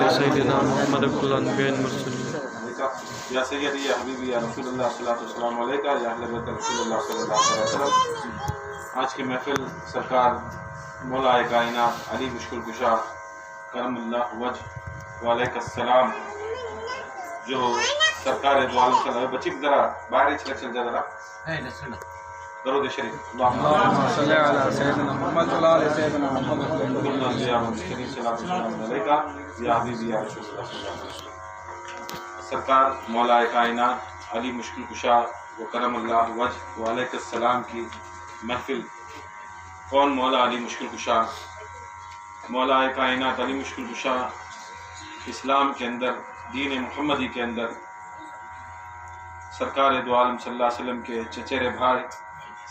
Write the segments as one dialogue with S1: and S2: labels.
S1: آل سیدنا محمد افضل الانبیاء والمرسلین.
S2: یا سیدی یا حبیبی یا رسول اللہ صلی اللہ علیہ وسلم علیکہ یا اہل بیت رسول اللہ صلی اللہ علیہ وسلم. آج کی محفل سرکار مولا کائنات علی مشکل کشا کرم اللہ وجہ وعلیکہ السلام جو سرکار دو عالم صلی اللہ علیہ وسلم. بچی ذرا باہر چل جا ذرا درود شریف.
S3: اللهم صل على سيدنا محمد وعلى آل سيدنا محمد.
S2: سرکار مولا کائنات علی مشکل کشا و کرم اللہ وجہ وعلیکہ السلام کی محفل. کون مولا علی مشکل کشا؟ مولا کائنات علی مشکل کشا اسلام کے اندر، دین محمدی کے اندر سرکار دو عالم صلی اللہ علیہ وسلم کے چچیرے بھائی،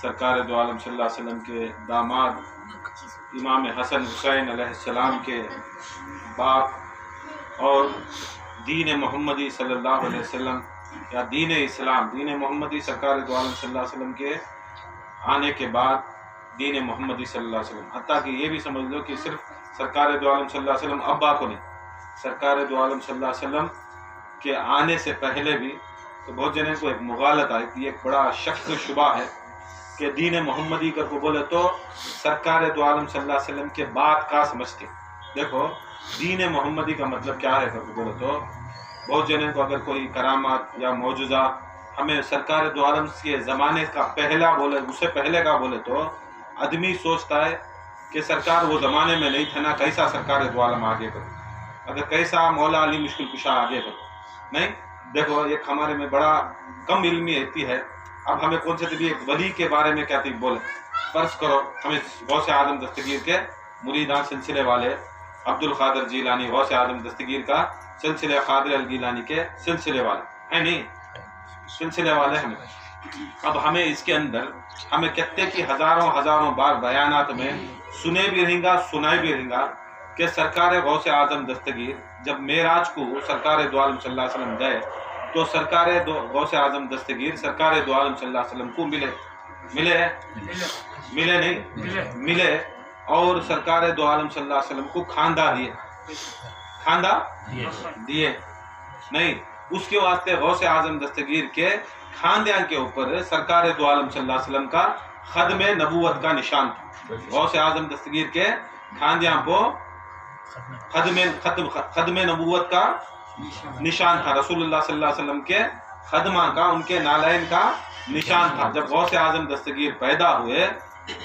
S2: سرکار دو عالم صلی اللہ علیہ وسلم کے داماد امام حسن حسین علیہ السلام کے باپ، اور دین محمدی صلی اللہ علیہ وسلم یا دین اسلام، دین محمدی سرکار دو عالم صلی اللہ علیہ وسلم کے آنے کے بعد دین محمدی صلی اللہ علیہ وسلم. حتیٰ کہ یہ بھی سمجھ لو کہ صرف سرکار دو عالم صلی اللہ علیہ وسلم ابا کو نہیں، سرکار دو عالم صلی اللہ علیہ وسلم کے آنے سے پہلے بھی تو بہت جنے کو ایک مغالط آئی کہ ایک بڑا شک و شبہ ہے کہ دین محمدی کر کو بولے تو سرکار دو عالم صلی اللہ علیہ وسلم کے بعد کا سمجھتے. دیکھو دین محمدی کا مطلب کیا ہے کر کو بولے تو بہت جنے کو اگر کوئی کرامات یا معجزہ ہمیں سرکار دو عالم کے زمانے کا پہلا بولے، اس سے پہلے کا بولے تو آدمی سوچتا ہے کہ سرکار وہ زمانے میں نہیں تھا نا، کیسا سرکار دو عالم آگے کرو، اگر کیسا مولا علی مشکل کشا آگے کرو. نہیں، دیکھو ایک ہمارے میں بڑا کم علمی ہوتی ہے. اب ہمیں کون سے بھی ایک ولی کے بارے میں کیا تھی بولے، فرض کرو ہمیں غوث اعظم دستگیر کے مریدان سلسلے والے عبد القادر جیلانی، غوث اعظم دستگیر کا سلسلے قادر الجیلانی کے سلسلے والے ہیں، نہیں سلسلے والے ہمیں. اب ہمیں اس کے اندر ہمیں کہتے کہ ہزاروں بار بیانات میں سنے بھی رہیں گا، سنائے بھی رہیں گا کہ سرکار غوث اعظم دستگیر جب معراج کو سرکار دو عالم صلی اللہ علیہ وسلم گئے تو سرکار غوث اعظم دستگیر سرکار دو عالم صلی اللہ علیہ وسلم کو ملے اور سرکار دو عالم صلی اللہ علیہ وسلم کو کھاندہ دیے. نہیں، اس کے واسطے غوث اعظم دستگیر کے کھاندیاں کے اوپر سرکار دو عالم صلی اللہ علیہ وسلم کا ختم نبوت کا نشان تھا. غوث اعظم دستگیر کے کھاندیاں کو ختم نبوت کا نشان تھا، رسول اللہ صلی اللہ علیہ وسلم کے خدمہ کا، ان کے نالین کا نشان تھا. جب غوث اعظم دستگیر پیدا ہوئے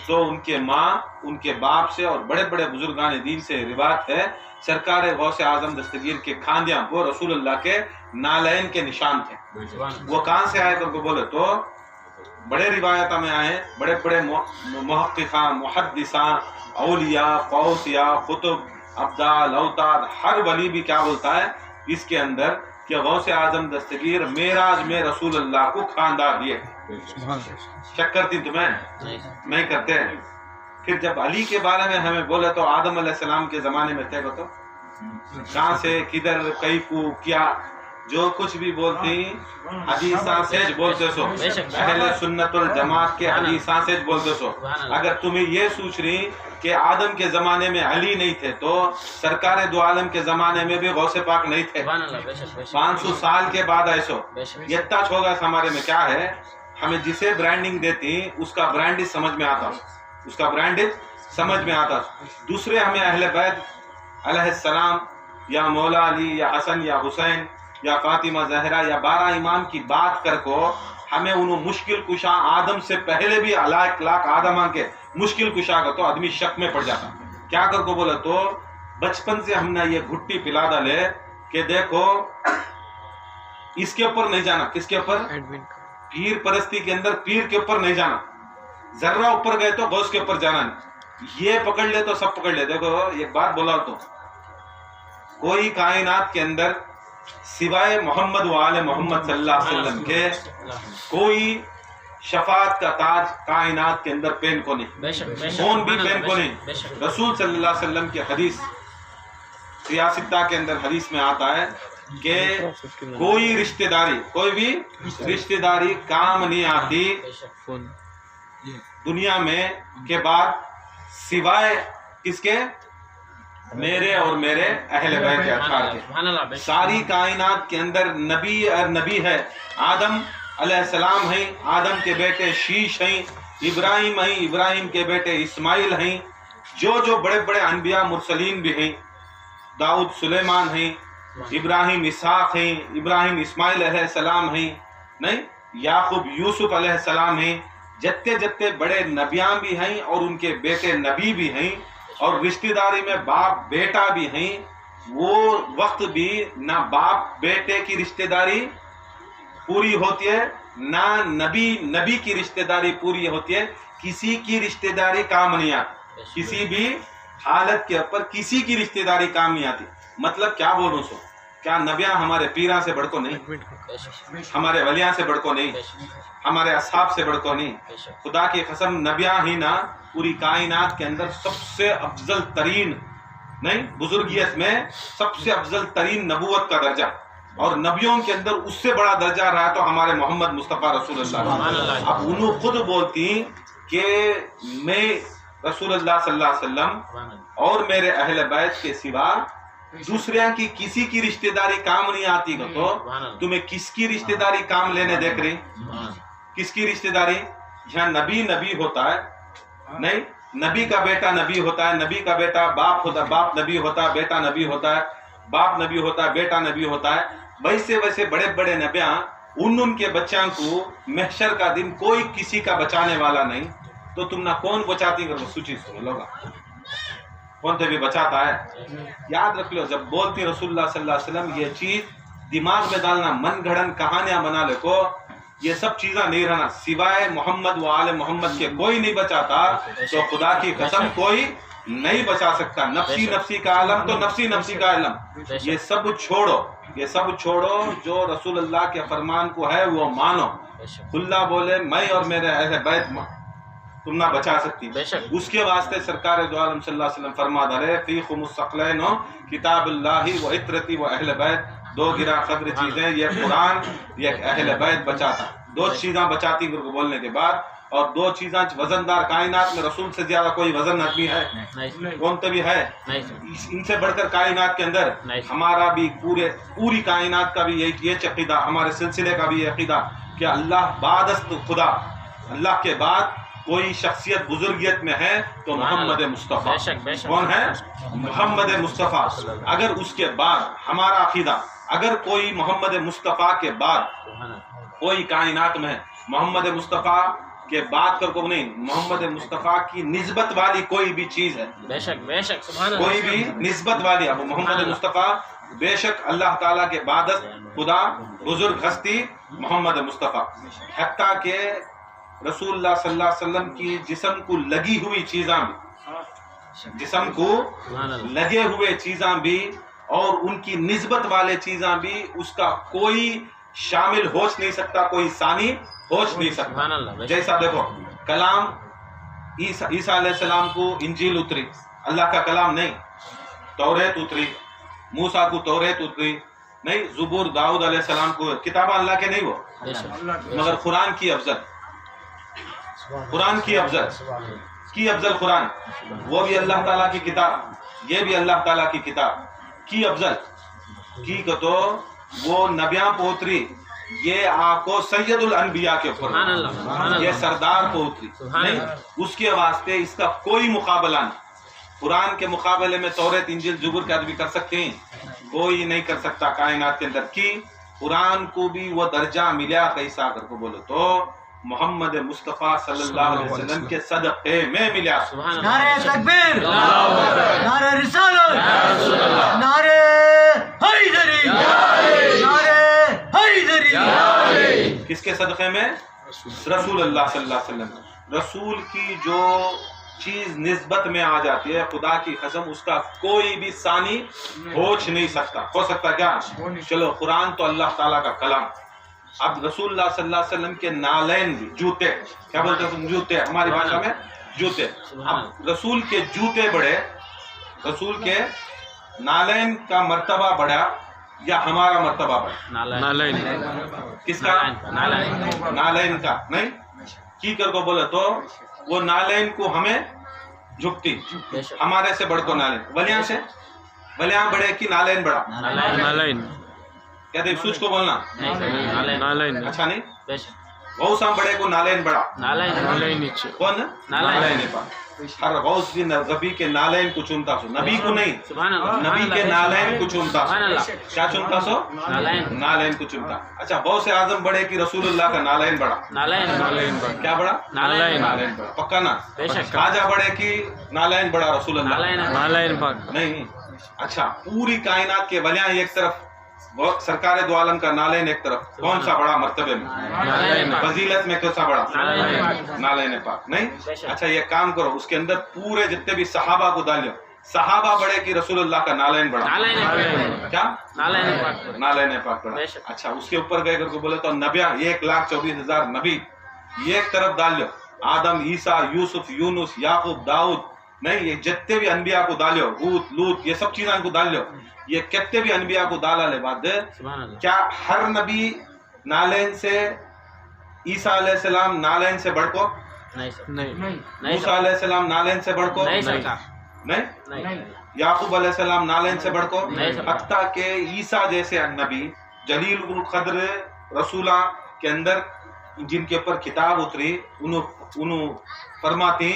S2: تو ان کے ماں، ان کے باپ سے اور بڑے بڑے بزرگان دین سے روایت ہے سرکار غوث اعظم دستگیر کے کھاندیاں کو رسول اللہ کے نالین کے نشان تھے. وہ کہاں سے آئے تو بولے تو بڑے روایت میں آئے، بڑے بڑے محققان، محدثان، اولیاء، قوسیاء، قطب، ابدال، اوتاد، ہر ولی بھی کیا بولتا ہے اس کے اندر کہ غوث اعظم دستگیر معراج میں رسول اللہ کو کھاندہ دیے. شک کرتی تمہیں؟ نہیں کرتے. پھر جب علی کے بارے میں ہمیں بولے تو آدم علیہ السلام کے زمانے میں تھے تو کہاں سے کدھر کئی کو کیا جو کچھ بھی بولتی حدیثاں سیج بولتے سو، اہل سنت الجماعت کے حدیثاں سیج بولتے سو. اگر تمہیں یہ سوچ رہی کہ آدم کے زمانے میں علی نہیں تھے تو سرکار دو عالم کے زمانے میں بھی غوث پاک نہیں تھے. 500 سال کے بعد ایسو یہ تچ ہوگا. ہمارے میں کیا ہے، ہمیں جسے برانڈنگ دیتی اس کا برانڈ سمجھ میں آتا، اس کا برانڈ سمجھ میں آتا. دوسرے ہمیں اہل بیت علیہ السلام یا مولا علی یا حسن یا حسین یا فاطمہ زہرا یا 12 امام کی بات کر کو ہمیں انہوں مشکل کشا آدم سے پہلے بھی لاکھ آدمہ کے مشکل کشا کا تو آدمی شک میں پڑ جاتا. کیا کر کو بولا تو بچپن سے ہم نے یہ گھٹی پلا ڈالے کہ دیکھو اس کے اوپر نہیں جانا. کس کے اوپر؟ پیر پرستی کے اندر پیر کے اوپر نہیں جانا. ذرہ اوپر گئے تو غوث کے اوپر جانا نہیں. یہ پکڑ لے تو سب پکڑ لے. دیکھو ایک بات بولا تو کوئی کائنات کے اندر سوائے محمد و آل محمد صلی اللہ علیہ وسلم کے کوئی شفاعت کا تاج کائنات کے اندر پہن کو نہیں، کون بھی پہن کو نہیں. رسول صلی اللہ علیہ وسلم کے حدیث سیاستہ کے اندر حدیث میں آتا ہے کہ کوئی رشتہ داری، کوئی بھی رشتہ داری کام نہیں آتی دنیا میں کے بعد سوائے کس کے؟ میرے اور میرے اہل بیت کے اطہار کے. ساری کائنات کے اندر نبی اور نبی ہے. آدم علیہ السلام ہیں، آدم کے بیٹے شیش ہیں، ابراہیم ہیں، ابراہیم کے بیٹے اسماعیل ہیں، جو بڑے بڑے انبیاء مرسلین بھی ہیں، داؤد سلیمان ہیں، ابراہیم اسحاق ہیں، ابراہیم اسماعیل علیہ السلام ہیں، نہیں یعقوب یوسف علیہ السلام ہیں. جتے بڑے نبیاں بھی ہیں اور ان کے بیٹے نبی بھی ہیں، اور رشتہ داری میں باپ بیٹا بھی ہیں. وہ وقت بھی نہ باپ بیٹے کی رشتہ داری پوری ہوتی ہے، نہ نبی کی رشتہ داری پوری ہوتی ہے. کسی کی رشتہ داری کام نہیں آتی، کسی بھی حالت کے اوپر کسی کی رشتہ داری کام نہیں آتی. مطلب کیا بولوں سو، کیا نبیاں ہمارے پیراں سے بڑھ کو نہیں، ہمارے ولیاں سے بڑھ کو نہیں، ہمارے اصحاب سے بڑھ کو نہیں. خدا کی قسم نبیاں ہی نا پوری کائنات کے اندر سب سے افضل ترین، نہیں بزرگیت میں سب سے افضل ترین نبوت کا درجہ، اور نبیوں کے اندر اس سے بڑا درجہ رہا تو ہمارے محمد مصطفیٰ رسول اللہ. اب انہوں خود بولتی کہ میں رسول اللہ صلی اللہ علیہ وسلم اور میرے اہل بیت کے سوا دوسرے کی کسی کی رشتہ داری کام نہیں آتی. تو تمہیں کس کی رشتہ داری کام لینے دیکھ رہی؟ کس کی رشتہ داری؟ جہاں نبی ہوتا ہے، نہیں نبی کا بیٹا نبی ہوتا ہے، نبی کا بیٹا باپ ہوتا ہے، باپ نبی ہوتا ہے، بیٹا نبی ہوتا ہے، باپ نبی ہوتا ہے، بیٹا نبی ہوتا ہے. ویسے بڑے بڑے نبیاں ان کے بچوں کو محشر کا دن کوئی کسی کا بچانے والا نہیں. تو تم نہ کون بچاتی کر سوچی سنو لوگا، کون تے بھی بچاتا ہے. یاد رکھ لو، جب بولتی رسول اللہ صلی اللہ علیہ وسلم یہ چیز دماغ میں ڈالنا، من گھڑن کہانیاں بنا لے کو یہ سب چیزیں نہیں رہنا. سوائے محمد و آل محمد کے کوئی نہیں بچاتا، تو خدا کی قسم کوئی نہیں بچا سکتا. نفسی کا عالم تو نفسی کا علم. یہ سب چھوڑو، جو رسول اللہ کے فرمان کو ہے وہ مانو. اللہ بولے میں اور میرے اہل بیت تم نہ بچا سکتی. اس کے واسطے سرکار دو عالم صلی اللہ علیہ وسلم فرما دے فیکم الثقلین کتاب اللہ و عترتی و اہل بیت. دو گرا قدر چیزیں، یہ قرآن، یہ اہل بیت بچاتا. دو چیزاں بچاتی کو بولنے کے بعد، اور دو چیزاں وزندار کائنات میں رسول سے زیادہ کوئی وزن آدمی ہے کون تو بھی ہے؟ ان سے بڑھ کر کائنات کے اندر ہمارا بھی پوری کائنات کا بھی یہ عقیدہ، ہمارے سلسلے کا بھی یہ عقیدہ کہ اللہ بعدست خدا، اللہ کے بعد کوئی شخصیت بزرگیت میں ہے تو محمد مصطفیٰ. کون ہے؟ محمد مصطفیٰ. اگر اس کے بعد ہمارا عقیدہ، اگر کوئی محمد مصطفیٰ کے بعد کوئی کائنات میں محمد مصطفیٰ کے بعد کر کو نہیں، محمد مصطفیٰ کی نسبت والی کوئی بھی چیز ہے، کوئی بھی نسبت والی، اب محمد مصطفیٰ بے شک اللہ تعالیٰ کے بعد خدا بزرگ ہستی محمد مصطفیٰ. حتیٰ کہ رسول اللہ صلی اللہ علیہ وسلم کی جسم کو لگی ہوئی چیزاں بھی، جسم کو لگے ہوئے چیزاں بھی، اور ان کی نسبت والے چیزاں بھی، اس کا کوئی شامل ہو نہیں سکتا، کوئی ثانی ہو نہیں سکتا. جیسا دیکھو کلام عیسیٰ علیہ السلام کو انجیل اتری، اللہ کا کلام نہیں. توریت اتری، موسیٰ کو توریت اتری، نہیں زبور داؤد علیہ السلام کو کتاب اللہ کے نہیں وہ، مگر قرآن کی افضل، قرآن کی افضل قرآن، وہ بھی اللہ تعالیٰ کی کتاب، یہ بھی اللہ تعالیٰ کی کتاب کی افضل کی تو وہ نبیاں پوتری، یہ آپ کو سید الانبیاء کے اوپر، یہ سردار پوتری نہیں، اس کے واسطے اس کا کوئی مقابلہ نہیں. قرآن کے مقابلے میں توریت انجیل زبور کا بھی کر سکتے ہیں، کوئی نہیں کر سکتا کائنات کے اندر. کی قرآن کو بھی وہ درجہ ملا کیسا کر کو بولو تو محمد مصطفیٰ صلی اللہ علیہ وسلم کے صدقے میں ملا.
S4: نعرہ تکبیر، نعرہ رسالت، نعرہ حیدری، نعرہ حیدری.
S2: کس کے صدقے میں؟ رسول اللہ صلی اللہ علیہ وسلم. رسول کی جو چیز نسبت میں آ جاتی ہے خدا کی قسم اس کا کوئی بھی ثانی پہنچ نہیں سکتا. ہو سکتا کیا؟ چلو قرآن تو اللہ تعالیٰ کا کلام. اب رسول اللہ صلی اللہ علیہ وسلم کے نالین بھی، جوتے، کیا بولتے ہیں جوتے، ہماری بھاشا میں جوتے. اب رسول کے جوتے بڑھے، رسول کے نالین کا مرتبہ بڑھا یا ہمارا مرتبہ بڑھا؟
S1: نالین.
S2: کس کا؟ نالین کا. نہیں کی کر کو بولے تو وہ نالین کو ہمیں झुकती, हमारे से बढ़ को नालेन, वलियां से वलियां बड़े की नालेन बड़ा,
S1: नालाइन
S2: कहते सूच को बोलना
S1: नालाइन
S2: अच्छा नहीं, गौसा बड़े को नालेन बड़ा,
S1: नालाइन नीचे
S2: कौन नालेन है पाक। हर गौस भी नबी के नालेन को चुनता सो, नबी को नहीं, नबी के नालेन को चुनता सो, क्या चुनता सो नालेन को चुनता। अच्छा गौस आजम बड़े की रसूलुल्लाह का नालेन बड़ा,
S1: नालाइन
S2: क्या बड़ा
S1: नालाइन
S2: नालेन बड़ा, पक्का ना। खाजा बड़े की नालेन बड़ा रसूलुल्लाह
S1: नालाइन पाक
S2: नहीं। अच्छा पूरी कायनात के वलियां एक तरफ, सरकार दो आलम का नालेन एक तरफ, कौन सा बड़ा मर्तबे में, फजीलत में कौन सा बड़ा नालेन पाक नहीं। अच्छा ये काम करो, उसके अंदर पूरे जितने भी सहाबा को डालियो, सहाबा बड़े की रसूलुल्लाह का नालेन बड़ा, क्या नालेन पाक बड़ा। अच्छा उसके ऊपर गए करके बोले तो नबिया 1,24,000 नबी एक तरफ डालियो, आदम ईसा यूसुफ यूनुस याकूब दाऊद नहीं, ये जितने भी अनबिया को डालियो, हूद लूत ये सब चीज़ों को डालियो, ये कितने भी अनबिया को डाला ले बाद क्या हर नबी नालेन से, ईसा अलैहिस्सलाम नालेन से बढ़ को
S1: नहीं
S2: मूसा अलैहिस्सलाम नालेन से बढ़ को नहीं, याकूब अलैहिस्सलाम नालेन से बढ़ को, हत्ता के ईसा जैसे नबी जलील क़द्र रसूला के अंदर जिनके ऊपर किताब उतरी, उन्होंने फरमाती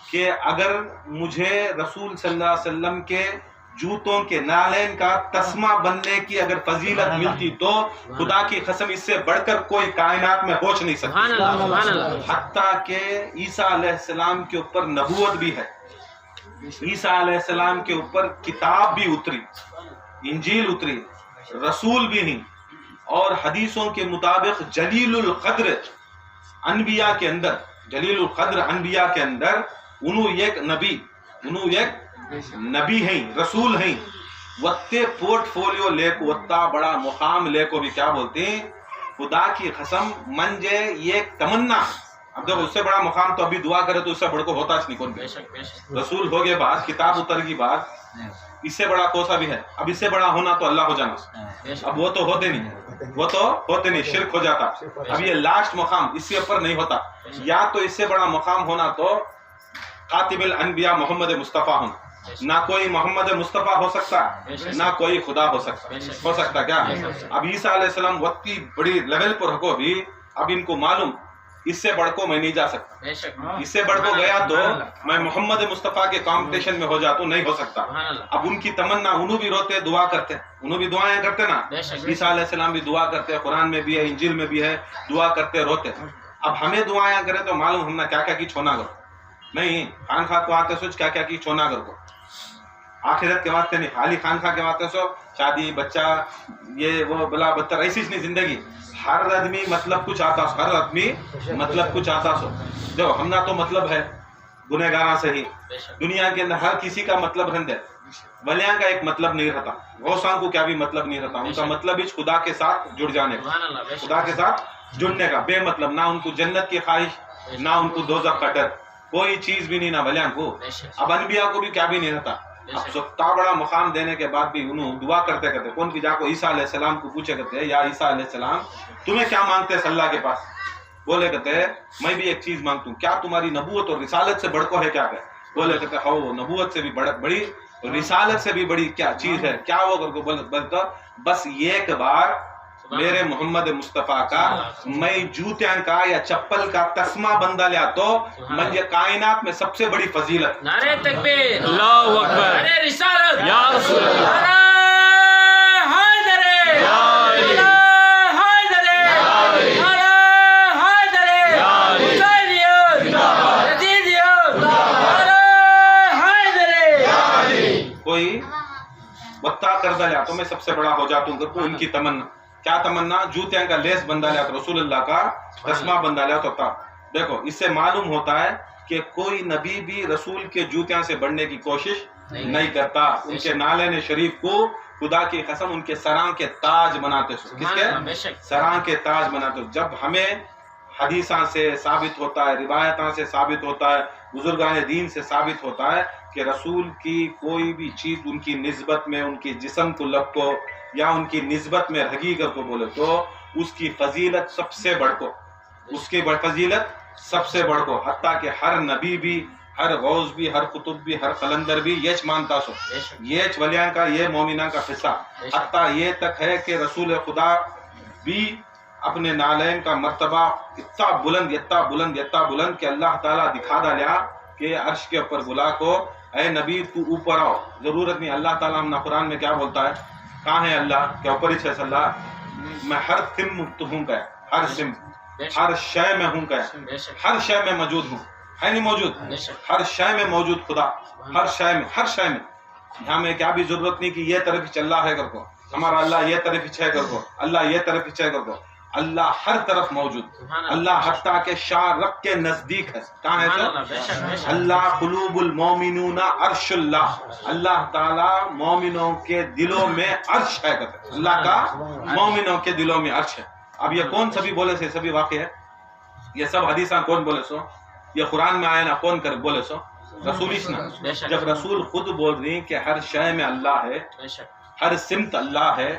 S2: कि अगर मुझे रसूल सल्लल्लाहु अलैहि वसल्लम के जूतों के नालेन का तस्मा बनने की अगर फजीलत मिलती तो खुदा की कसम इससे बढ़कर कोई कायनात में होच नहीं सकती। हत्ता के ईसा अलैहिस्सलाम के ऊपर नबूवत भी है, ईसा अलैहिस्सलाम के ऊपर किताब भी उतरी, इंजील उतरी, रसूल भी नहीं, और हदीसों के मुताबिक जलीलुल क़द्र अनबिया के अंदर, जलीलुल क़द्र अनबिया के अंदर उन्होंने एक नबी हैं, रसूल हैं, वत्ते पोर्टफोलियो लेको, वत्ता बड़ा मुकाम लेको भी क्या बोलते हैं, खुदा की कसम मंजे ये तमन्ना। अब देखो उससे बड़ा मुकाम तो अभी दुआ करे तो उससे बड़ को होता नहीं कौन, रसूल हो गए बाद, किताब उतर की बात, इससे बड़ा कोसा भी है। अब इससे बड़ा होना तो अल्लाह हो जाना, अब वो तो होते नहीं, वो तो होते नहीं, शिरक हो जाता। अब ये लास्ट मुकाम इससे ऊपर नहीं होता, या तो इससे बड़ा मुकाम होना तो कातिबुल अनबिया मोहम्मद मुस्तफ़ा होना, ना कोई मोहम्मद मुस्तफ़ा हो सकता, ना कोई खुदा हो सकता क्या। अब ईसा अलैहिस्सलाम वक्ती बड़ी लेवल पर हो भी, अब इनको मालूम इससे बढ़ को मैं नहीं जा सकता, इससे बढ़ को गया तो मैं मोहम्मद मुस्तफ़ा के कंपटीशन में हो जाता, नहीं हो सकता। अब उनकी तमन्ना, उन्हों भी रोते दुआ करते, उन्हों भी दुआएं करते ना, ईसा अलैहिस्सलाम भी दुआ करते, कुरान में भी है, इंजील में भी है, दुआ करते रोते। अब हमें दुआएं करें तो मालूम हमने क्या क्या की छोना करो नहीं, खान खा को आते सोच क्या क्या की छोना कर को, आखिरत के वास्ते नहीं, खाली खान खा के वास्ते सो शादी बच्चा ये वो बला बत्तर ऐसी नहीं जिंदगी। हर आदमी मतलब कुछ आता, हर आदमी मतलब कुछ आता सो, जो हमना तो मतलब है गुनहगारा से ही, दुनिया के अंदर हर किसी का मतलब रहता है, वलियां का एक मतलब नहीं रहता, गौसां को क्या भी मतलब नहीं रहता, उनका मतलब ही खुदा के साथ जुड़ जाने का, खुदा के साथ जुड़ने का, बेमतलब, ना उनको जन्नत की ख्वाहिश, ना उनको दोज़ख का डर, कोई चीज भी नहीं ना वलियां को। अब अनबिया को भी क्या भी नहीं रहता। अब सत्ता बड़ा मुकाम देने के बाद भी उन्होंने दुआ करते करते कौन की जाको ईसा अलैहिस्सलाम को पूछे करते, या ईसा अलैहिस्सलाम तुम्हें क्या मांगते हैं अल्लाह के पास, बोले कहते मैं भी एक चीज मांगता हूँ, क्या तुम्हारी नबूवत और रिसालत से बढ़ को है क्या है, बोले कहते हो नबूवत से भी बड़ी रिसालत से भी बड़ी क्या चीज है, क्या वो करके बोलता, बस एक बार मेरे मोहम्मद मुस्तफ़ा का मैं जूतियां का या चप्पल का तस्मा बंदा लिया तो मुझे कायनात में सबसे बड़ी फजीलत।
S5: नारे तकबीर,
S1: अल्लाहु अकबर,
S5: नारे रिसालत,
S1: या रसूल अल्लाह,
S5: नारे हैदरे, नारे हैदरे, नारे हैदरे, हुसैनियत, यजीदियत, नारे हैदरे।
S2: कोई बत्ता कर लिया तो मैं सबसे बड़ा हो जाता हूँ, उनकी तमन्ना, क्या तमन्ना, जूतियां का लेस बंदा लिया तो रसूलुल्लाह का तस्मा बंदा लिया तो था। देखो इससे मालूम होता है कि कोई नबी भी रसूल के जूतियां से बढ़ने की कोशिश नहीं करता, उनके नालेन शरीफ को खुदा की कसम उनके सरां के ताज बनाते, किसके सरां के ताज बनाते। जब हमें हदीसा से साबित होता है, रिवायतों से साबित होता है, बुजुर्गान दीन से साबित होता है कि रसूल की कोई भी चीज उनकी निस्बत में, उनकी जिस्म को लब को या उनकी निस्बत में हकीकत को बोले तो उसकी फजीलत सबसे बढ़ को, उसकी फजीलत सबसे बढ़ को, हत्ता कि हर नबी भी ہر غوث بھی، ہر قطب بھی، ہر قلندر بھی یہ مانتا سو، یہ ولیاں کا، یہ مومنہ کا حصہ، حتیٰ یہ تک ہے کہ رسول خدا بھی اپنے نالین کا مرتبہ اتنا بلند اتنا بلند اتنا بلند کہ اللہ تعالیٰ دکھا دیا کہ عرش کے اوپر بلا کو اے نبی تو اوپر آؤ، ضرورت نہیں۔ اللہ تعالیٰ ہم قرآن میں کیا بولتا ہے؟ کہاں ہے اللہ؟ کہ اوپر ہی ہے اللہ، میں ہر سم ہوں کہ ہر سم، ہر شے میں ہوں کہ ہر شے میں موجود ہوں، ہے نہیں موجود؟ ہر شے میں موجود خدا، ہر شے میں، ہر شے میں۔ یہاں میں کیا بھی ضرورت نہیں کہ یہ طرف ہی چل رہا ہے کر کو، ہمارا اللہ یہ طرف ہی چھ کر کو، اللہ یہ طرف ہی چھ کر کو، اللہ ہر طرف موجود، اللہ حتیٰ کہ شارق کے نزدیک ہے۔ کہاں ہے سر؟ اللہ قلوب المومنون عرش اللہ، اللہ تعالیٰ مومنوں کے دلوں میں عرش ہے، اللہ کا مومنوں کے دلوں میں عرش ہے۔ اب یہ کون سبھی بولے سے سبھی واقع ہے؟ یہ سب حدیثاں کون بولے سو؟ یہ قرآن میں آئے نا کون کر بولے سو؟ رسول نا۔ جب رسول خود بول رہی کہ ہر شے میں اللہ ہے، ہر سمت اللہ ہے،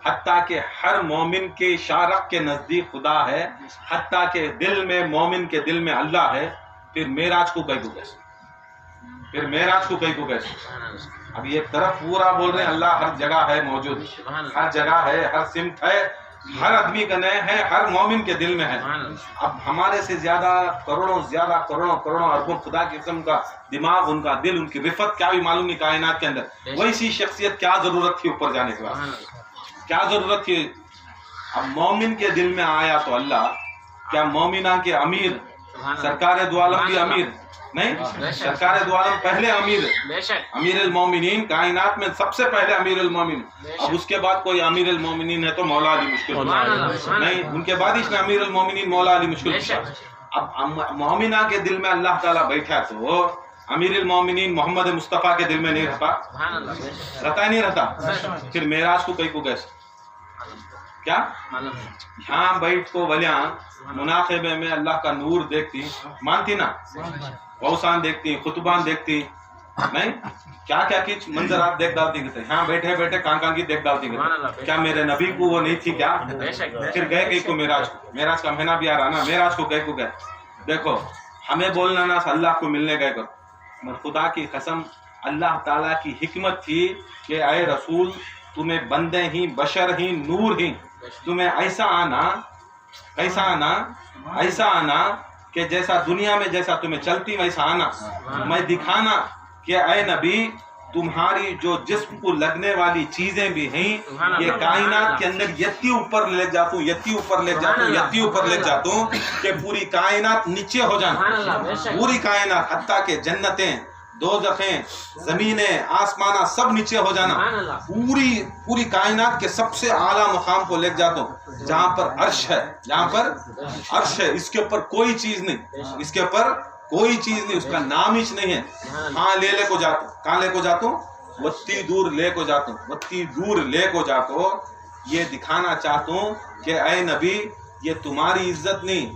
S2: حتیٰ کہ ہر مومن کے شارق کے نزدیک خدا ہے، حتیٰ کہ دل میں مومن کے دل میں اللہ ہے، پھر معراج کو کہیں کو کیسے؟ پھر معراج کو کہیں کو کیسے؟ اب یہ طرف پورا بول رہے ہیں اللہ ہر جگہ ہے موجود، ہر جگہ ہے، ہر سمت ہے، ہر آدمی کا نئے ہے، ہر مومن کے دل میں ہے۔ اب ہمارے سے زیادہ کروڑوں اربوں خدا کی قسم کا دماغ، ان کا دل، ان کی رفت کیا بھی معلوم نہیں کائنات کے اندر، ویسی شخصیت کیا ضرورت تھی اوپر جانے کے بعد؟ کیا ضرورت تھی؟ اب مومن کے دل میں آیا تو اللہ، کیا مومنہ کے امیر سرکار دو عالم بھی امیر نہیں؟ سرکار دو عالم پہلے امیر، امیر المومنین، کائنات میں سب سے پہلے امیر المومنین۔ اب اس کے بعد کوئی امیر المومنین ہے تو مولا علی مشکل نہیں، ان کے بعد اس میں امیر المومنین مولا علی مشکل۔ اب مومنہ کے دل میں اللہ تعالیٰ بیٹھا تو امیر المومنین محمد مصطفیٰ کے دل میں نہیں رہتا ہی نہیں رہتا، پھر معراج کو کہیں کو گیس کیا؟ یہاں بیٹھ کو ولیاں مناقبے میں اللہ کا نور دیکھتی، مانتی نا، غوثان دیکھتی، خطبان دیکھتی، نہیں کیا کیا کچھ منظرات دیکھ ڈالتی گئے، یہاں بیٹھے بیٹھے کان کی دیکھ ڈالتی گئے۔ کیا میرے نبی کو وہ نہیں تھی کیا؟ پھر گئے کہیں کو معراج کا مہینہ بھی آ رہا نا، معراج کو کہیں کو گئے۔ دیکھو ہمیں بولنا نا اللہ کو ملنے گئے کر، خدا کی قسم اللہ تعالیٰ کی حکمت تھی کہ اے رسول تمہیں بندے ہی، بشر ہی، نور ہی، تمہیں ایسا آنا کہ جیسا دنیا میں جیسا تمہیں چلتی ویسا آنا، میں دکھانا کہ اے نبی تمہاری جو جسم کو لگنے والی چیزیں بھی ہیں یہ کائنات کے اندر یتی اوپر لے جاتا ہوں کہ پوری کائنات نیچے ہو جانا، پوری کائنات حتیٰ کہ جنتیں، دوزخیں، زمینیں، آسمانہ سب نیچے ہو جانا، پوری کائنات کے سب سے اعلیٰ مقام کو لے جاتا ہوں جہاں پر عرش ہے، اس کے اوپر کوئی چیز نہیں، اس کے اوپر کوئی چیز نہیں، اس کا نام ہی نہیں ہے۔ ہاں لے کو جاتا ہوں، کہاں لے کو جاتا ہوں؟ وتی دور لے کو جاتا ہوں، یہ دکھانا چاہتا ہوں کہ اے نبی یہ تمہاری عزت نہیں،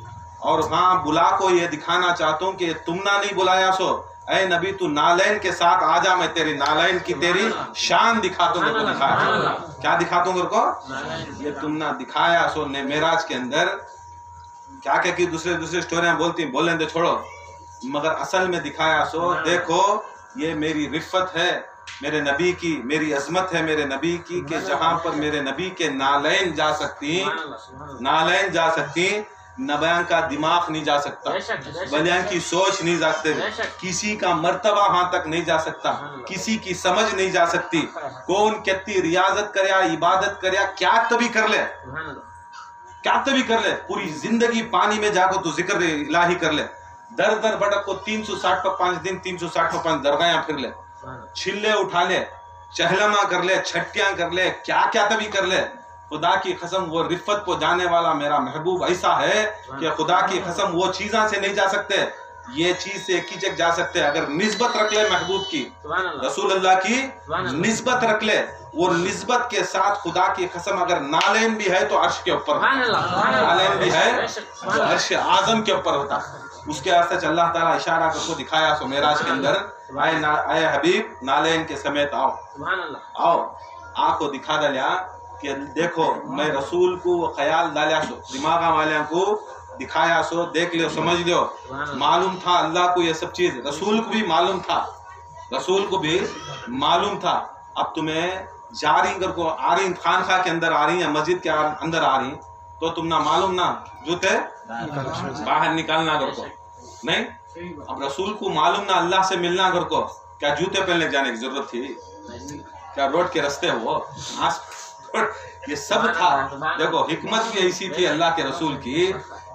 S2: اور ہاں بلا کو یہ دکھانا چاہتا ہوں کہ تم نہ نہیں بلایا سو، اے نبی تو نالین کے ساتھ آ جا، میں تیری نالین کی تیری شان دکھاتا ہوں، کیا دکھاتا ہوں کو؟ یہ تم نہ دکھایا سو نے معراج کے اندر، کیا کہ دوسرے سٹوریاں بولیں دے چھوڑو، مگر اصل میں دکھایا سو دیکھو یہ میری رفت ہے، میرے نبی کی، میری عظمت ہے میرے نبی کی، کہ جہاں پر میرے نبی کے نالین جا سکتی، نبیان کا دماغ نہیں جا سکتا، بلیاں کی سوچ نہیں جا سکتے، کسی کا مرتبہ وہاں تک نہیں جا سکتا، کسی کی سمجھ نہیں جا سکتی، کون کتنی ریاضت کریا، عبادت کریا، کیا تبھی کر لے، پوری زندگی پانی میں جا کو تو ذکر الہی کر لے، در بھٹک کو 365 دن 365 درگاہیں پھر لے، چھلے اٹھا لے، چہلما کر لے، چھٹیاں کر لے، کیا تبھی کر لے، خدا کی قسم وہ رفت کو جانے والا میرا محبوب ایسا ہے کہ خدا کی قسم وہ چیزاں سے نہیں جا سکتے، یہ چیز سے ایک ہی جگہ جا سکتے، اگر نسبت رکھ لے محبوب کی، رسول اللہ کی نسبت رکھ لے، وہ نسبت کے ساتھ خدا کی قسم اگر نالین بھی ہے تو عرش کے اوپر، نالین بھی ہے تو عرش اعظم کے اوپر ہوتا، اس کے واسطے اللہ تعالیٰ اشارہ کر کو دکھایا سو معراج کے اندر، اے حبیب نالین کے سمیت آؤ، کو دکھا دلیا کہ دیکھو میں رسول کو خیال ڈالیا سو دماغ والیاں کو، दिखाया सो देख लियो समझ लियो, मालूम था अल्लाह को ये सब चीज, रसूल को भी मालूम था, रसूल को भी मालूम था। अब तुम्हें जा रही घर को आ रही खानखा के अंदर आ रही या मस्जिद के अंदर आ रही तो तुम ना मालूम ना जूते बाहर निकालना घर को नहीं। अब रसूल को मालूम ना अल्लाह से मिलना घर को, क्या जूते पहनने जाने की जरूरत थी? क्या रोड के रास्ते हो ये सब था। देखो हिकमत भी ऐसी थी अल्लाह के रसूल की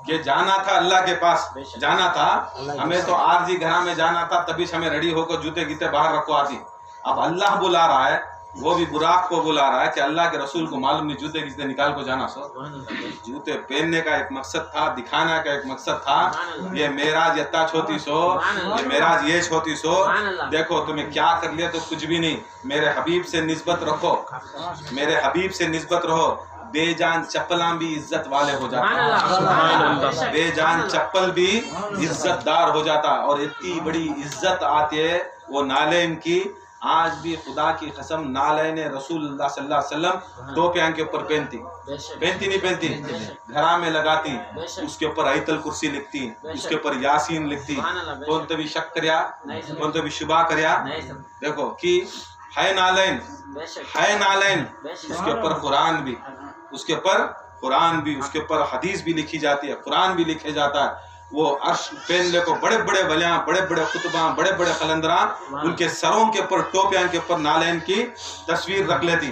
S2: कि जाना था अल्लाह के पास, जाना था हमें तो आरजी घरा में जाना था, तभी हमें रेडी होकर जूते गीते बाहर रखो आती। अब अल्लाह बुला रहा है, वो भी बुराक को बुला रहा है कि अल्लाह के रसूल को मालूम नहीं जूते गीते निकाल को जाना सो। जूते पहनने का एक मकसद था, दिखाना का एक मकसद था। ये मेराज यत्ता छोटी सो, ये मेराज ये छोटी सो। देखो तुम्हें क्या कर लिया तो कुछ भी नहीं, मेरे हबीब से निस्बत रखो, मेरे हबीब से निस्बत रहो। बेजान चप्पलां भी इज्जत वाले हो जाता, बेजान चप्पल भी इज्जतदार हो जाता। और इतनी बड़ी इज्जत आती है वो नालैन की। आज भी खुदा की कसम नालैन रसूलुल्लाह सल्लल्लाहु अलैहि वसल्लम टोपियां के ऊपर पहनती नहीं पहनती, घरा में लगाती, उसके ऊपर आयतल कुर्सी लिखती, उसके ऊपर यासीन लिखती। कौन तो भी शक करया, कौन तो भी शुबा करया। देखो कि है नालैन, है नालैन, उसके ऊपर कुरान भी, उसके ऊपर कुरान भी, उसके ऊपर हदीस भी लिखी जाती है, कुरान भी लिखे जाता है। वो अर्श पेन लेको बड़े बड़े वलियां, बड़े बड़े खुतबा, बड़े बड़े कलंदरा, उनके सरों के ऊपर टोपियां के ऊपर नालैन की तस्वीर रख लेती।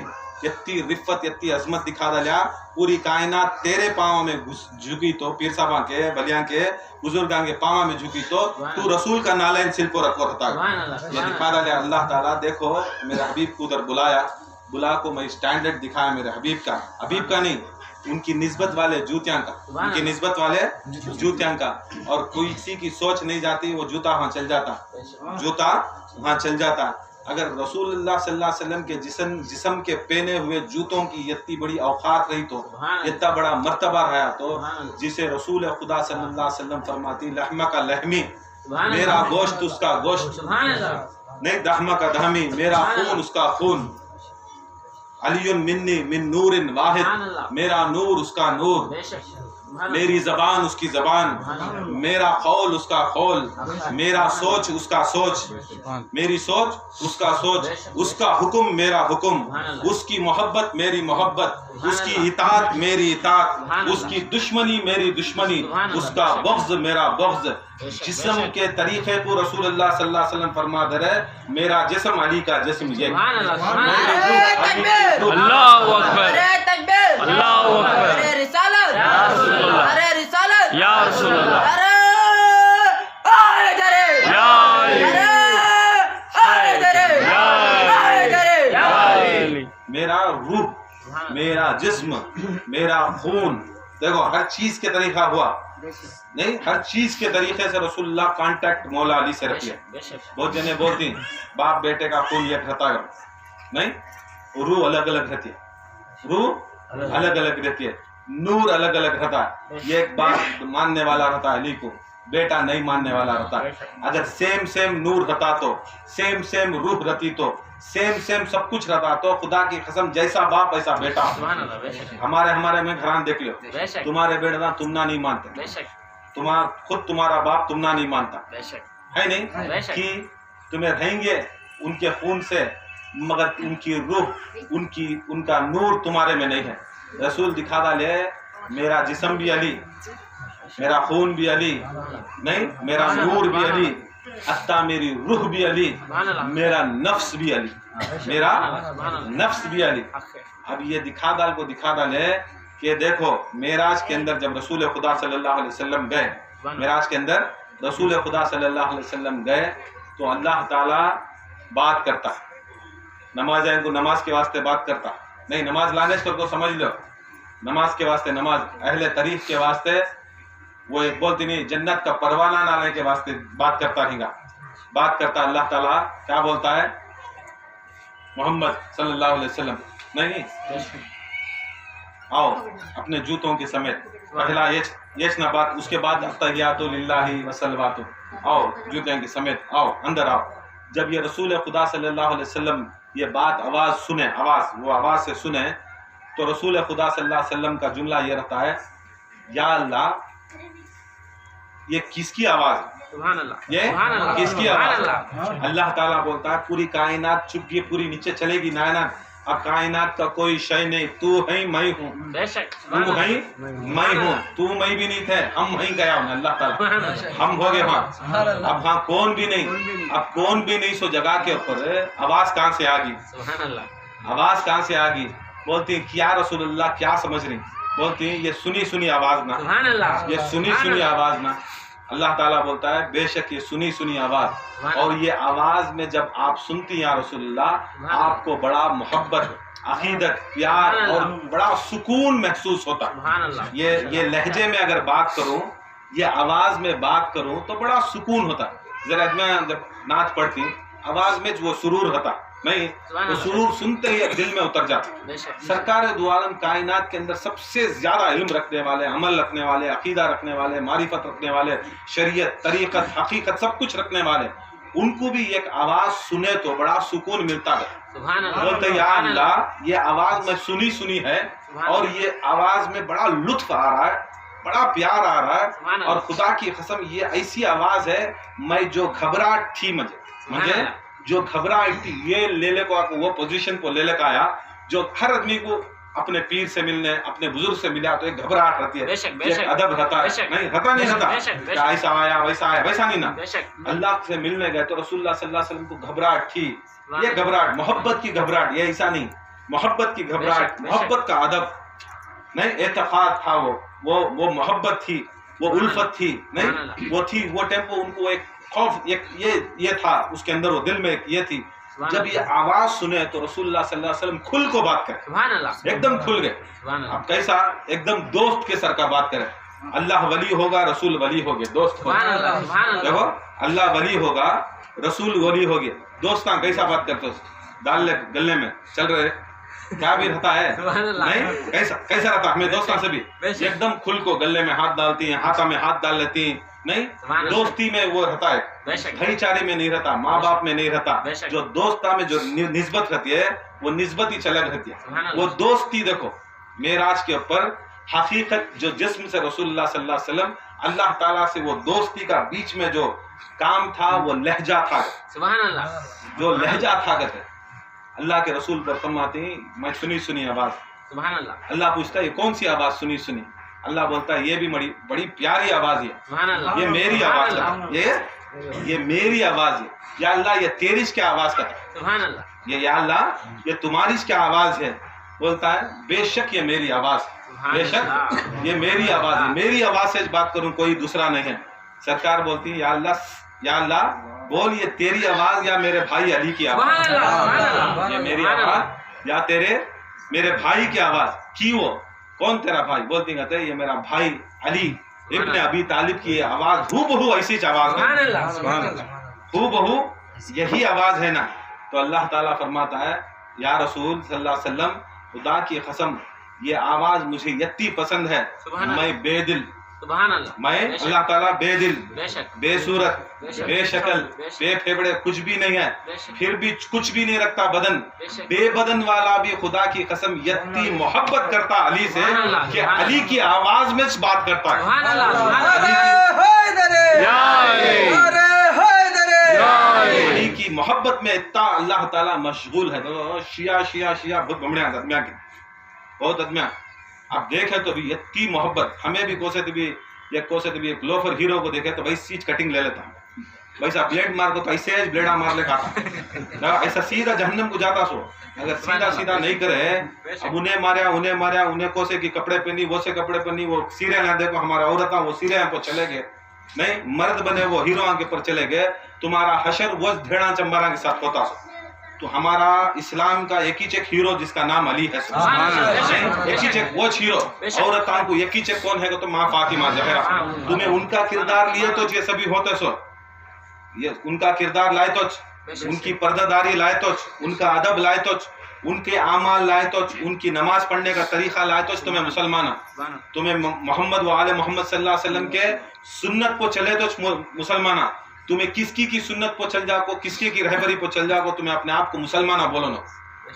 S2: इतनी रिफत इतनी अजमत दिखा दिया, पूरी कायनात तेरे पाँव में झुकी तो, पीर साहबा के वलियां के बुजुर्गां के पाँव में झुकी तो तू रसूल का नालैन सिल पर रखो रहता। ये दिखा दिया अल्लाह ताला। देखो मेरे हबीब को उधर बुलाया, बुला को मैं स्टैंडर्ड दिखाया मेरे हबीब का, हबीब का नहीं, उनकी निस्बत वाले जूतियां का, उनकी निस्बत वाले जूतियां का। और कोई किसी की सोच नहीं जाती, वो जूता वहां चल जाता, जूता वहां चल जाता। अगर रसूलुल्लाह सल्लल्लाहु अलैहि वसल्लम के जिस्म के पहने हुए जूतों की इतनी बड़ी औकात रही तो, इतना बड़ा मर्तबा रहा तो, जिसे रसूल खुदा सल्लल्लाहु अलैहि वसल्लम फरमाती लहमा का लहमी, मेरा गोश्त उसका गोश्त नहीं, दहमा का दहमी, मेरा खून उसका खून। अलियुन मिन्नी मिन नूरिन वाहिद, मेरा नूर उसका नूर, मेरी जबान उसकी जबान, मेरा कौल उसका कौल, मेरा सोच उसका सोच, मेरी सोच उसका सोच, उसका हुक्म मेरा हुक्म, उसकी मोहब्बत मेरी मोहब्बत, उसकी इताअत मेरी इताअत, उसकी दुश्मनी मेरी दुश्मनी, उसका बग़्ज़ मेरा बग़्ज़। जिस्म के तरीके को रसूलुल्लाह सल्लल्लाहु अलैहि वसल्लम फरमा दे रहे, मेरा जिस्म अली का जिस्म ये।
S1: अल्लाहु अकबर, अल्लाहु अकबर,
S5: अरे रिसालत,
S1: या रसूलल्लाह,
S5: अरे रिसालत,
S1: या रसूलल्लाह,
S5: अरे हैदरे,
S1: या
S5: अरे हैदरे,
S1: या
S5: हैदरे,
S1: या अली।
S2: मेरा रूह, मेरा जिस्म, मेरा खून। देखो हर चीज के तरीका हुआ नहीं, हर चीज के तरीके से रसूलुल्लाह कांटेक्ट मौला अली से रखिए। बहुत जने बोलती बाप बेटे का खून एक रहता है नहीं, रूह अलग अलग रहती है, रूह अलग अलग रहती है, नूर अलग अलग रहता है। ये एक बाप मानने वाला रहता है अली को, बेटा नहीं मानने वाला रहता है। अगर सेम सेम नूर रहता तो, सेम सेम रूह रहती तो, सेम सेम सब कुछ रहता तो खुदा की कसम जैसा बाप ऐसा बेटा। हमारे में घरान देख लो, तुम्हारे बेटा तुम ना नहीं मानते, तुम्हारा बाप तुम ना नहीं मानता है नहीं कि तुम्हें रहेंगे उनके खून से, मगर उनकी रूह उनका नूर तुम्हारे में नहीं है। रसूल दिखा डाले मेरा जिस्म भी अली, मेरा खून भी अली नहीं, मेरा नूर भी अली, हत्ता मेरी रूह भी अली, मेरा नफ्स भी अली, मेरा नफ्स भी अली। अब ये दिखा डाले कि देखो मेराज के अंदर जब रसूल खुदा सल्लल्लाहु अलैहि वसल्लम गए, मेराज के अंदर रसूल खुदा सल्लल्लाहु अलैहि वसल्लम गए तो अल्लाह ताला बात करता, नमाज को नमाज के वास्ते बात करता नहीं, नमाज लाने को समझ लो, नमाज के वास्ते, नमाज अहले तारीफ के वास्ते, वो एक बोलती नहीं जन्नत का परवाना लाने के वास्ते बात करता रहेगा, बात करता। अल्लाह ताला क्या बोलता है मोहम्मद सल्लल्लाहु अलैहि वसल्लम नहीं, आओ अपने जूतों के समेत, पहला ये ना बात, उसके बाद अत्तहियातु लिल्लाहि व सल्लवातु, आओ जूतों के समेत आओ अंदर आओ। जब ये रसूल खुदा सल्लल्लाहु अलैहि वसल्लम ये बात आवाज सुने, वो आवाज से सुने तो रसूल खुदा सल्लल्लाहु अलैहि वसल्लम का जुमला ये रहता है, या अल्लाह یہ کس کی آواز ہے؟
S1: سبحان اللہ
S2: یہ
S1: سبحان اللہ
S2: کس کی
S1: سبحان
S2: آواز
S1: اللہ
S2: ہے؟ اللہ تعالیٰ بولتا ہے پوری کائنات چپ گئی، پوری نیچے چلے گی کائنات، اب کائنات کا کوئی شے نہیں، تو ہے میں ہوں،
S1: بے شک سبحان
S2: تو
S1: اللہ
S2: ہے میں ہوں، تو میں بھی نہیں تھے، ہم وہیں گیا ہوں اللہ تعالیٰ،
S1: سبحان اللہ
S2: ہم ہو گئے وہاں، اب ہاں کون بھی نہیں، اب کون بھی نہیں، سو جگہ کے اوپر آواز کہاں سے آ گئی؟
S1: سبحان اللہ
S2: آواز کہاں سے آ گئی؟ بولتی ہیں کیا رسول اللہ کیا سمجھ رہی؟ بولتی ہیں یہ سنی سنی آواز نہ،
S1: سبحان اللہ
S2: یہ سنی سنی آواز نہ۔ اللہ تعالیٰ بولتا ہے بے شک یہ سنی سنی آواز، اور یہ آواز میں جب آپ سنتی ہیں یا رسول اللہ، آپ کو بڑا محبت، عقیدت، پیار اور بڑا سکون محسوس ہوتا ہے۔
S1: سبحان اللہ
S2: یہ لہجے میں اگر بات کروں، یہ آواز میں بات کروں تو بڑا سکون ہوتا ہے۔ ذرا میں جب نعت پڑھتی آواز میں وہ سرور ہوتا نہیں، وہ سرور سنتے ہی دل میں اتر جاتا۔
S1: بے شک
S2: سرکار دو عالم کائنات کے اندر سب سے زیادہ علم رکھنے والے، عمل رکھنے والے، عقیدہ رکھنے والے، معرفت رکھنے والے، شریعت، طریقت، حقیقت سب کچھ رکھنے والے، ان کو بھی ایک آواز سنے تو بڑا سکون ملتا ہے۔
S1: سبحان اللہ
S2: بولتے یا اللہ یہ آواز میں سنی سنی ہے، اور یہ آواز میں بڑا لطف آ رہا ہے، بڑا پیار آ رہا ہے، اور خدا کی قسم یہ ایسی آواز ہے میں جو گھبراہٹ تھی مجھے جو گھبراہٹ تھی یہ لے لے کو وہ پوزیشن کو لے لے کا آیا، جو ہر آدمی کو اپنے پیر سے ملنے، اپنے بزرگ سے ملا تو ایک گھبراہٹ رہتی ہے،
S1: بے شک، بے
S2: ایک
S1: شک،
S2: ادب رہتا
S1: بے
S2: ہے،
S1: شک،
S2: نہیں رہتا نہیں
S1: بے شک، بے
S2: رہتا
S1: شک،
S2: ایسا آیا ویسا آیا ویسا نہیں نا۔
S1: بے شک
S2: اللہ سے ملنے گئے تو رسول اللہ صلی اللہ علیہ وسلم کو گھبراہٹ تھی، یہ گھبراہٹ محبت کی گھبراہٹ، یہ ایسا نہیں، محبت کی گھبراہٹ، محبت کا ادب نہیں، اعتقاد تھا، وہ محبت تھی، وہ الفت تھی نہیں، وہ تھی، وہ ٹیمپو ان کو ایک خوف، ایک یہ تھا اس کے اندر، وہ دل میں یہ تھی۔ جب یہ آواز سنے تو رسول اللہ صلی اللہ علیہ وسلم کھل کو بات کرے،
S1: سبحان اللہ
S2: ایک دم کھل گئے۔
S1: سبحان اللہ
S2: اب کیسا ایک دم دوست کے سر کا بات کرے، اللہ ولی ہوگا رسول ولی ہوگے، دوست
S1: سبحان
S2: ہوگا،
S1: اللہ سبحان اللہ
S2: دیکھو اللہ ولی ہوگا رسول ولی ہوگے، دوستاں کیسا بات کرتے ہو، ڈال لے گلے میں چل رہے کیا بھی رہتا ہے
S1: سبحان اللہ
S2: نہیں، کیسا رہتا ہمیں دوستاں سے بھی ایک دم کھل کو گلے میں ہاتھ ڈالتی ہیں، ہاتھوں میں ہاتھ ڈال لیتی ہیں نہیں، دوستی میں وہ رہتا ہے،
S1: بے شک
S2: بھائی چارے میں نہیں رہتا، ماں باپ میں نہیں رہتا،
S1: بے شک۔
S2: جو دوستہ میں جو نسبت رہتی ہے وہ نسبت ہی چلگ رہتی
S1: سبحان
S2: ہے،
S1: اللہ۔
S2: وہ دوستی دیکھو معراج کے اوپر حقیقت جو جسم سے رسول اللہ صلی اللہ علیہ وسلم اللہ تعالیٰ سے وہ دوستی کا بیچ میں جو کام تھا وہ لہجہ تھا،
S1: سبحان اللہ
S2: جو لہجہ تھا کہتے اللہ کے رسول پر فرماتے ہیں میں سنی سنی آواز،
S1: سبحان اللہ
S2: اللہ پوچھتا ہے یہ کون سی آواز سنی سنی، اللہ بولتا ہے یہ بھی بڑی پیاری آواز ہے،
S1: سبحان اللہ
S2: یہ میری آواز ہے، یہ میری آواز ہے، یا اللہ یہ تیریش کیا آواز کا تھا،
S1: سبحان اللہ
S2: یہ یا اللہ یہ تمہاریش کیا آواز ہے، بولتا ہے بے شک یہ میری آواز، بے شک یہ میری آواز ہے، میری آواز سے بات کروں کوئی دوسرا نہیں ہے۔ سرکار بولتی ہے یا اللہ بول یہ تیری آواز یا میرے بھائی علی کی
S1: سبحان
S2: آواز،
S1: اللہ سبحان اللہ
S2: یہ میری آواز یا میرے بھائی کی آواز کی، وہ کون تیرا بھائی، بولتی کہتے ہیں یہ میرا بھائی علی ابن ابی طالب کی آواز ہو بہو ایسی آواز
S1: سبحان
S2: ہے،
S1: اللہ سبحان اللہ
S2: ہو بہو یہی آواز ہے نا۔ تو اللہ تعالیٰ فرماتا ہے یا رسول صلی اللہ علیہ وسلم خدا کی قسم یہ آواز مجھے یتی پسند ہے،
S1: سبحان اللہ۔
S2: میں بے دل،
S1: سبحان اللہ
S2: میں
S1: بے شک،
S2: اللہ تعالیٰ بے دل،
S1: بے شک
S2: بے صورت،
S1: بے شک،
S2: بے شکل،
S1: بے شک،
S2: بے پھیپڑے کچھ بھی نہیں ہے،
S1: بے شک،
S2: پھر بھی کچھ بھی نہیں رکھتا بدن،
S1: بے شک،
S2: بے بدن والا بھی خدا کی قسم یتی محبت کرتا علی سے
S1: سبحان اللہ،
S2: کہ
S1: سبحان
S2: علی کی آواز میں بات کرتا ہے۔
S1: سبحان اللہ سبحان اللہ
S2: علی کی محبت میں اتنا اللہ تعالیٰ مشغول ہے، تو شیعہ بہت بمڑے ہیں آدمیاں کی، بہت آدمیاں آپ دیکھیں تو بھی اتنی محبت، ہمیں بھی کوسے تو بھی ایک لوفر ہیرو کو دیکھے تو بھائی سیچ کٹنگ لے لیتا ہوں، ویسا بلیڈ مار کو تو ایسے بلیڈا مار لے کھاتا، ایسا سیدھا جہنم کو جاتا سو، اگر سیدھا نہیں کرے اب انہیں ماریا انہیں کوسے کی کپڑے پہنی وہ سے کپڑے پہنی، وہ سیرے نہ دیکھو ہمارا عورتاں وہ سیرے پر چلے گئے نہیں، مرد بنے وہ ہیروان کے پر چلے گئے، تمہارا حشر وہ دھیڑا چمبارا کے ساتھ ہوتا سو۔ تو ہمارا اسلام کا ایک ہی چیک ہیرو جس کا نام علی ہے، ایک ہی چیک وہ ہیرو، عورتوں کو ایک ہی چیک کون ہے تو ماں فاطمہ زہرا، تمہیں ان کا کردار لیے تو یہ سبھی ہوتے سو، یہ ان کا کردار لائے تو، ان کی پردہ داری لائے تو، ان کا ادب لائے تو، ان کے اعمال لائے تو، ان کی نماز پڑھنے کا طریقہ لائے تو تمہیں مسلمان، تمہیں محمد و آل محمد صلی اللہ علیہ وسلم کے سنت کو چلے تو مسلمان، تمہیں کس کی سنت کو چل جا کو، کس کی رہبری کو چل جا کو تمہیں اپنے آپ کو مسلمان بولو نا،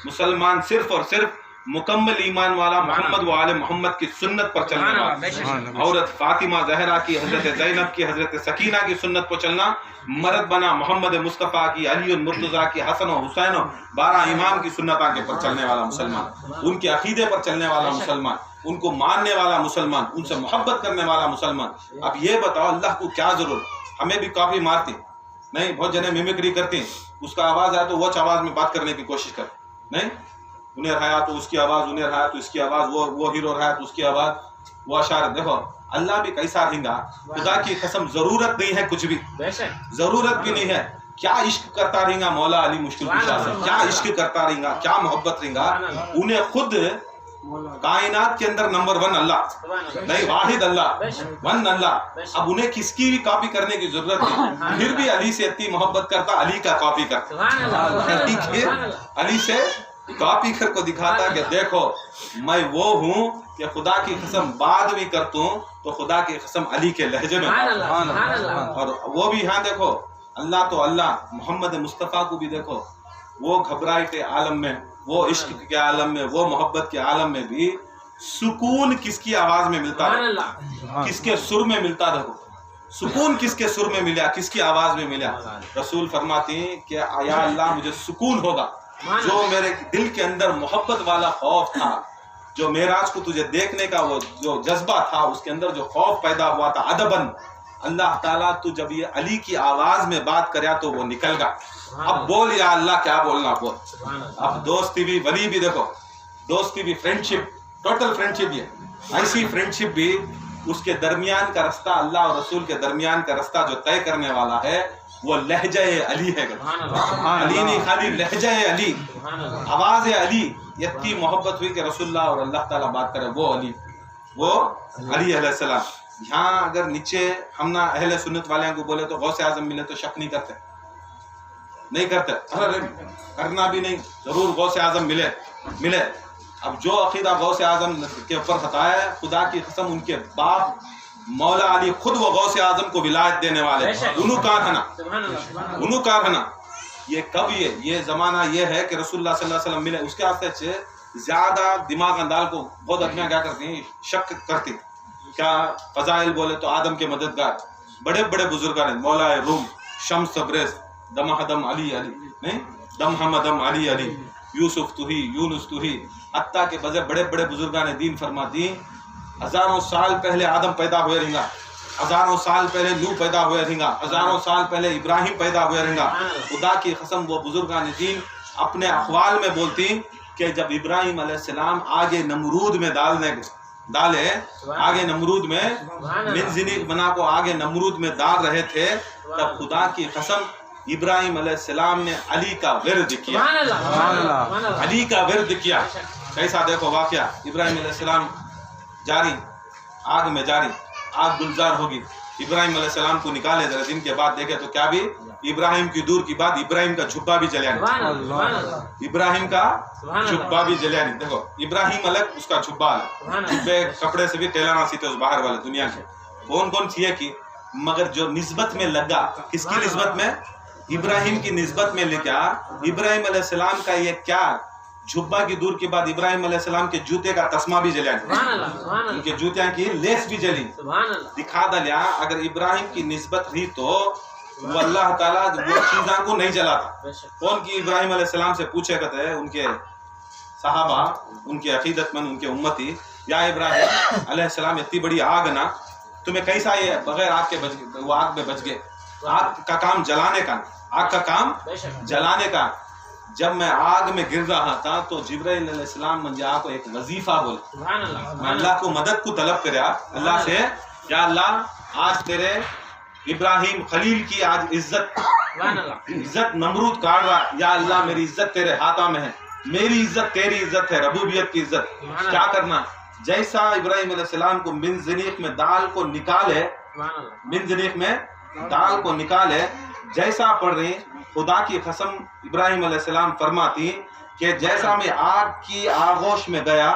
S2: مسلمان صرف اور صرف मुकम्मल ईमान वाला मोहम्मद व आले मोहम्मद की सुन्नत पर चलने वाला, औरत फातिमा जहरा की, हजरत ज़ैनब की, हजरत सकीना की सुन्नत पर चलना, मर्द बना मोहम्मद मुस्तफ़ा की, अली मुर्तज़ा की, हसन और हुसैन और 12 इमाम की सुन्नत के पर चलने वाला मुसलमान, उनके अकीदे पर चलने वाला मुसलमान, उनको मानने वाला मुसलमान, उनसे मोहब्बत करने वाला मुसलमान। अब ये बताओ अल्लाह को क्या जरूरत, हमें भी कॉपी मारती नहीं, बहुत जने मिमिक्री करती हैं, उसका आवाज़ आया तो वो आवाज़ में बात करने की कोशिश कर, नहीं उन्हें रहा तो उसकी आवाज़, उन्हें रहा तो इसकी आवाज़, वो हीरो रहा तो उसकी आवाज़, वो अशार। देखो अल्लाह भी कैसा रहेगा, खुदा की कसम जरूरत नहीं है कुछ भी, जरूरत भी नहीं है। क्या इश्क करता रहेगा मौला अली मुश्किल कुशा से, क्या इश्क करता रहेगा, क्या मोहब्बत रहेगा। उन्हें खुद कायनात के अंदर नंबर 1 अल्लाह, नहीं वाहिद अल्लाह, 1 अल्लाह। अब उन्हें किसकी भी कॉपी करने की जरूरत नहीं, फिर भी अली से इतनी मोहब्बत करता, अली का कॉपी करता, अली से कॉपी कर को दिखाता कि देखो मैं वो हूँ कि खुदा की कसम बात भी करता हूँ तो खुदा की कसम अली के लहजे में, और वो भी यहाँ देखो अल्लाह तो अल्लाह, मोहम्मद मुस्तफ़ा को भी देखो, वो घबराहट के आलम में, वो इश्क के आलम में, वो मोहब्बत के आलम में भी सुकून किसकी आवाज में मिलता है, किसके सुर में मिलता। देखो सुकून किसके सुर में मिला, किसकी आवाज में मिला। रसूल फरमाते हैं कि या अल्लाह मुझे सुकून होगा जो मेरे दिल के अंदर मोहब्बत वाला खौफ था, जो मेराज को तुझे देखने का वो जो जज्बा था, उसके अंदर जो खौफ पैदा हुआ था अदबन, अल्लाह ताला तू जब ये अली की आवाज में बात करे तो वो निकल गया। अब बोल या अल्लाह क्या बोलना बोल। अब दोस्ती भी वली भी देखो, दोस्ती भी फ्रेंडशिप, टोटल फ्रेंडशिप, ये ऐसी फ्रेंडशिप भी उसके दरमियान का रास्ता, अल्लाह और रसूल के दरमियान का रास्ता जो तय करने वाला है वो लहजा अली है। अली नहीं खाली लहजा अली, आवाज अली, इतनी मोहब्बत हुई कि रसूलुल्लाह और अल्लाह ताला बात करे, वो अली, वो अली अलैहिस्सलाम। यहाँ अगर नीचे हम ना अहले सुन्नत वाले को बोले तो गौसे आजम मिले तो शक नहीं करते, नहीं करते, अरे करना भी नहीं, जरूर गौसे आजम मिले मिले। अब जो अकीदा गौसे आजम के ऊपर बताया, खुदा की कसम उनके बाप मौला अली खुद वो गौसे आजम को विलायत देने वाले, उन्हों कारहना। ये कब ये जमाना ये है कि रसूलुल्लाह सल्लल्लाहु अलैहि वसल्लम मिले, उसके वास्ते ज्यादा दिमाग अंदाल को बहुत आदमियां क्या करती हैं, शक करती, क्या फजाइल बोले तो आदम के मददगार बड़े बड़े बुजुर्ग हैं, मौला रूम, शम्स तब्रेज, दमहदम अली अली, नहीं दमहमदम अली अली, यूसुफ तुही, यूनुस तुही, हत्ता के बड़े बड़े बुजुर्गान ने दीन फरमाती, हजारों साल पहले आदम पैदा हुए रहेगा, हजारों साल पहले नूह पैदा हुए रहेगा, हजारों साल पहले इब्राहिम पैदा हुए रहेगा। खुदा की कसम वो बुजुर्गान दीन अपने अखवाल में बोलती कि जब इब्राहिम अलैहिस्सलाम आगे नमरूद में डाले, आगे नमरूद में मिनजिनी बना को आगे नमरूद में डाल रहे थे, तब खुदा की कसम इब्राहिम अलैहिस्सलाम ने अली का विर्द किया, अली का विर्द किया। कैसा देखो वाकया, इब्राहिम अलैहिस्सलाम जारी आग में जारी, आग गुलजार होगी, इब्राहिम अलैहिस्सलाम को निकाले, जरा दिन के बाद देखे तो क्या भी इब्राहिम की दूर की बात, इब्राहिम का जुब्बा भी जलिया नहीं, इब्राहिम का जुब्बा भी जलिया नहीं। देखो इब्राहिम अलग, उसका जुब्बा अलग, जुब्बे कपड़े से भी टेलाना सीते उस बाहर वाले दुनिया के, कौन कौन सी है की, मगर जो निस्बत में लगा, किसकी निस्बत में, इब्राहिम की निस्बत में लेके इब्राहिम अलैहिस्सलाम का ये क्या जुब्बा की दूर के बाद इब्राहिम अलैहिस्सलाम के जूते का तस्मा भी जलिया, उनके जूतियां की लेस भी जली, दिखा दलिया। अगर इब्राहिम की निस्बत रही तो वो अल्लाह ताला वो चीज़ों को नहीं जलाता। कौन की इब्राहिम अलैहिस्सलाम से पूछे कहते हैं उनके सहाबा, उनके अकीदतमंद, उनके उम्मती, या इब्राहिम अलैहिस्सलाम इतनी बड़ी आग ना, तुम्हें कैसा ये बगैर आग के बच गए, वो आग में बच गए। आग का काम जलाने का, आग का काम जलाने का। जब मैं आग में गिर रहा था तो जिब्राइल अलैहिस्सलाम मुझे को एक वजीफा बोले, मैं अल्लाह को मदद को तलब करे, अल्लाह से, या अल्लाह आज तेरे इब्राहिम खलील की आज इज्जत नमरूद काट रहा, या अल्लाह मेरी इज्जत तेरे हाथा में है, मेरी इज्जत तेरी इज्जत है, रबूबियत की इज्जत, क्या करना। जैसा इब्राहिम अलैहिस्सलाम को मिन ज़नीक में दाल को निकाले, मिन ज़नीक में दाल को निकाले, जैसा पढ़ रही, खुदा की कसम इब्राहिम अलैहिस्सलाम फरमाती कि जैसा मैं आग की आगोश में गया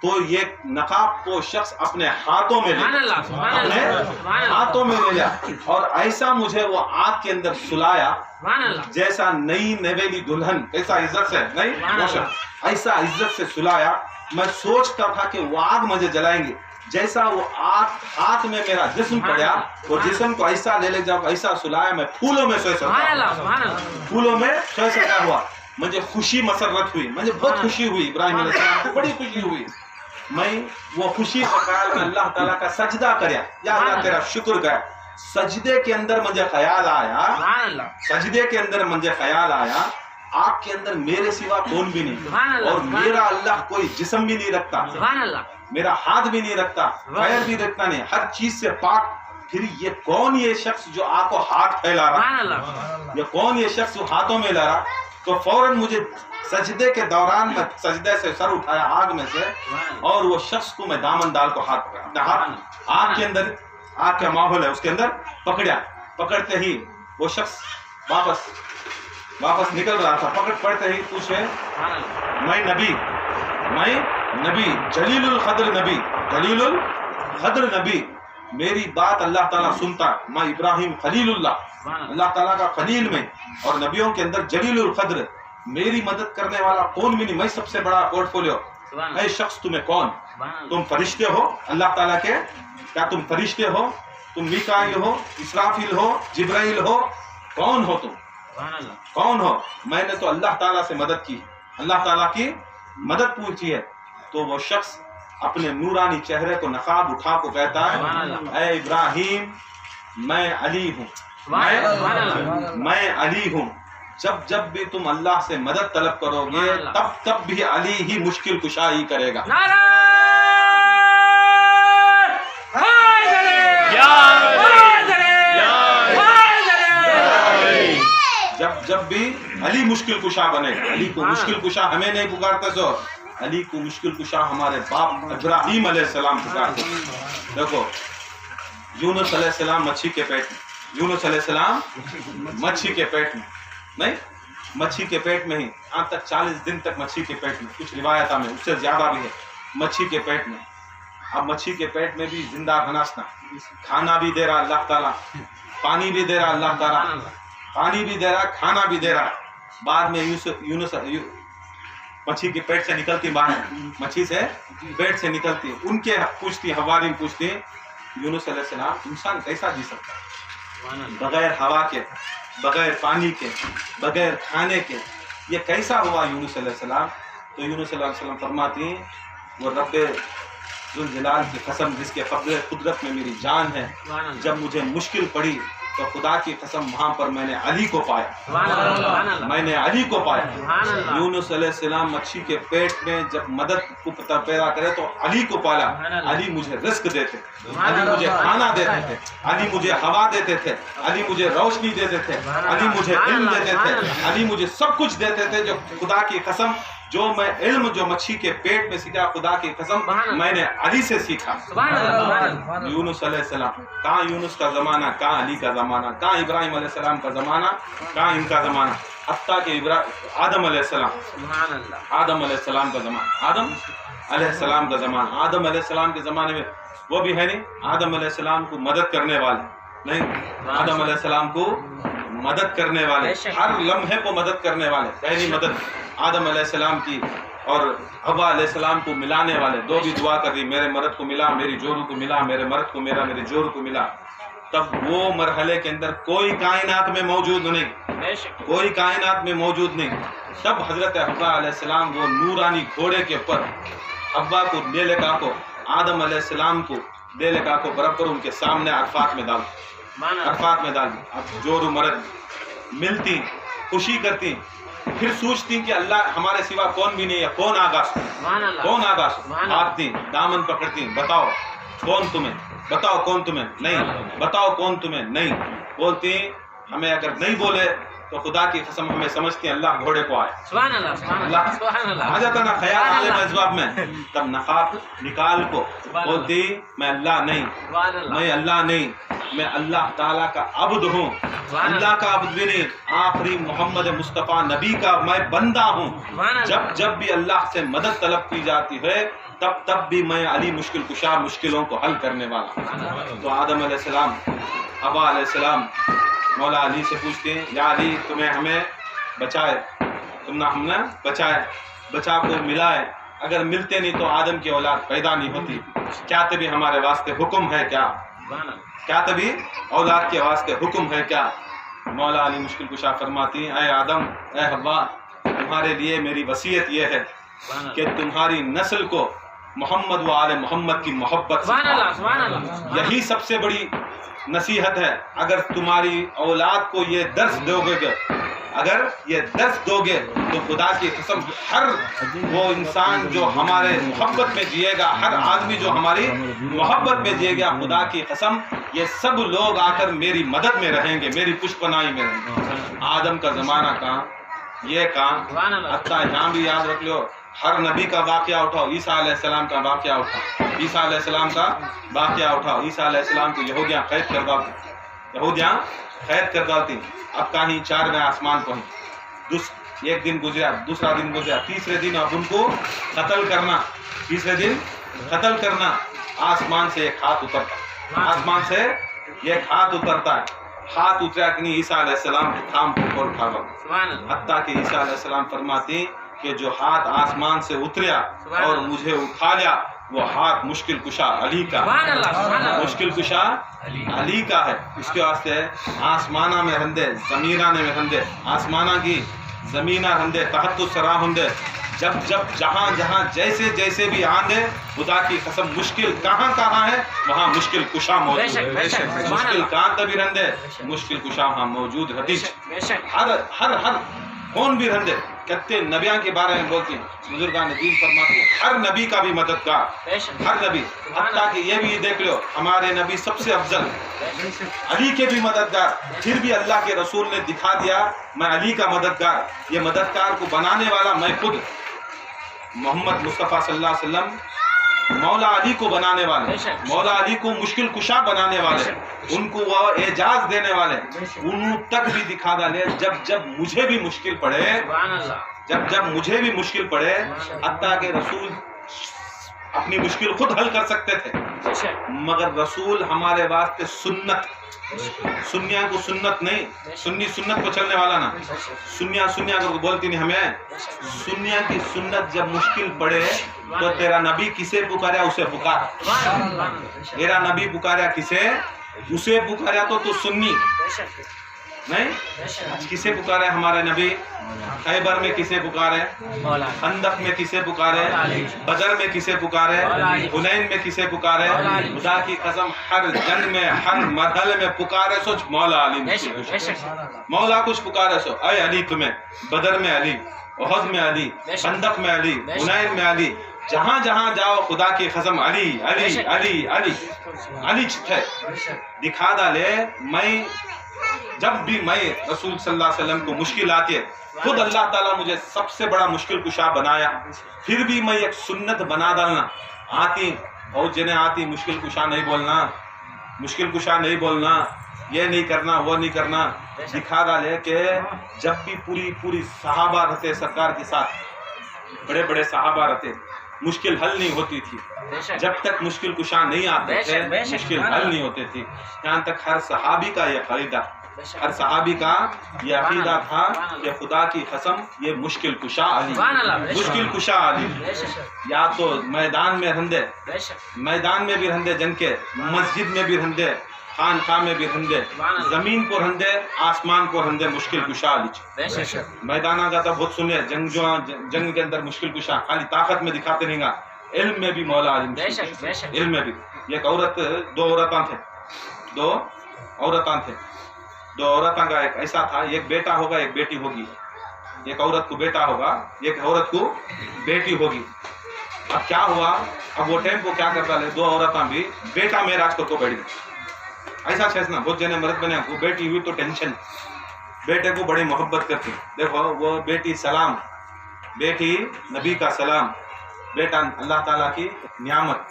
S2: تو یہ نقاب کو شخص اپنے ہاتھوں میں
S1: سبحان
S2: لے
S1: اللہ سبحان اللہ
S2: اپنے
S1: سبحان اللہ
S2: ہاتھوں میں لے لیا اور ایسا مجھے وہ آگ کے اندر سلایا
S1: سبحان اللہ
S2: جیسا نئی نویلی دلہن کیسا عزت سے نہیں
S1: سبحان
S2: وہ
S1: اللہ۔
S2: شخص ایسا عزت سے سلایا میں سوچتا تھا کہ وہ آگ مجھے جلائیں گے جیسا وہ آگ ہاتھ میں میرا جسم پڑیا وہ جسم کو ایسا لے لے جب ایسا سلایا میں پھولوں میں سوئے
S1: سبحان
S2: سکتا
S1: اللہ سبحان اللہ
S2: پھولوں میں سوئے سکتا ہوا مجھے خوشی مسرت ہوئی مجھے بہت خوشی ہوئی ابراہیم علیہ السلام کو بڑی خوشی ہوئی میں وہ خوشی کا خیال میں اللہ تعالیٰ کا سجدہ کریا یا اللہ تیرا شکر گیا سجدے کے اندر مجھے خیال آیا
S1: سبحان اللہ
S2: سجدے کے اندر مجھے خیال آیا آگ کے اندر میرے سوا کون بھی نہیں
S1: سبحان اللہ،
S2: اور
S1: سبحان
S2: میرا اللہ کوئی جسم بھی نہیں رکھتا
S1: سبحان اللہ
S2: میرا ہاتھ بھی نہیں رکھتا پیر بھی رکھتا نہیں ہر چیز سے پاک پھر یہ کون یہ شخص جو آگ کو ہاتھ پھیلا
S1: سبحان
S2: رہا
S1: اللہ
S2: یہ کون یہ شخص جو ہاتھوں میں لا رہا تو فوراً مجھے سجدے کے دوران میں سجدے سے سر اٹھایا آگ میں سے اور وہ شخص کو میں دامن ڈال کو ہاتھ پکڑا اپنے ہاتھ آگ کے اندر آگ کا ماحول ہے اس کے اندر پکڑیا پکڑتے ہی وہ شخص واپس نکل رہا تھا پڑتے ہی پوچھے
S1: سبحان اللہ
S2: میں نبی جلیل القدر نبی میری بات اللہ تعالیٰ سنتا میں ابراہیم خلیل اللہ تعالیٰ کا خلیل میں اور نبیوں کے اندر جلیل القدر میری مدد کرنے والا کون بھی نہیں میں سب سے بڑا پورٹ فولیو اے شخص تمہیں کون تم فرشتے ہو اللہ تعالیٰ کے کیا تم فرشتے ہو تم میکائیل ہو اسرافیل ہو جبرائیل ہو کون ہو تم
S1: سبحان اللہ
S2: کون ہو میں نے تو اللہ تعالیٰ سے مدد کی اللہ تعالیٰ کی مدد پوچھی ہے تو وہ شخص اپنے نورانی چہرے کو نقاب اٹھا کو کہتا ہے اے ابراہیم میں علی ہوں میں علی ہوں جب بھی تم اللہ سے مدد طلب کرو گے تب بھی علی ہی مشکل کشائی کرے گا
S1: نعرہ
S2: جب بھی علی مشکل کشا بنے علی کو مشکل کشا ہمیں نہیں پکارتے سو علی کو مشکل کشا ہمارے باپ ابراہیم علیہ السلام پکارتے دیکھو یونس علیہ السلام مچھی کے پیٹ میں یونس علیہ السلام مچھی کے پیٹ میں نہیں مچھی کے پیٹ میں ہی آج تک 40 دن تک مچھی کے پیٹ میں کچھ روایتہ میں اس سے زیادہ بھی ہے مچھی کے پیٹ میں اب مچھی کے پیٹ میں بھی زندہ گھنسنا کھانا بھی دے رہا اللہ تعالیٰ پانی بھی دے رہا اللہ تعالیٰ پانی بھی دے رہا کھانا بھی دے رہا بعد میں یونس مچھی کے پیٹ سے نکلتی باہر مچھی سے پیٹ سے نکلتی ان کے پوچھتی حوارین پوچھتی یونس علیہ السلام انسان کیسا جی سکتا ہے بغیر ہوا کے بغیر پانی کے بغیر کھانے کے یہ کیسا ہوا یونس علیہ السلام تو یونس علیہ السلام فرماتی ہیں وہ رب ذوالجلال کی قسم جس کے قبضے قدرت میں میری جان ہے جب مجھے مشکل پڑی تو خدا کی قسم وہاں پر میں نے علی کو پایا میں نے علی کو پایا یونس علیہ السلام مچھی کے پیٹ میں جب مدد کو پیدا کرے تو علی کو پالا علی مجھے رزق دیتے علی مجھے کھانا دیتے تھے علی مجھے ہوا دیتے تھے علی مجھے روشنی دیتے تھے علی مجھے علم دیتے تھے علی مجھے سب کچھ دیتے تھے جو خدا کی قسم جو میں علم جو مچھی کے پیٹ میں سیکھا خدا کی قسم میں نے علی سے سیکھا یونس علیہ السلام کہاں یونس کا زمانہ کہاں علی کا زمانہ کہاں ابراہیم علیہ السلام کا زمانہ کہاں ان کا زمانہ حتیٰ کہ آدم علیہ السلام کا زمانہ آدم علیہ السلام کا زمانہ آدم علیہ السلام کے زمانے میں وہ بھی ہے نہیں آدم علیہ السلام کو مدد کرنے والے نہیں آدم علیہ السلام کو مدد کرنے والے ہر لمحے کو مدد کرنے والے پہلی مدد آدم علیہ السلام کی اور حوا علیہ السلام کو ملانے والے دو بھی دعا کر دی میرے مرد کو ملا میری جورو کو ملا میرے مرد کو ملا میرے جورو کو ملا تب وہ مرحلے کے اندر کوئی کائنات میں موجود نہیں کوئی کائنات میں موجود نہیں تب حضرت حوا علیہ السلام وہ نورانی گھوڑے کے اوپر حوا کو لے لے کا کو آدم علیہ السلام کو لے لے کا کو برابر ان کے سامنے عرفات میں ڈال دی اب جورو مرد ملتی خوشی کرتی پھر سوچتی کہ اللہ ہمارے سوا کون بھی نہیں ہے کون آغاز آتی دامن پکڑتی بتاؤ کون تمہیں نہیں بولتی ہمیں اگر نہیں بولے تو خدا کی قسم ہمیں سمجھتی ہیں اللہ گھوڑے کو آئے آ جاتا نا خیال عالم ازواب میں تب نقاب نکال کو بولتی میں اللہ نہیں میں اللہ تعالیٰ کا عبد ہوں اللہ کا عبد بھی نہیں آخری محمد مصطفیٰ نبی کا میں بندہ ہوں جب بھی اللہ سے مدد طلب کی جاتی ہے तब भी मैं अली मुश्किल कुशा, मुश्किलों को हल करने वाला। तो आदम अलैहिस्सलाम, हवा अलैहिस्सलाम मौला अली से पूछते हैं, या अली तुम्हें हमें बचाए, तुमने हमने बचाए, बचा को मिलाए, अगर मिलते नहीं तो आदम की औलाद पैदा नहीं होती, क्या तभी हमारे वास्ते हुक्म है क्या, क्या तभी औलाद के वास्ते हुक्म है क्या। मौला अली मुश्किल कुशा फरमाती हैं, ऐ आदम, ऐ हव्वा, तुम्हारे लिए मेरी वसीयत ये है कि तुम्हारी नस्ल को मोहम्मद व आले मोहम्मद की मोहब्बत सिखाओ। यही सबसे बड़ी नसीहत है। अगर तुम्हारी औलाद को ये दर्स दोगे, अगर ये दर्स दोगे तो खुदा की कसम हर वो इंसान जो हमारे मोहब्बत में जिएगा, हर आदमी जो हमारी मोहब्बत में जिएगा, खुदा की कसम ये सब लोग आकर मेरी मदद में रहेंगे, मेरी पुष्पनाई में रहेंगे। आदम का ज़माना कहाँ, ये कहाँ, हत्ता यहाँ भी याद रख लो, हर नबी का वाक़या उठाओ, ईसा अलैहिस्सलाम का वाक़या उठाओ, ईसा अलैहिस्सलाम का वाक़या उठाओ। ईसा अलैहिस्सलाम को यहूदियाँ कैद कर डालती, यहूदियाँ कैद कर डालती। अब कहीं 4वें आसमान पहुँच, एक दिन गुजरा, दूसरा दिन गुजरा, तीसरे दिन अब उनको कत्ल करना, तीसरे दिन कत्ल करना। आसमान से एक हाथ उतरता, आसमान से एक हाथ उतरता है, हाथ उतरा कि नहीं, ईसा अलैहिस्सलाम थाम को उठा लो। हत्ता कि ईसा अलैहिस्सलाम फरमाती कि जो हाथ आसमान से उतरा और मुझे उठा लिया, वो हाथ मुश्किल कुशा अली का, मुश्किल कुशा अली का है। इसके वास्ते आसमाना में रंदे, जमीना में रंदे, आसमाना की जमीना रंदे, तहत सरा होंदे, जब जब जहाँ जहाँ जैसे जैसे भी आंदे, खुदा की कसम मुश्किल कहाँ कहाँ है वहाँ मुश्किल कुशा मौजूद है। मुश्किल कहाँ तभी रंदे, मुश्किल कुशा वहाँ मौजूद रहती। हर हर हर कौन भी रंदे, कहते नबियां के बारे में बोलती हैं, बुजुर्गान दीन फरमाते हैं हर नबी का भी मददगार, हर नबी। हत्ता कि ये भी देख लो, हमारे नबी सबसे अफजल अली के भी मददगार, फिर भी अल्लाह के रसूल ने दिखा दिया मैं अली का मददगार। ये मददगार को बनाने वाला मैं खुद, मोहम्मद मुस्तफ़ा सल्लल्लाहु अलैहि वसल्लम मौला अली को बनाने वाले, मौला अली को मुश्किल कुशा बनाने वाले, उनको वह एजाज देने वाले, उन तक भी दिखा डाले। जब जब मुझे भी मुश्किल पड़े, जब जब मुझे भी मुश्किल पड़े, हत्ता के रसूल अपनी मुश्किल खुद हल कर सकते थे, मगर रसूल हमारे वास्ते सुन्नत, सुन्निया को सुन्नत नहीं, सुन्नी सुन्नत को चलने वाला ना, सुन्निया सुन्निया को बोलती नहीं हमें, सुन्निया की सुन्नत जब मुश्किल पड़े तो तेरा नबी किसे पुकारा, उसे पुकार, तेरा नबी पुकारा किसे, उसे पुकारा तो तू सुन्नी नहीं। किसे पुकारे हमारे नबी, खैबर में किसे पुकारे, खंदक में किसे पुकारे, बदर में किसे पुकारे, हुनैन में किसे पुकारे, खुदा की कसम हर जंग में, हर मरहले में पुकारे सो मौला अली, मौला कुछ पुकारे सो, अय अली तुम्हें, बदर में अली, उहद में अली, खंदक में अली, हुनैन में अली, जहाँ जहाँ जाओ खुदा की कसम अली अली अली अली अली थे दिखा डाले। मैं जब भी मैं रसूल सल्लल्लाहु अलैहि वसल्लम को मुश्किल आती है, खुद अल्लाह ताला मुझे सबसे बड़ा मुश्किल कुशा बनाया, फिर भी मैं एक सुन्नत बना डालना आती, और जिन्हें आती मुश्किल कुशा नहीं बोलना, मुश्किल कुशा नहीं बोलना, ये नहीं करना, वो नहीं करना, दिखा डाले कि जब भी पूरी पूरी सहाबा रहते सरकार के साथ, बड़े बड़े सहाबा रहते, मुश्किल हल नहीं होती थी, जब तक मुश्किल कुशा नहीं आते थे मुश्किल हल नहीं होती थी। यहाँ तक हर सहाबी का ये अकीदा, हर सहाबी का ये अकीदा था कि खुदा की कसम ये मुश्किल कुशा अली, मुश्किल कुशा अली। या तो मैदान में रंदे, मैदान में भी रंदे जंग के, मस्जिद में भी रंदे, खानका में भी रंदे, जमीन को रंदे, आसमान को रंदे, मुश्किल कुशा अली। मैदाना का तो बहुत सुने, जंग के अंदर मुश्किल कुशा खाली ताकत में दिखाते नहीं, इल्म में भी मौला अली, इल्म में भी। एक औरत, दो औरतां थे, दो औरतां थे, दो औरतां का एक ऐसा था, एक बेटा होगा एक बेटी होगी, एक औरत को बेटा होगा एक औरत को बेटी होगी। अब क्या हुआ, अब वो टाइम को क्या करता है, दो औरतां भी बेटा मेराज को बैठ गई। ऐसा छेसना बहुत जने मर्द बने, वो बेटी हुई तो टेंशन, बेटे को बड़ी मोहब्बत करती। देखो वो बेटी सलाम, बेटी नबी का सलाम, बेटा अल्लाह ताला की नियामत,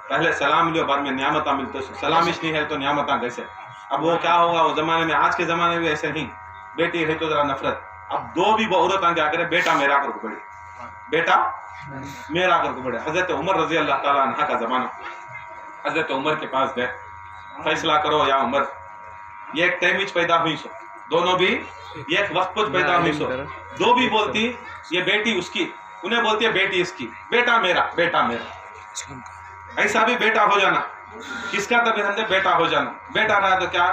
S2: पहले सलाम मिलो बाद में नियामत मिलते, सलाम नहीं है तो नियामत कैसे। अब वो क्या होगा, वो जमाने में, आज के जमाने में ऐसे नहीं, बेटी है तो जरा नफरत। अब दो भी औरत क्या करे, बेटा मेरा कर बड़ी, बेटा मेरा करके बढ़े। हजरत उमर रजी अल्लाह ताला अन्हा का जमाना, हजरत उमर के पास गए, फैसला करो या उमर, ये एक टाइम पैदा हुई सो, दोनों भी एक वक्त पर पैदा हुई सो, दो भी बोलती ये बेटी उसकी, उन्हें बोलती है बेटी इसकी, बेटा मेरा, बेटा मेरा। ऐसा भी बेटा हो जाना, किसका तभी हमने बेटा हो जाना, बेटा रहा तो क्या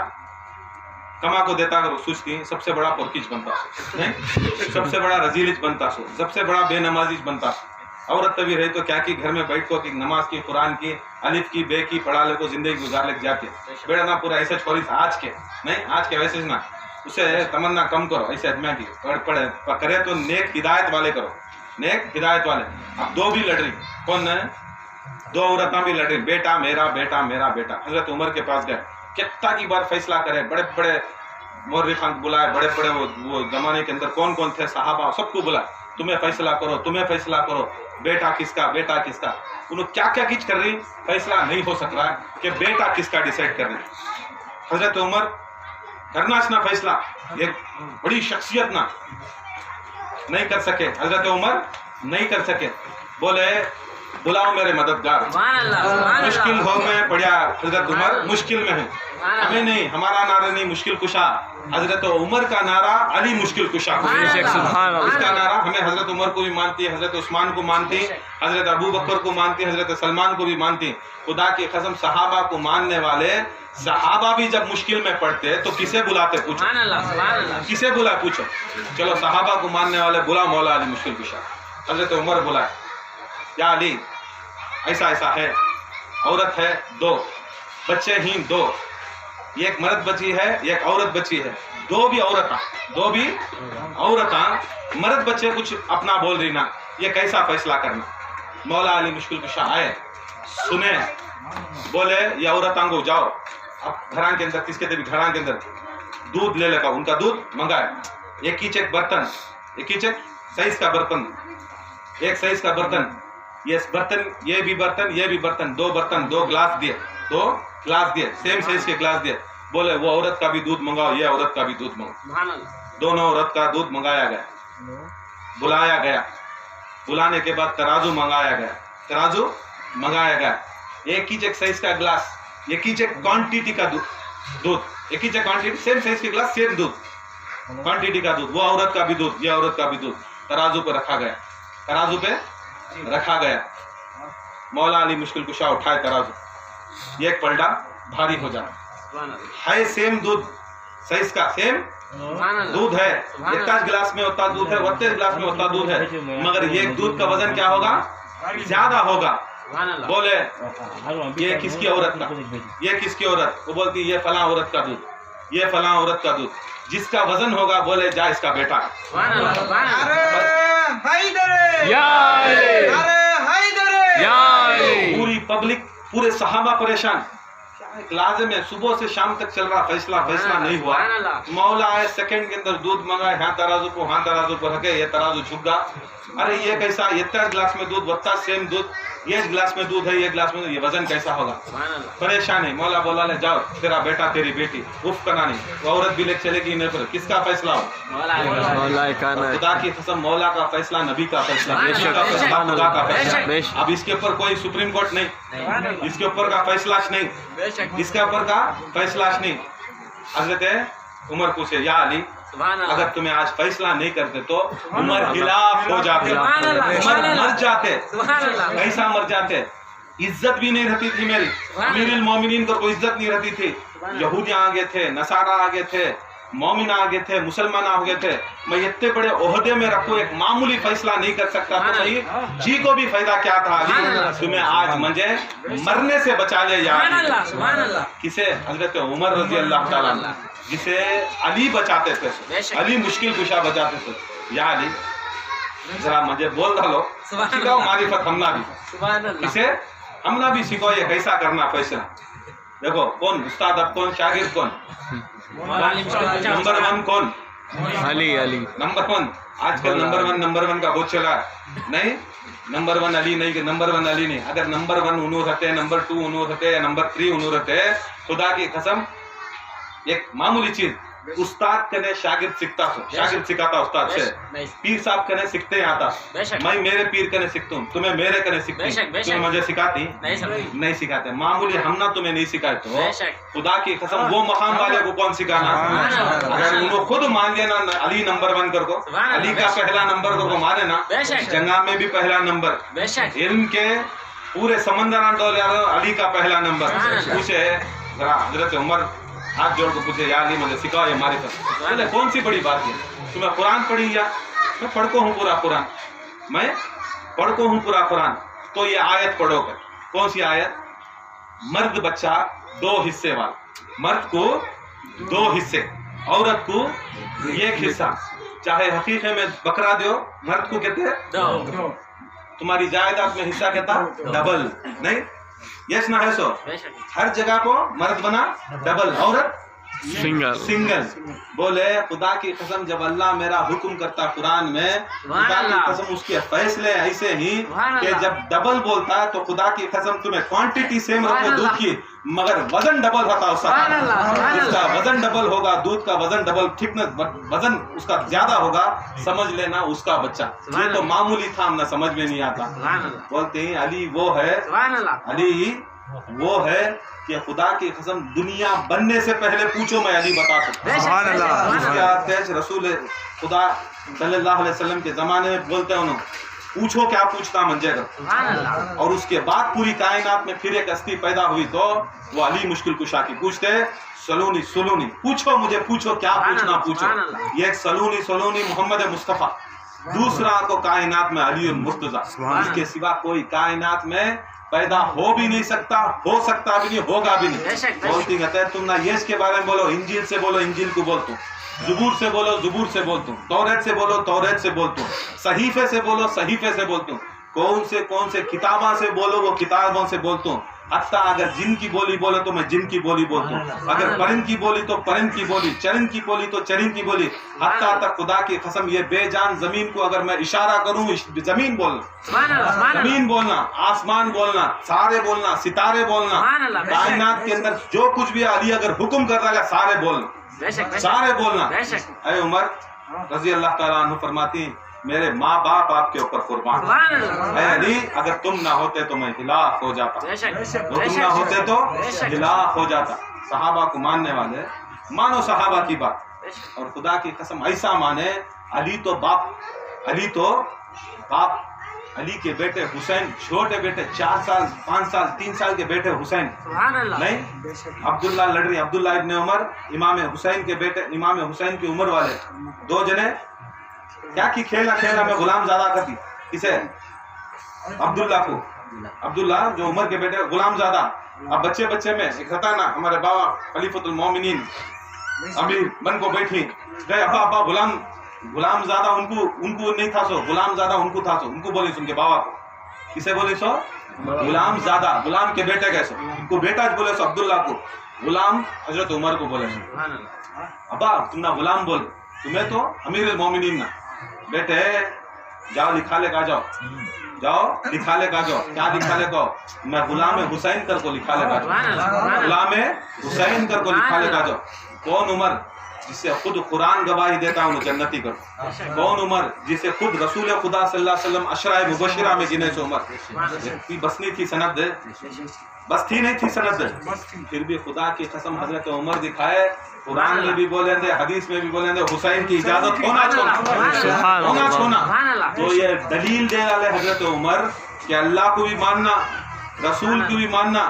S2: कमा को देता करो सुस्ती, सबसे बड़ा पुरकिच बनता नहीं, सबसे बड़ा रजीलिच बनता सो, सबसे बड़ा बेनमाजिज बनता सो। औरत तभी रही तो क्या की घर में बैठ को कि नमाज की, कुरान की, अलिफ की, बे की पढ़ा ले को जिंदगी गुजार ले जाते, बेड़ा ना पूरा ऐसे छोड़ी आज के नहीं, आज के वैसे ना, उसे तमन्ना कम करो, ऐसे आदमी की पढ़े करे तो नेक हिदायत वाले करो, नेक हिदायत वाले। अब दो भी लड़ रही, कौन है, दो औरतें भी लड़ रही, बेटा मेरा, बेटा मेरा, बेटा। हजरत उमर के पास गए, कितना की बार फैसला करे, बड़े बड़े मौर्रिखान बुलाए, बड़े बड़े वो जमाने के अंदर कौन कौन थे सहाबा, सबको बुलाए, तुम्हें फैसला करो, तुम्हें फैसला करो, बेटा किसका, बेटा किसका। उन्होंने क्या क्या किच कर रही, फैसला नहीं हो सक रहा है कि बेटा किसका डिसाइड कर रही। हजरत उमर करना ना फैसला, एक बड़ी शख्सियत ना नहीं कर सके, हजरत उमर नहीं कर सके, बोले बुलाओ मेरे मददगार, मुश्किल हो में पड़ा, हजरत उमर मुश्किल में है, हमें नहीं, हमारा नारा नहीं मुश्किल कुशा, हजरत उमर का नारा अली मुश्किल कुशा, इसका नारा हमें हजरत उमर को भी मानती है, हजरत उस्मान को मानती, हजरत अबू बकर को मानती, हजरत सलमान को भी मानती। खुदा की कसम सहाबा को मानने वाले सहाबा भी जब मुश्किल में पड़ते तो किसे बुलाते, पूछो किसे बुला, पूछो। चलो सहाबा को मानने वाले बुला मौला अली मुश्किल कुशा, हजरत उमर बुलाए, या अली ऐसा ऐसा है, औरत है दो, बच्चे ही दो, एक मर्द बची है, एक औरत बची है, दो भी औरत, मर्द बच्चे कुछ अपना बोल रही ना, ये कैसा फैसला करना। मौला अली मुश्किल कुशा आए, सुने, बोले ये औरतां को जाओ, अब घरां के अंदर, किसके भी घरां के अंदर दूध ले लेगा, उनका दूध मंगाए, एक ही चेक बर्तन, एक ही चेक साइज का बर्तन, एक साइज का बर्तन, ये बर्तन, ये भी बर्तन, ये भी बर्तन, दो बर्तन, दो गिलास दिए, दो गिलास दिए, सेम साइज के गिलास दिए, बोले वो औरत का भी दूध मंगाओ, ये औरत का भी दूध मंगाओ, दोनों औरत का दूध मंगाया गया, बुलाया गया, बुलाने के बाद तराजू मंगाया गया, तराजू मंगाया गया, एक ही चेक साइज का गिलास, एक ही चेक क्वांटिटी का दूध, एक ही चेक क्वांटिटी, सेम साइज के गिलास, सेम दूध, क्वांटिटी का दूध, वो औरत का भी दूध, ये औरत का भी दूध, तराजू पे रखा गया, तराजू पे रखा गया। मौला अली मुश्किल कुशा उठाए तराजू, एक पलटा भारी हो जाए, है सेम दूध साइज का, सेम दूध है, इतना गिलास में उतना दूध है, उतने गिलास में उतना दूध है, मगर ये दूध का वजन क्या होगा, ज्यादा होगा। बोले ये किसकी औरत का, ये किसकी औरत, वो बोलती ये फलां औरत का दूध, ये फलां औरत का दूध, जिसका वजन होगा बोले जा इसका बेटा। पूरी पब्लिक, पूरे सहाबा परेशान, लाजिम है, सुबह से शाम तक चल रहा, फैसला नहीं हुआ। मौला आए, सेकंड के अंदर दूध मंगाए, हाँ तराजू को रखे, ये तराजू झुक गया, अरे ये कैसा, इतना गिलास में दूध बत्ता, सेम दूध, ये गिलास में दूध है, ये गिलास में, ये वजन कैसा होगा, परेशान है। मौला बोला ले जाओ, तेरा बेटा तेरी बेटी, उफ करना नहीं, वो औरत भी ले चलेगी नहीं, पर किसका फैसला हो, खुदा की कसम, मौला का फैसला, नबी का फैसला, खुदा का फैसला। अब इसके ऊपर कोई सुप्रीम कोर्ट नहीं, इसके ऊपर का फैसला नहीं, इसके ऊपर का फैसला नहीं। हजरत उमर पूछे, या अली अगर तुम्हें आज फैसला नहीं करते तो उमर हिलाफ हो जाते, उमर मर जाते, कैसा मर जाते, इज्जत भी नहीं रहती थी मेरी, अमीरुल मोमिनीन को कोई इज्जत नहीं रहती थी, यहूदियां आगे थे, नसारा आगे थे, मोमिन आगे थे, मुसलमान आगे थे, मैं इतने बड़े ओहदे में रखूं, एक मामूली फैसला नहीं कर सकता तो सही जी को भी फायदा क्या था, तुम्हें आज मुझे मरने से बचा ले यार। किसे, हजरत उमर रजी अल्लाह ताला, जिसे अली बचाते थे, अली मुश्किल कुशा बचाते थे, या अली जरा मुझे बोल डालो, सिखाओ मारिफत, हमला भी इसे, हमला भी सिखाओ, ये कैसा करना फैसला। देखो कौन उस्ताद, अब कौन शागिर्द, कौन नंबर वन, कौन
S3: अली
S2: नंबर वन, आजकल नंबर वन का बहुत चला नहीं, नंबर वन अली नहीं, नंबर वन अली नहीं, अगर नंबर वन उन्हों रहते, नंबर 2 उन्हों रहते, या नंबर 3 उन्हों रहते, खुदा की कसम एक मामूली चीज उस्ताद कने शागिर्द सीखता हो, शागिर्द सिखाता उस्ताद से, पीर साहब कने सीखते हैं आता, मैं मेरे पीर कने सीखता हूँ, तुम्हें मेरे कने सीखती, तुम्हें मुझे सिखाती नहीं सिखाते, मामूली हम ना तुम्हें नहीं सिखाए तो खुदा की कसम वो मकाम वाले को कौन सिखाना। अगर उनको खुद मान लिया ना अली नंबर 1 कर को, अली का पहला नंबर को माने ना, जंगा में भी पहला नंबर, इल्म के पूरे समंदर डोल अली का पहला नंबर। पूछे जरा हजरत उमर हाथ जोड़ को पूछे, या अली मुझे सिखाओ ये मारिफत, कौन सी बड़ी बात है, तुम्हें कुरान पढ़ी या मैं पढ़को हूँ पूरा कुरान, मैं पढ़को हूँ पूरा कुरान, तो ये आयत पढ़ोगे, कौन सी आयत, मर्द बच्चा 2 हिस्से वाला, मर्द को 2 हिस्से, औरत को 1 हिस्सा, चाहे हकीके में बकरा दो, मर्द को कहते हैं तुम्हारी जायदाद में हिस्सा कहता डबल, नहीं यस ना है, सो हर जगह को मर्द बना डबल, औरत सिंगल। बोले खुदा की कसम जब अल्लाह मेरा हुक्म करता कुरान में, खुदा की कसम उसके फैसले ऐसे ही कि जब डबल बोलता है तो खुदा की कसम तुम्हें क्वांटिटी सेम रखो दूध की, मगर वजन डबल होता उसका वजन डबल होगा, दूध का वजन डबल, थिकनेस वजन उसका ज्यादा होगा, समझ लेना उसका बच्चा। ये तो मामूली था, हमने समझ में नहीं आता। बोलते हैं अली वो है, अली वो है कि खुदा की कसम दुनिया बनने से पहले पूछो, मैं अली बता सकता। रसूल खुदा सल्लल्लाहु अलैहि वसल्लम के जमाने में बोलते हैं उन्होंने, पूछो क्या पूछता मंजेगा, और उसके बाद पूरी कायनात में फिर एक हस्ती पैदा हुई तो वो अली मुश्किल कुशा की पूछते, सलूनी सलूनी, पूछो मुझे, पूछो क्या पूछना पूछो। ये एक सलूनी सलूनी मोहम्मद मुस्तफ़ा, दूसरा को कायनात में अली मुर्तजा, इसके सिवा कोई कायनात में पैदा हो भी नहीं सकता, हो सकता भी नहीं, होगा भी नहीं। बोलती कहते हैं तुम ना यश के बारे में बोलो, इंजील से बोलो, इंजील को बोलता हूँ, ज़बूर से बोलो, ज़बूर से बोलता हूँ, तौरेत से बोलो, तौरेत से बोलता हूँ, सहीफे से बोलो, सहीफे से बोलता हूँ, कौन से किताबों से बोलो वो किताबों से बोलता हूँ, हत्ता अगर जिन की बोली बोलो तो मैं जिन की बोली बोलता हूँ, अगर परिंद की बोली तो परिंद की बोली, चरिंद की बोली तो चरिंद की बोली, हत्ता तक खुदा की कसम ये बेजान जमीन को अगर मैं इशारा करूँ, जमीन बोलना, जमीन बोलना, आसमान बोलना, सारे बोलना, सितारे बोलना, कायनात के अंदर जो कुछ भी अली अगर हुक्म कर रहा है सारे बोलना, सारे बोलना। अरे उमर रजी अल्लाह ताला अन्हु फरमाती, मेरे माँ बाप आपके ऊपर कुर्बान, अली अगर तुम ना होते तो मैं हिलाक हो जाता, तुम ना होते तो हिलाक हो जाता। सहाबा को मानने वाले मानो सहाबा की बात, और खुदा की कसम ऐसा माने, अली तो बाप, अली तो बाप, अली के बेटे हुसैन, छोटे बेटे 4 साल 5 साल 3 साल के बेटे हुसैन नहीं, अब्दुल्ला लड़ रही, अब्दुल्ला इब्ने उमर, इमाम हुसैन के बेटे, इमाम हुसैन की उम्र वाले 2 जने क्या की खेला में गुलाम ज़्यादा करती, किसे, अब्दुल्ला को, अब्दुल्ला जो उमर के बेटे गुलाम ज़्यादा। अब बच्चे में एक था ना, हमारे बाबा खलीफतुल मोमिनीन अमीर बन को बैठी गए, अब्बा गुलाम ज़्यादा उनको नहीं था, सो गुलाम ज़्यादा उनको था, सो उनको बोली उनके बाबा को, किसे बोली सो गुलाम ज़्यादा, गुलाम के बेटे कैसे, उनको बेटा बोले सो अब्दुल्ला को, गुलाम हजरत उमर को बोले अब्बा तुम ना गुलाम बोल, तुम्हें तो अमीर मोमिनीन ना, बेटे जाओ लिखा ले का जाओ, जाओ लिखा ले का जाओ, क्या लिखा ले को, मैं गुलाम हुसैन कर को लिखा ले का जाओ, गुलाम हुसैन कर को लिखा ले का जाओ। कौन उमर जिसे खुद कुरान गवाही देता हूँ जन्नती कर, कौन उमर जिसे खुद रसूल खुदा सल्लल्लाहु अलैहि वसल्लम अशराए मुबशिरा में गिने से उमर, बस नहीं थी सनद, बस थी नहीं थी सनद, फिर भी खुदा की कसम हजरत उमर दिखाए, कुरान में भी बोले थे, हदीस में भी बोले थे, हुसैन की इजाजत होना छोड़ना। तो ये दलील दे वाले हजरत उमर कि अल्लाह को भी मानना, रसूल को भी मानना,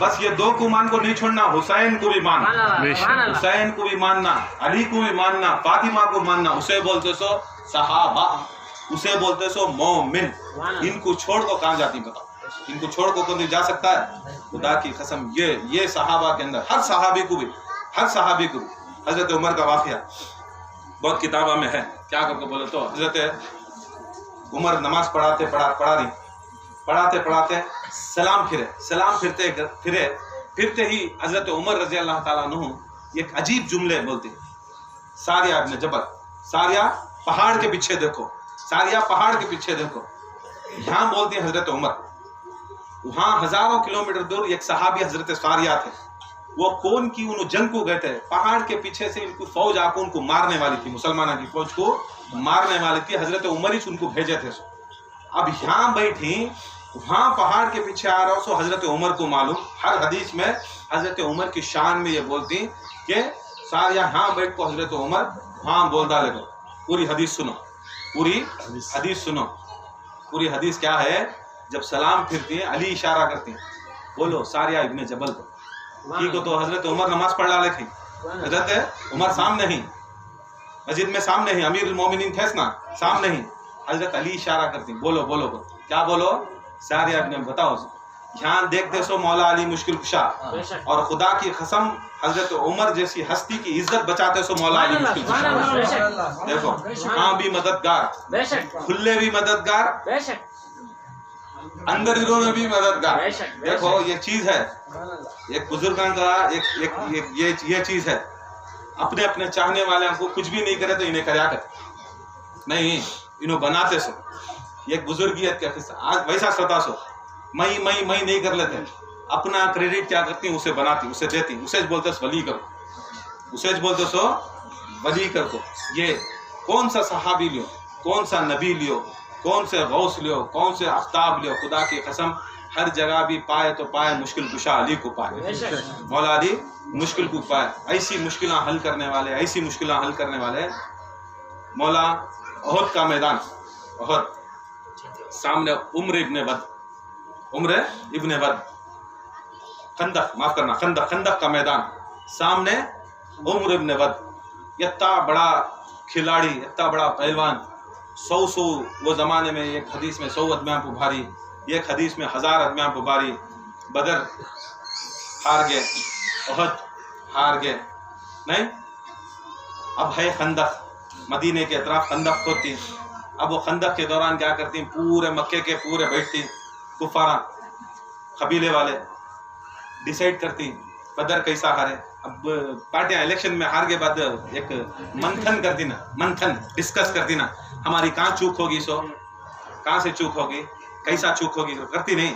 S2: बस ये 2 को मान को नहीं छोड़ना, हुसैन को भी मानना, हुसैन को भी मानना, अली को भी मानना, फातिमा को मानना, उसे बोलते सो सहाबा, उसे बोलते सो मोमिन। इनको छोड़ को कहाँ जाती बताओ, इनको छोड़ को कौन जा सकता है? खुदा की कसम ये सहाबा के अंदर हर सहाबी को भी हजरत उमर का वाकया बहुत किताबा में है। क्या करके बोले तो हजरत उमर नमाज पढ़ाते सलाम फिरते ही हजरत उमर रजी अल्लाह ताला अन्हु एक अजीब जुमले बोलते, सारिया इब्न जबल, सारिया पहाड़ के पीछे देखो, सारिया पहाड़ के पीछे देखो, यहाँ बोलते हैं हजरत उमर। वहाँ हजारों किलोमीटर दूर एक सहाबी हजरत सारिया थे, वो कौन की उन जंग को गए थे, पहाड़ के पीछे से इनको फौज आकर उनको मारने वाली थी, मुसलमानों की फौज को मारने वाली थी, हजरत उमर ही उनको भेजे थे। अब यहाँ बैठी, वहां पहाड़ के पीछे आ रहा हो, सो हजरत उमर को मालूम। हर हदीस में हजरत उमर की शान में ये बोलती कि सार यहाँ बैठ को हजरत उमर हाँ बोल डाले को। पूरी हदीस सुनो, पूरी हदीस सुनो। पूरी हदीस क्या है? जब सलाम फिरती है अली इशारा करती है, बोलो सारिया इब्ने जबल को। ठीक हो, तो हजरत उमर नमाज पढ़ डाले थे, हजरत उमर सामने ही, मस्जिद में सामने ही, अमीरुल मोमिनीन थे ना, सामने ही। हजरत अली इशारा करती, बोलो बोलो बोलो, क्या बोलो? सारिया इब्ने, बताओ। यहाँ देखते सो मौला अली मुश्किल कुशा, और खुदा की कसम हजरत उमर जैसी हस्ती की इज्जत बचाते सो मौला अली मुश्किल कुशा। देखो हाँ भी मददगार, खुले भी मददगार, अंदर में भी मददगार। देखो ये चीज है, एक बुजुर्गों का ये चीज है। अपने अपने चाहने वाले को कुछ भी नहीं करे तो इन्हें करया कर नहीं, इन्हों बनाते सो। एक बुजुर्गियत का किस्सा आज वैसा सता सो, मई नहीं कर लेते, अपना क्रेडिट क्या करती, उसे बनाती, उसे देती, उसे बोलते सो वली करो, उसे बोलते सो वली कर को। ये कौन सा सहाबी लियो, कौन सा नबी लियो, कौन से गौस लियो, कौन से आफ्ताब लियो, खुदा की कसम हर जगह भी पाए तो पाए मुश्किल कुशा अली को पाए, मौला अली मुश्किल को पाए। ऐसी मुश्किलें हल करने वाले, ऐसी मुश्किलें हल करने वाले। मौला उहद का मैदान, उहद सामने उम्र इब्ने वद, खंदक माफ करना, खंदक का मैदान, सामने उम्र इब्ने वद। इतना बड़ा खिलाड़ी, इतना बड़ा पहलवान, 100 वो जमाने में एक हदीस में 100 आदमियां को भारी, एक हदीस में 1000 आदमियां को भारी। बदर हार गए, उहद हार गए, नहीं। अब है खंदक, मदीने के अतराफ खंदक होती। अब वो खंदक के दौरान क्या करती, पूरे मक्के के पूरे बैठती कुफारा कबीले वाले, डिसाइड करती बदर कैसा हारे। अब पार्टियां इलेक्शन में हार के बाद एक मंथन करती ना, मंथन डिस्कस करती ना, हमारी कहाँ चूक होगी, सो कहाँ से चूक होगी, कैसा चूक होगी, तो करती नहीं।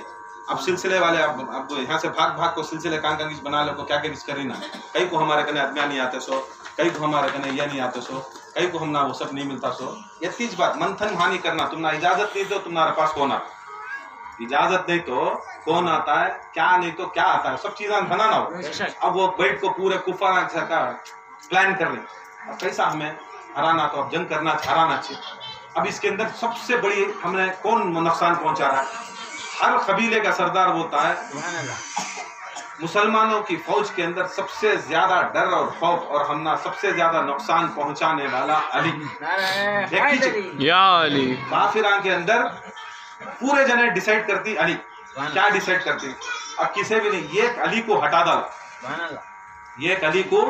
S2: अब सिलसिले वाले अब यहाँ से भाग को सिलसिले कहाँ बना लो, क्या करी ना, कई को हमारे कने आदमियाँ नहीं आते सो, कई को हमारे कने ये नहीं आते सो, कई को हम ना वो सब नहीं मिलता सो। ये चीज बात मंथन हानि करना, तुम ना इजाजत नहीं दो, तुम्हारे पास कौन आता, इजाजत नहीं तो कौन आता है, क्या नहीं तो क्या आता है, सब चीजें बना ना हो। अब वो बैठ को पूरे कुफारा का प्लान कर रहे, अब कैसा हमें हराना, तो अब जंग करना, हराना चाहिए। अब इसके अंदर सबसे बड़ी हमने कौन नुकसान पहुंचा रहा है? हर कबीले का सरदार बोलता है मुसलमानों की फौज के अंदर सबसे ज्यादा डर और खौफ और हमना सबसे ज्यादा नुकसान पहुंचाने वाला अली।
S3: या अली।
S2: काफिरा के अंदर पूरे जने डिसाइड करती अली, क्या डिसाइड करती, अब किसी भी नहीं, ये अली को हटा डालो, ये अली को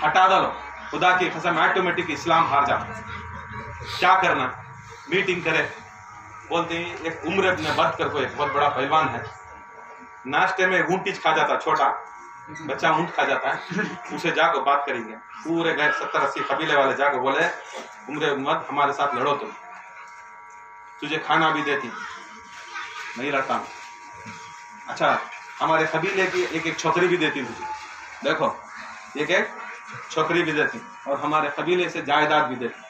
S2: हटा डालो, खुदा की कसम ऑटोमेटिक इस्लाम हार जाता। क्या करना, मीटिंग करे, बोलते हैं एक उम्र इब्ने वद करके एक बहुत बड़ा पहलवान है, नाश्ते में ऊँट खा जाता, छोटा बच्चा ऊँट खा जाता है, उसे जाकर बात करेंगे। पूरे गए 70-80 कबीले वाले जाकर बोले उम्र इब्ने वद हमारे साथ लड़ो, तुझे खाना भी देती, नहीं लड़ता। अच्छा हमारे कबीले की एक छोकरी भी देती तुझे, देखो एक छोकरी भी देती, और हमारे कबीले से जायदाद भी देती,